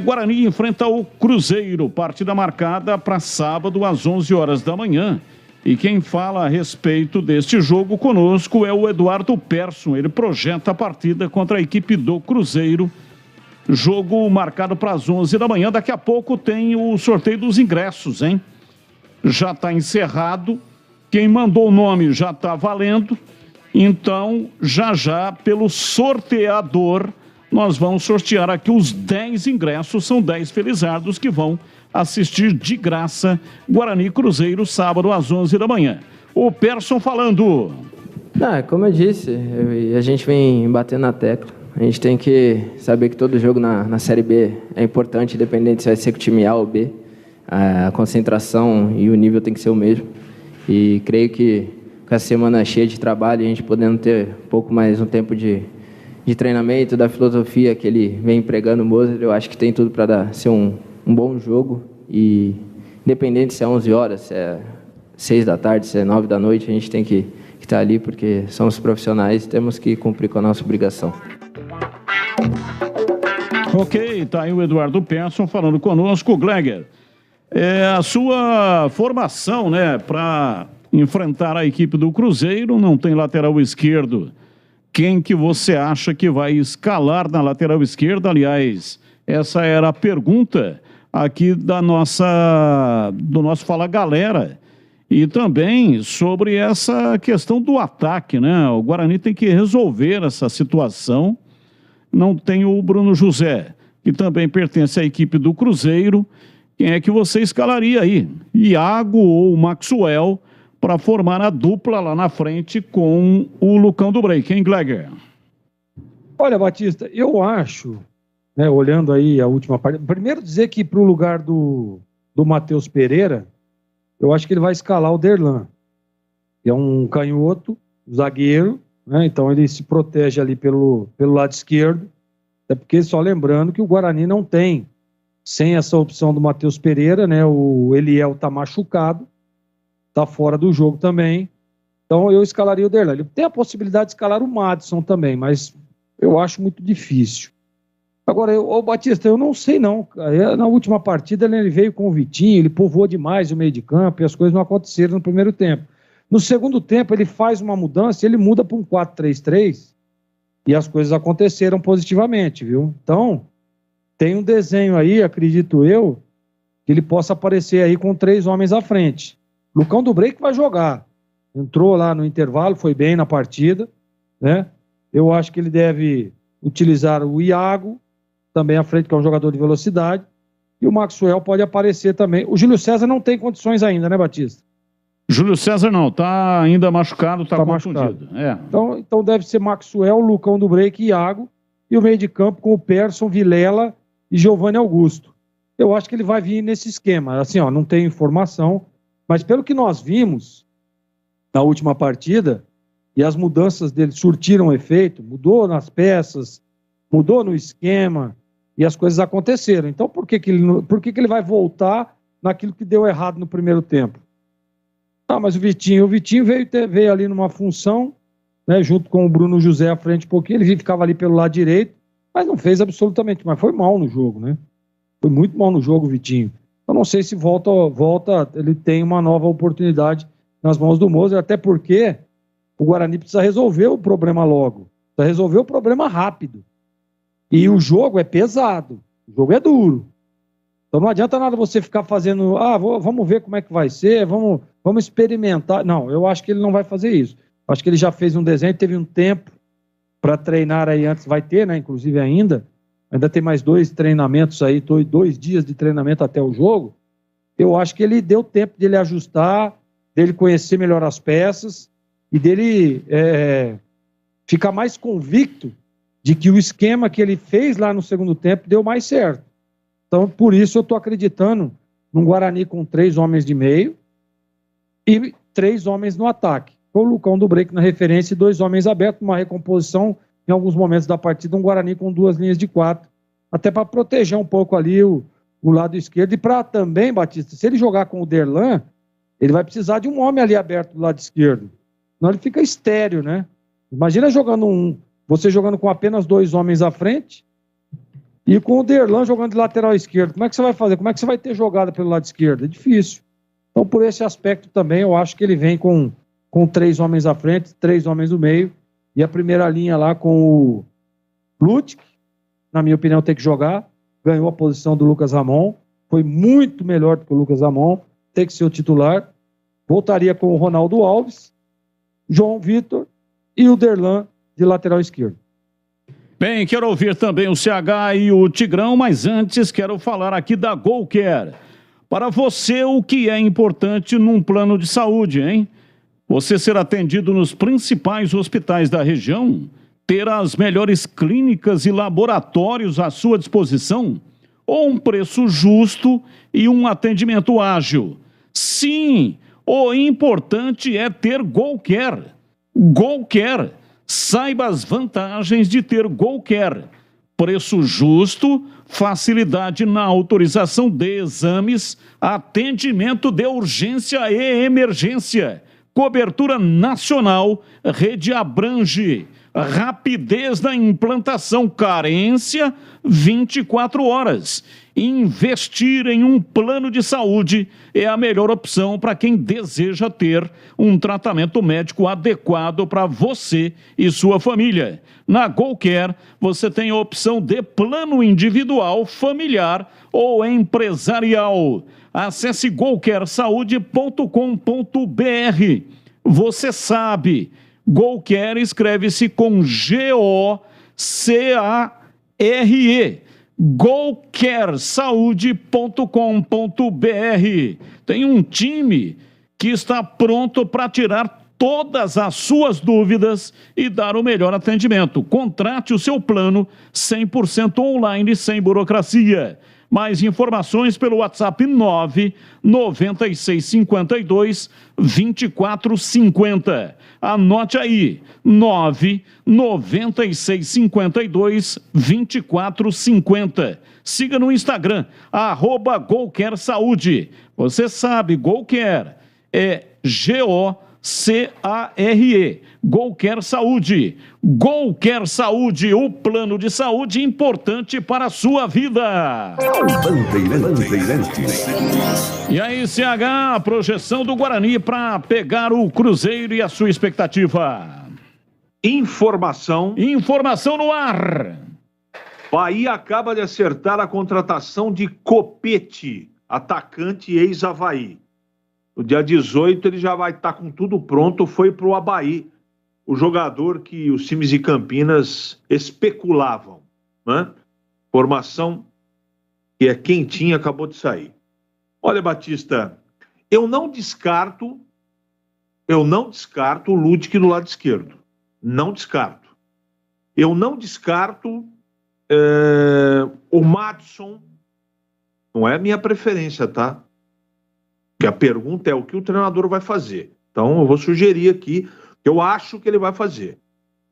Guarani enfrenta o Cruzeiro, partida marcada para sábado às 11 horas da manhã. E quem fala a respeito deste jogo conosco é o Eduardo Persson. Ele projeta a partida contra a equipe do Cruzeiro. Jogo marcado para as 11 da manhã. Daqui a pouco tem o sorteio dos ingressos, hein? Já está encerrado. Quem mandou o nome já está valendo. Então, já, pelo sorteador, nós vamos sortear aqui os 10 ingressos. São 10 felizardos que vão assistir de graça Guarani Cruzeiro, sábado às 11 da manhã. O Persson falando. Como eu disse, a gente vem batendo na tecla. A gente tem que saber que todo jogo na Série B é importante, independente se vai ser com o time A ou B. A concentração e o nível tem que ser o mesmo. E creio que com a semana cheia de trabalho, a gente podendo ter um pouco mais um tempo de treinamento, da filosofia que ele vem empregando o Moser, eu acho que tem tudo para ser um bom jogo. E independente se é 11 horas, se é 6 da tarde, se é 9 da noite, a gente tem que estar ali porque somos profissionais e temos que cumprir com a nossa obrigação. Ok, tá aí o Eduardo Persson falando conosco. Gleger, a sua formação, né, para enfrentar a equipe do Cruzeiro, não tem lateral esquerdo. Quem que você acha que vai escalar na lateral esquerda? Aliás, essa era a pergunta aqui do nosso Fala Galera. E também sobre essa questão do ataque, né? O Guarani tem que resolver essa situação. Não tem o Bruno José, que também pertence à equipe do Cruzeiro. Quem é que você escalaria aí? Iago ou Maxwell para formar a dupla lá na frente com o Lucão do Break, hein, Gleger? Olha, Batista, eu acho, né, olhando aí a última parte, primeiro dizer que para o lugar do Matheus Pereira, eu acho que ele vai escalar o Derlan, que é um canhoto, zagueiro, né, então ele se protege ali pelo lado esquerdo, até porque só lembrando que o Guarani não tem, sem essa opção do Matheus Pereira, né, o Eliel está machucado, está fora do jogo também, então eu escalaria o Derlan. Ele tem a possibilidade de escalar o Madison também, mas eu acho muito difícil. Agora, o Batista, eu não sei não. Na última partida ele veio com o Vitinho, ele povoou demais o meio de campo e as coisas não aconteceram no primeiro tempo. No segundo tempo ele faz uma mudança, ele muda para um 4-3-3 e as coisas aconteceram positivamente, viu? Então, tem um desenho aí, acredito eu, que ele possa aparecer aí com 3 homens à frente. Lucão do Break vai jogar. Entrou lá no intervalo, foi bem na partida, né? Eu acho que ele deve utilizar o Iago, também à frente, que é um jogador de velocidade, e o Maxwell pode aparecer também. O Júlio César não tem condições ainda, né, Batista? Júlio César não, tá ainda machucado, tá contundido. Então deve ser Maxwell, Lucão do Break e Iago, e o meio de campo com o Persson, Vilela e Giovanni Augusto. Eu acho que ele vai vir nesse esquema. Assim, ó, não tem informação, mas pelo que nós vimos na última partida, e as mudanças dele surtiram efeito, mudou nas peças, mudou no esquema, e as coisas aconteceram. Então, por que ele vai voltar naquilo que deu errado no primeiro tempo? Mas o Vitinho veio ali numa função, né, junto com o Bruno José à frente um pouquinho, ele ficava ali pelo lado direito, mas não fez absolutamente, mas foi mal no jogo, né? Foi muito mal no jogo o Vitinho. Eu não sei se volta, ele tem uma nova oportunidade nas mãos do Moser, até porque o Guarani precisa resolver o problema logo, precisa resolver o problema rápido. E o jogo é pesado, o jogo é duro. Então não adianta nada você ficar fazendo, vamos ver como é que vai ser, vamos experimentar. Não, eu acho que ele não vai fazer isso. Eu acho que ele já fez um desenho, teve um tempo para treinar aí antes, vai ter, né, inclusive ainda tem mais 2 treinamentos aí, 2 dias de treinamento até o jogo. Eu acho que ele deu tempo de ele ajustar, dele conhecer melhor as peças e dele ficar mais convicto de que o esquema que ele fez lá no segundo tempo deu mais certo. Então, por isso eu estou acreditando num Guarani com 3 homens de meio e 3 homens no ataque. Com o Lucão do Break na referência e 2 homens abertos, uma recomposição em alguns momentos da partida, um Guarani com 2 linhas de 4, até para proteger um pouco ali o lado esquerdo e para também, Batista, se ele jogar com o Derlan, ele vai precisar de um homem ali aberto do lado esquerdo. Senão ele fica estéreo, né? Imagina você jogando com apenas 2 homens à frente e com o Derlan jogando de lateral esquerdo. Como é que você vai fazer? Como é que você vai ter jogada pelo lado esquerdo? É difícil. Então, por esse aspecto também, eu acho que ele vem com 3 homens à frente, 3 homens no meio, e a primeira linha lá com o Lutic, na minha opinião, tem que jogar. Ganhou a posição do Lucas Ramon, foi muito melhor do que o Lucas Ramon, tem que ser o titular. Voltaria com o Ronaldo Alves, João Vitor e o Derlan de lateral esquerdo. Bem, quero ouvir também o CH e o Tigrão, mas antes quero falar aqui da GoCare. Para você, o que é importante num plano de saúde, hein? Você ser atendido nos principais hospitais da região, ter as melhores clínicas e laboratórios à sua disposição, ou um preço justo e um atendimento ágil. Sim, o importante é ter GoCare. GoCare. Saiba as vantagens de ter GoCare. Preço justo, facilidade na autorização de exames, atendimento de urgência e emergência, cobertura nacional, rede abrange, rapidez na implantação, carência, 24 horas. Investir em um plano de saúde é a melhor opção para quem deseja ter um tratamento médico adequado para você e sua família. Na GoCare, você tem a opção de plano individual, familiar ou empresarial. Acesse gocaresaude.com.br. Você sabe, GoCare escreve-se com G-O-C-A-R-E. gocaresaude.com.br. Tem um time que está pronto para tirar todas as suas dúvidas e dar o melhor atendimento. Contrate o seu plano 100% online, sem burocracia. Mais informações pelo WhatsApp 99652-2450. Anote aí, 99652-2450. Siga no Instagram, @GoCareSaúde. Você sabe, GoCare é G-O-C-A-R-E. GoCare Saúde. GoCare Saúde, o plano de saúde importante para a sua vida. Bandeirantes. E aí, CH, a projeção do Guarani para pegar o Cruzeiro e a sua expectativa. Informação no ar. Bahia acaba de acertar a contratação de Copete, atacante ex-Avaí. No dia 18 ele já vai estar com tudo pronto, foi para o Avaí, o jogador que os times de Campinas especulavam, né? Formação que é quentinha, acabou de sair. Olha, Batista, eu não descarto o Ludic do lado esquerdo. Não descarto. Eu não descarto o Madison. Não é a minha preferência, tá? Porque a pergunta é o que o treinador vai fazer. Então eu vou sugerir aqui, eu acho que ele vai fazer.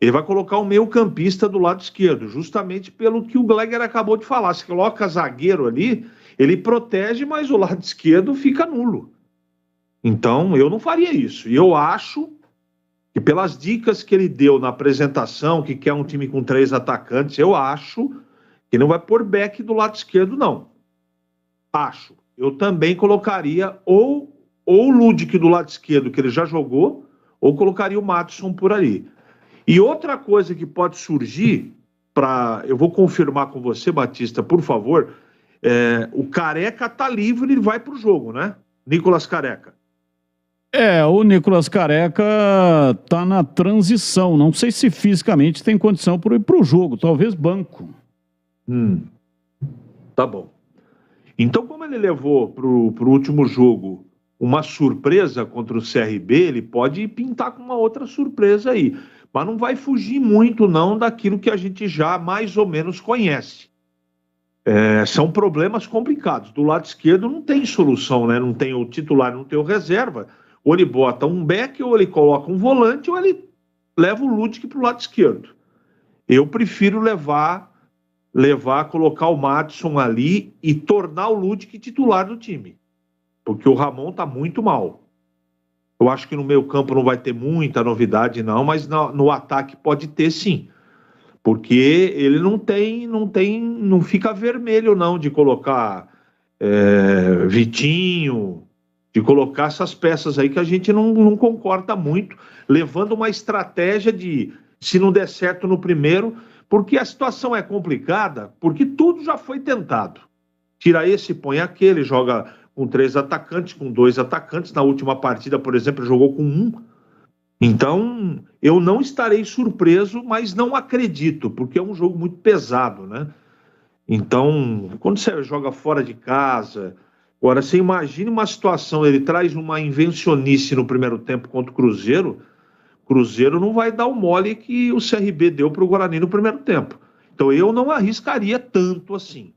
Ele vai colocar o meio-campista do lado esquerdo, justamente pelo que o Gleger acabou de falar. Se coloca zagueiro ali, ele protege, mas o lado esquerdo fica nulo. Então eu não faria isso. E eu acho que pelas dicas que ele deu na apresentação, que quer um time com 3 atacantes, eu acho que não vai pôr Beck do lado esquerdo, não. Acho. Eu também colocaria ou o Ludic do lado esquerdo, que ele já jogou, ou colocaria o Madison por ali. E outra coisa que pode surgir, eu vou confirmar com você, Batista, por favor, o Careca tá livre e vai pro jogo, né? Nicolas Careca. O Nicolas Careca tá na transição, não sei se fisicamente tem condição para ir pro jogo, talvez banco. Tá bom. Então, como ele levou pro último jogo uma surpresa contra o CRB, ele pode pintar com uma outra surpresa aí. Mas não vai fugir muito, não, daquilo que a gente já mais ou menos conhece. São problemas complicados. Do lado esquerdo não tem solução, né? Não tem o titular, não tem o reserva. Ou ele bota um back, ou ele coloca um volante, ou ele leva o Ludic pro lado esquerdo. Eu prefiro colocar o Madison ali e tornar o Ludic titular do time. Porque o Ramon tá muito mal. Eu acho que no meio campo não vai ter muita novidade, não, mas no ataque pode ter sim. Porque ele não fica vermelho, não, de colocar Vitinho, de colocar essas peças aí que a gente não concorda muito, levando uma estratégia de, se não der certo no primeiro, porque a situação é complicada, porque tudo já foi tentado. Tira esse, põe aquele, joga com 3 atacantes, com 2 atacantes. Na última partida, por exemplo, jogou com 1. Então, eu não estarei surpreso, mas não acredito, porque é um jogo muito pesado, né? Então, quando você joga fora de casa... Agora, você imagina uma situação, ele traz uma invencionice no primeiro tempo contra o Cruzeiro não vai dar o mole que o CRB deu para o Guarani no primeiro tempo. Então, eu não arriscaria tanto assim.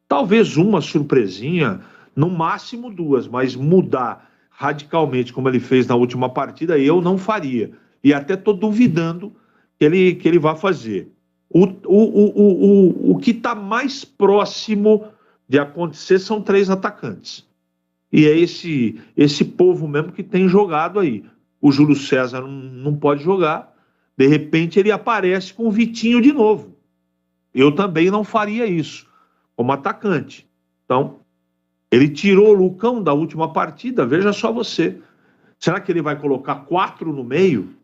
Talvez uma surpresinha, no máximo 2, mas mudar radicalmente como ele fez na última partida, eu não faria. E até estou duvidando que ele vá fazer. O que está mais próximo de acontecer são 3 atacantes. E é esse povo mesmo que tem jogado aí. O Júlio César não pode jogar. De repente ele aparece com o Vitinho de novo. Eu também não faria isso como atacante. Então, ele tirou o Lucão da última partida, veja só você. Será que ele vai colocar 4 no meio?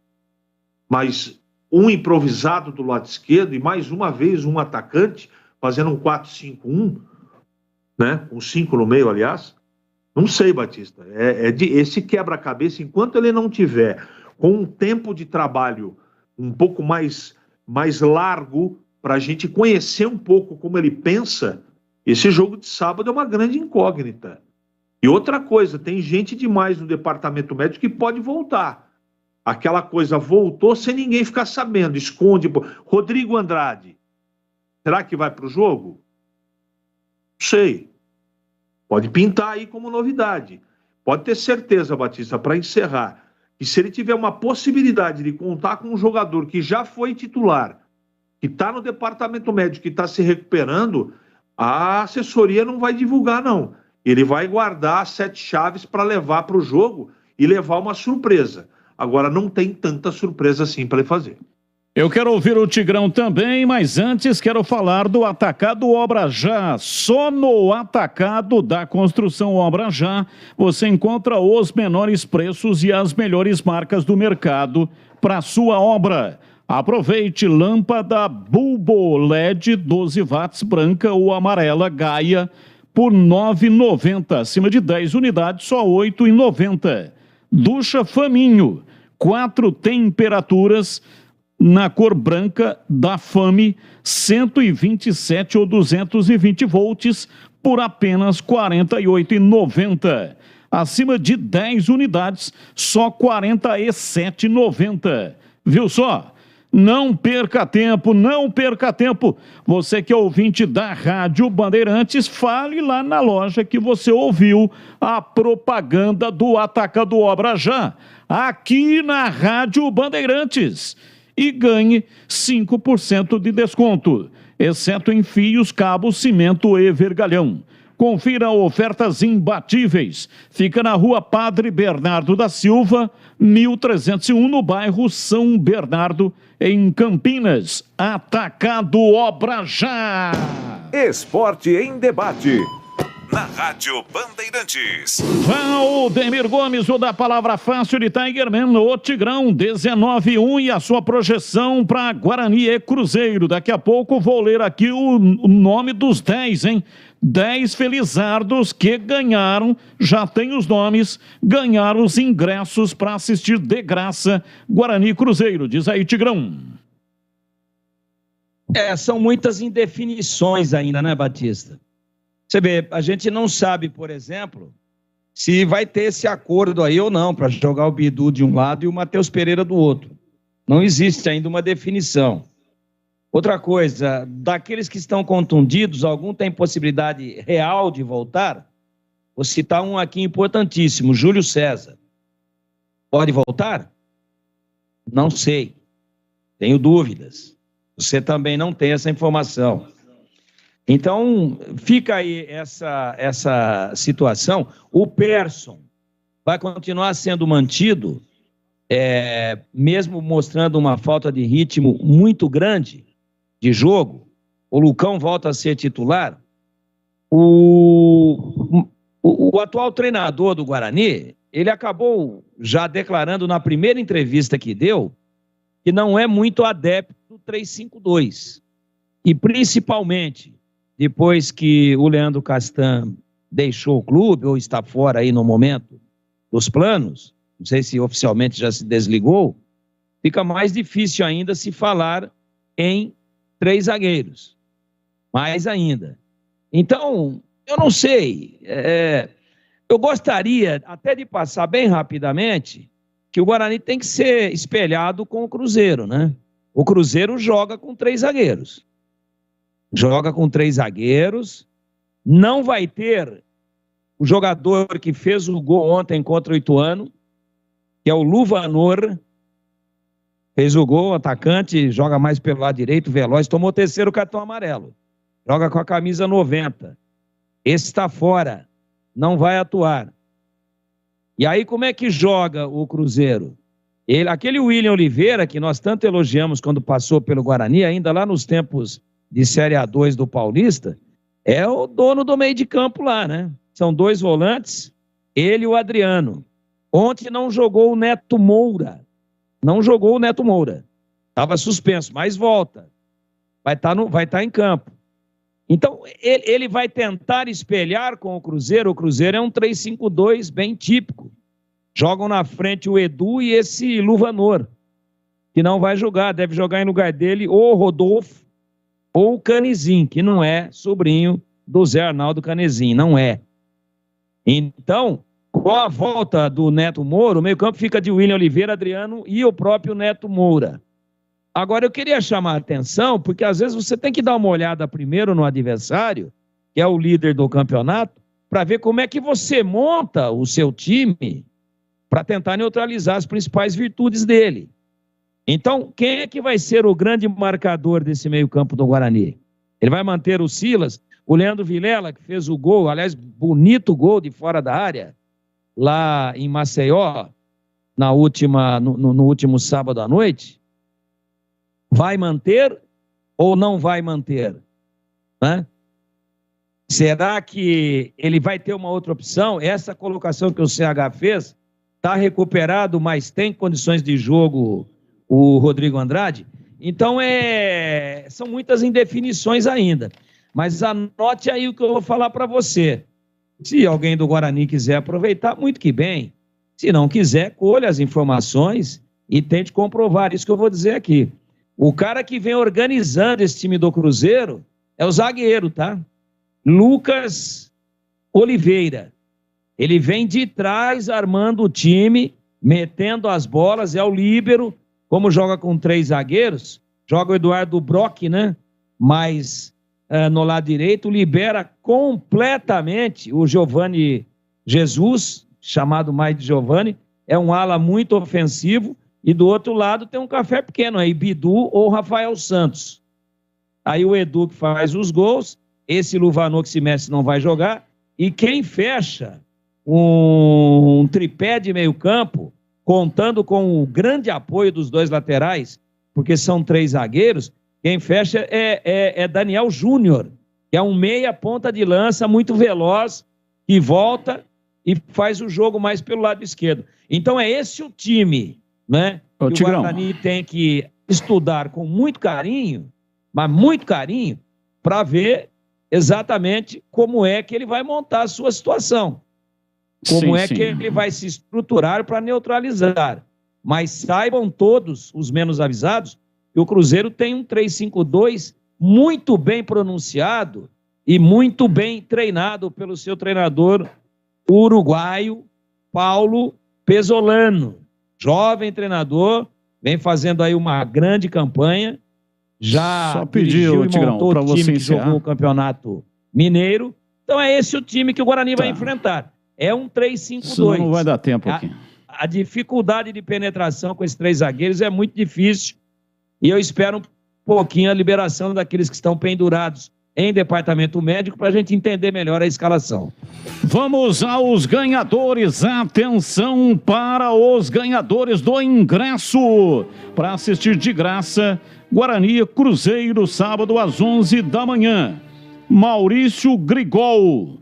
Mas um improvisado do lado esquerdo e mais uma vez um atacante, fazendo um 4-5-1? Né? Um 5 no meio, aliás. Não sei, Batista. Esse quebra-cabeça, enquanto ele não tiver com um tempo de trabalho um pouco mais largo, para a gente conhecer um pouco como ele pensa, esse jogo de sábado é uma grande incógnita. E outra coisa, tem gente demais no departamento médico que pode voltar. Aquela coisa voltou sem ninguém ficar sabendo, esconde. Rodrigo Andrade, será que vai para o jogo? Não sei. Pode pintar aí como novidade. Pode ter certeza, Batista, para encerrar, que se ele tiver uma possibilidade de contar com um jogador que já foi titular, que está no departamento médico, que está se recuperando, a assessoria não vai divulgar, não. Ele vai guardar as 7 chaves para levar para o jogo e levar uma surpresa. Agora, não tem tanta surpresa assim para ele fazer. Eu quero ouvir o Tigrão também, mas antes quero falar do Atacado Obra Já. Só no Atacado da Construção Obra Já você encontra os menores preços e as melhores marcas do mercado para sua obra. Aproveite lâmpada Bulbo LED 12 watts branca ou amarela Gaia por R$ 9,90. Acima de 10 unidades, só R$ 8,90. Ducha Faminho, 4 temperaturas na cor branca da Fame, 127 ou 220 volts por apenas R$ 48,90. Acima de 10 unidades, só R$ 47,90. Viu só? Não perca tempo, não perca tempo. Você que é ouvinte da Rádio Bandeirantes, fale lá na loja que você ouviu a propaganda do Atacado Obra Já, aqui na Rádio Bandeirantes. E ganhe 5% de desconto, exceto em fios, cabos, cimento e vergalhão. Confira ofertas imbatíveis. Fica na Rua Padre Bernardo da Silva, 1301, no bairro São Bernardo, em Campinas. Atacado Obra Já. Esporte em debate. Na Rádio Bandeirantes. Valdemir Gomes, o da Palavra Fácil de Tigerman, o Tigrão, 19-1 e a sua projeção para Guarani e Cruzeiro. Daqui a pouco vou ler aqui o nome dos 10, hein? 10 felizardos que ganharam, já tem os nomes, ganharam os ingressos para assistir de graça Guarani e Cruzeiro. Diz aí, Tigrão. São muitas indefinições ainda, né, Batista? Você vê, a gente não sabe, por exemplo, se vai ter esse acordo aí ou não, para jogar o Bidu de um lado e o Matheus Pereira do outro. Não existe ainda uma definição. Outra coisa, daqueles que estão contundidos, algum tem possibilidade real de voltar? Vou citar um aqui importantíssimo, Júlio César. Pode voltar? Não sei. Tenho dúvidas. Você também não tem essa informação. Então, fica aí essa situação. O Persson vai continuar sendo mantido, mesmo mostrando uma falta de ritmo muito grande de jogo. O Lucão volta a ser titular. O atual treinador do Guarani, ele acabou já declarando na primeira entrevista que deu que não é muito adepto do 3-5-2. E principalmente depois que o Leandro Castan deixou o clube, ou está fora aí no momento dos planos, não sei se oficialmente já se desligou, fica mais difícil ainda se falar em 3 zagueiros. Mais ainda. Então, eu não sei, eu gostaria até de passar bem rapidamente que o Guarani tem que ser espelhado com o Cruzeiro, né? O Cruzeiro joga com 3 zagueiros. Joga com 3 zagueiros, não vai ter o jogador que fez o gol ontem contra o Ituano, que é o Luvanor, fez o gol, atacante, joga mais pelo lado direito, veloz, tomou o 3º cartão amarelo, joga com a camisa 90, esse está fora, não vai atuar. E aí como é que joga o Cruzeiro? Aquele William Oliveira, que nós tanto elogiamos quando passou pelo Guarani, ainda lá nos tempos de Série A2 do Paulista, é o dono do meio de campo lá, né? São 2 volantes, ele e o Adriano. Ontem não jogou o Neto Moura. Não jogou o Neto Moura. Estava suspenso, mas volta. Vai estar em campo. Então, ele vai tentar espelhar com o Cruzeiro. O Cruzeiro é um 3-5-2 bem típico. Jogam na frente o Edu e esse Luvanor, que não vai jogar. Deve jogar em lugar dele ou o Rodolfo ou o Canezin, que não é sobrinho do Zé Arnaldo Canezin, não é. Então, com a volta do Neto Moura, o meio-campo fica de William Oliveira, Adriano e o próprio Neto Moura. Agora, eu queria chamar a atenção, porque às vezes você tem que dar uma olhada primeiro no adversário, que é o líder do campeonato, para ver como é que você monta o seu time para tentar neutralizar as principais virtudes dele. Então, quem é que vai ser o grande marcador desse meio-campo do Guarani? Ele vai manter o Silas, o Leandro Vilela, que fez o gol, aliás, bonito gol de fora da área, lá em Maceió, no último sábado à noite. Vai manter ou não vai manter? Né? Será que ele vai ter uma outra opção? Essa colocação que o CH fez, está recuperado, mas tem condições de jogo o Rodrigo Andrade? Então, são muitas indefinições ainda. Mas anote aí o que eu vou falar para você. Se alguém do Guarani quiser aproveitar, muito que bem. Se não quiser, colha as informações e tente comprovar isso que eu vou dizer aqui. O cara que vem organizando esse time do Cruzeiro é o zagueiro, tá? Lucas Oliveira. Ele vem de trás armando o time, metendo as bolas, é o líbero. Como joga com 3 zagueiros, joga o Eduardo Brock, né? Mas no lado direito, libera completamente o Giovani Jesus, chamado mais de Giovani, é um ala muito ofensivo, e do outro lado tem um café pequeno, aí Bidu ou Rafael Santos. Aí o Edu que faz os gols, esse Luvanor que se mexe não vai jogar, e quem fecha um tripé de meio campo, contando com o grande apoio dos 2 laterais, porque são 3 zagueiros, quem fecha é Daniel Júnior, que é um meia ponta de lança muito veloz, que volta e faz o jogo mais pelo lado esquerdo. Então é esse o time, né? Que o Guarani tem que estudar com muito carinho, mas muito carinho, para ver exatamente como é que ele vai montar a sua situação. Como que ele vai se estruturar para neutralizar. Mas saibam todos, os menos avisados, que o Cruzeiro tem um 3-5-2 muito bem pronunciado e muito bem treinado pelo seu treinador uruguaio, Paulo Pesolano. Jovem treinador, vem fazendo aí uma grande campanha, já só pediu e montou o time que jogou o Campeonato Mineiro. Então é esse o time que o Guarani vai enfrentar. É um 3-5-2. Não vai dar tempo aqui. A dificuldade de penetração com esses 3 zagueiros é muito difícil. E eu espero um pouquinho a liberação daqueles que estão pendurados em departamento médico para a gente entender melhor a escalação. Vamos aos ganhadores. Atenção para os ganhadores do ingresso para assistir de graça Guarani Cruzeiro, sábado às 11 da manhã. Maurício Grigol,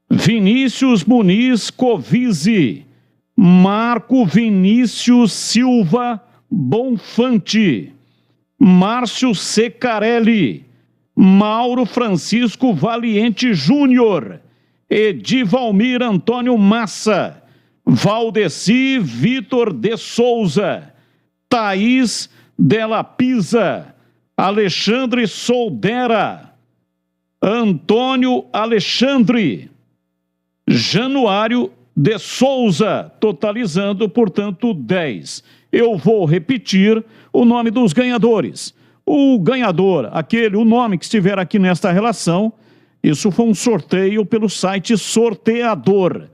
Vinícius Muniz Covise, Marco Vinícius Silva Bonfante, Márcio Secarelli, Mauro Francisco Valiente Júnior, Edivalmir Antônio Massa, Valdeci Vitor de Souza, Thaís Della Pisa, Alexandre Soldera, Antônio Alexandre, Januário de Souza, totalizando, portanto, 10. Eu vou repetir o nome dos ganhadores. O ganhador, o nome que estiver aqui nesta relação, isso foi um sorteio pelo site Sorteador.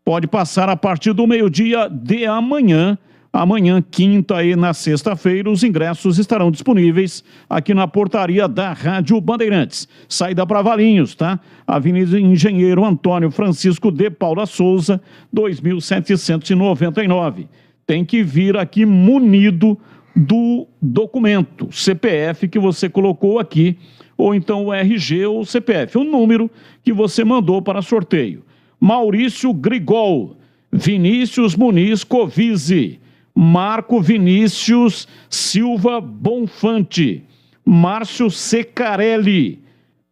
Pode passar a partir do meio-dia de amanhã. Amanhã, quinta e na sexta-feira, os ingressos estarão disponíveis aqui na portaria da Rádio Bandeirantes. Saída para Valinhos, tá? Avenida Engenheiro Antônio Francisco de Paula Souza, 2799. Tem que vir aqui munido do documento, CPF que você colocou aqui, ou então o RG ou o CPF, o número que você mandou para sorteio. Maurício Grigol, Vinícius Muniz Covise, Marco Vinícius Silva Bonfante, Márcio Secarelli,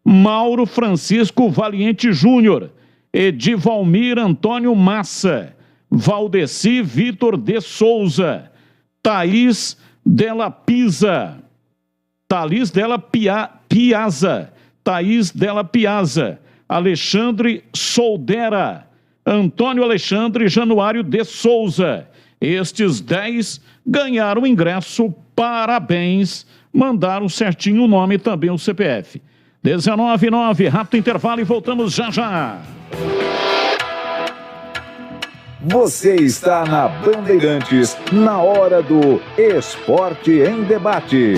Mauro Francisco Valiente Júnior, Edivalmir Antônio Massa, Valdeci Vitor de Souza, Thaís Della Pisa, Thaís Della Piazza, Alexandre Soldera, Antônio Alexandre Januário de Souza. Estes 10 ganharam o ingresso, parabéns, mandaram certinho o nome e também o CPF. 19:09, rápido intervalo e voltamos já já. Você está na Bandeirantes, na hora do Esporte em Debate.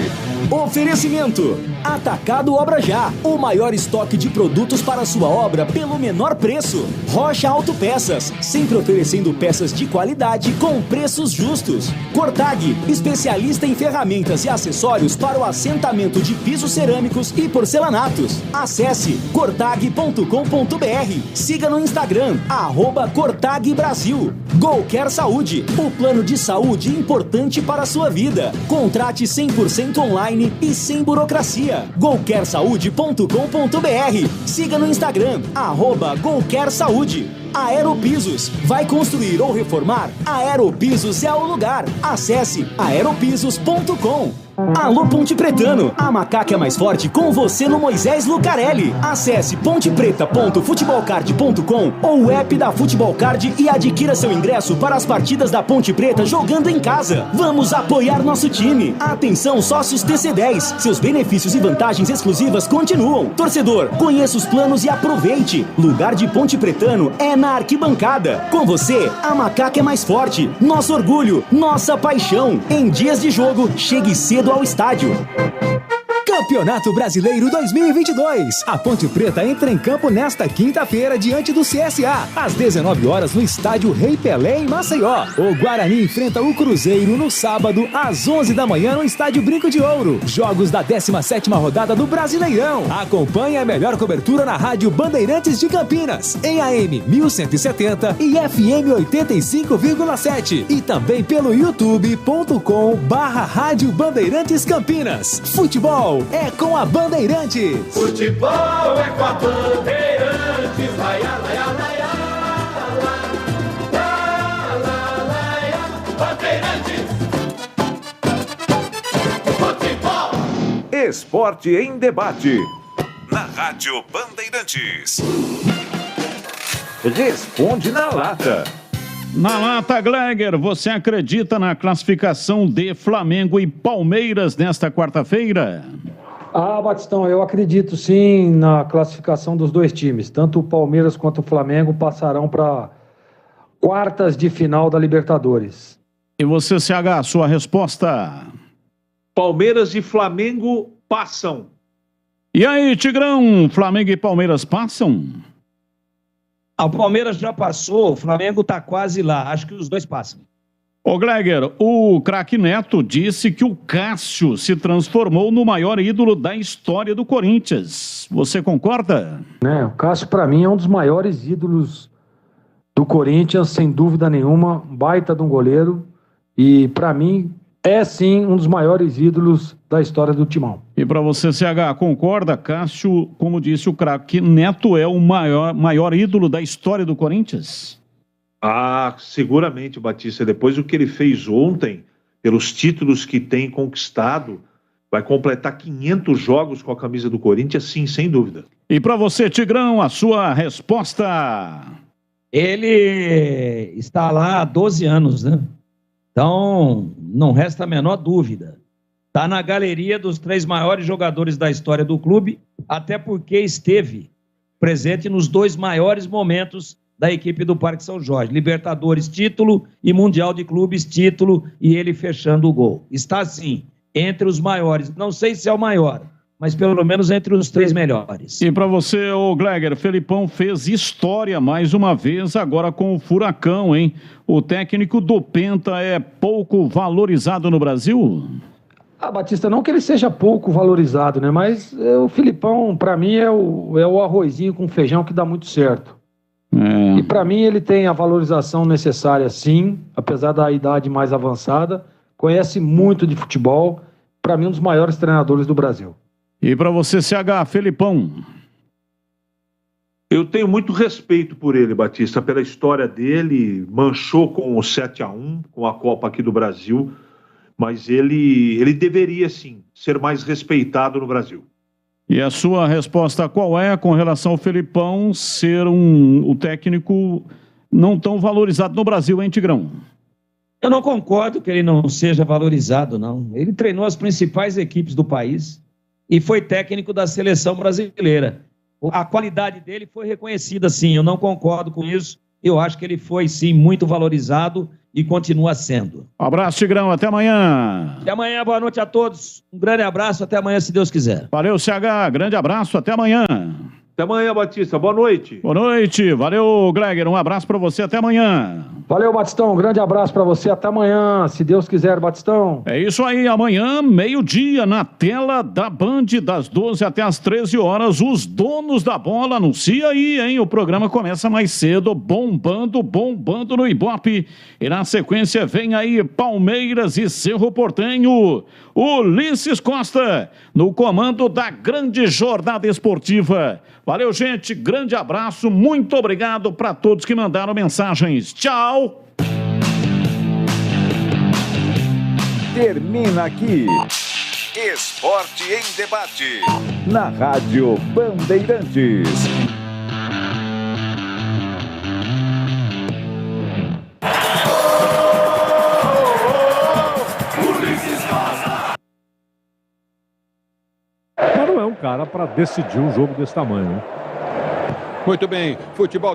Oferecimento: Atacado Obra Já, o maior estoque de produtos para a sua obra pelo menor preço. Rocha Autopeças, sempre oferecendo peças de qualidade com preços justos. Cortag, especialista em ferramentas e acessórios para o assentamento de pisos cerâmicos e porcelanatos. Acesse cortag.com.br. Siga no Instagram, @Cortag Brasil. Golcare Saúde, o plano de saúde importante para a sua vida. Contrate 100% online e sem burocracia. golcaresaude.com.br. Siga no Instagram, @Golcare Saúde. Aeropisos, vai construir ou reformar? Aeropisos é o lugar. Acesse aeropisos.com. Alô Ponte Pretano, a macaca é mais forte com você no Moisés Lucarelli. Acesse pontepreta.futebolcard.com ou o app da Futebol Card e adquira seu ingresso para as partidas da Ponte Preta jogando em casa. Vamos apoiar nosso time. Atenção sócios TC10, seus benefícios e vantagens exclusivas continuam. Torcedor, conheça os planos e aproveite. Lugar de Ponte Pretano é na arquibancada. Com você, a macaca é mais forte. Nosso orgulho, nossa paixão. Em dias de jogo, chegue cedo ao estádio. Campeonato Brasileiro 2022. A Ponte Preta entra em campo nesta quinta-feira diante do CSA, às 19 horas no estádio Rei Pelé em Maceió. O Guarani enfrenta o Cruzeiro no sábado às 11 da manhã no estádio Brinco de Ouro. Jogos da 17ª rodada do Brasileirão. Acompanhe a melhor cobertura na Rádio Bandeirantes de Campinas, em AM 1170 e FM 85,7 e também pelo youtube.com/Rádio Bandeirantes Campinas. Futebol é com a Bandeirantes. Futebol é com a Bandeirantes. Laia, laia, laia, laia, Bandeirantes. Futebol. Esporte em Debate. Na Rádio Bandeirantes. Responde na lata. Na lata, Gleger, você acredita na classificação de Flamengo e Palmeiras nesta quarta-feira? Batistão, eu acredito sim na classificação dos dois times. Tanto o Palmeiras quanto o Flamengo passarão para quartas de final da Libertadores. E você, CH, sua resposta? Palmeiras e Flamengo passam. E aí, Tigrão, Flamengo e Palmeiras passam? O Palmeiras já passou, o Flamengo tá quase lá. Acho que os dois passam. Ô, Gleger, o craque Neto disse que o Cássio se transformou no maior ídolo da história do Corinthians. Você concorda? O Cássio, para mim, é um dos maiores ídolos do Corinthians, sem dúvida nenhuma. Baita de um goleiro. E, para mim, é sim um dos maiores ídolos da história do Timão. E para você, CH, concorda? Cássio, como disse o craque Neto, é o maior ídolo da história do Corinthians? Seguramente, Batista. Depois do que ele fez ontem, pelos títulos que tem conquistado, vai completar 500 jogos com a camisa do Corinthians, sim, sem dúvida. E para você, Tigrão, a sua resposta? Ele está lá há 12 anos, né? Então, não resta a menor dúvida. Está na galeria dos 3 maiores jogadores da história do clube, até porque esteve presente nos 2 maiores momentos da equipe do Parque São Jorge. Libertadores, título, e Mundial de Clubes, título, e ele fechando o gol. Está, sim, entre os maiores. Não sei se é o maior, mas pelo menos entre os 3 melhores. E para você, ô Gleger, Felipão fez história mais uma vez agora com o Furacão, hein? O técnico do Penta é pouco valorizado no Brasil? Batista, não que ele seja pouco valorizado, né? Mas o Filipão, para mim, é o arrozinho com feijão que dá muito certo. E para mim ele tem a valorização necessária, sim, apesar da idade mais avançada, conhece muito de futebol, para mim um dos maiores treinadores do Brasil. E para você, CH, Felipão? Eu tenho muito respeito por ele, Batista, pela história dele, manchou com o 7-1, com a Copa aqui do Brasil, mas ele deveria, sim, ser mais respeitado no Brasil. E a sua resposta qual é com relação ao Felipão ser o técnico não tão valorizado no Brasil, hein, Tigrão? Eu não concordo que ele não seja valorizado, não. Ele treinou as principais equipes do país e foi técnico da seleção brasileira. A qualidade dele foi reconhecida, sim. Eu não concordo com isso. Eu acho que ele foi, sim, muito valorizado e continua sendo. Um abraço, Tigrão. Até amanhã. Até amanhã. Boa noite a todos. Um grande abraço. Até amanhã, se Deus quiser. Valeu, CH. Grande abraço. Até amanhã. Até amanhã, Batista. Boa noite. Boa noite. Valeu, Gleger. Um abraço para você. Até amanhã. Valeu, Batistão. Um grande abraço para você. Até amanhã, se Deus quiser, Batistão. É isso aí. Amanhã, meio-dia, na tela da Band, das 12 até as 13 horas. Os donos da bola. Anuncia aí, hein? O programa começa mais cedo, bombando no Ibope. E na sequência vem aí Palmeiras e Cerro Porteño. Ulisses Costa, no comando da grande jornada esportiva. Valeu, gente. Grande abraço. Muito obrigado para todos que mandaram mensagens. Tchau. Termina aqui. Esporte em debate. Na Rádio Bandeirantes. Mas não é um cara para decidir um jogo desse tamanho, né? Muito bem, futebol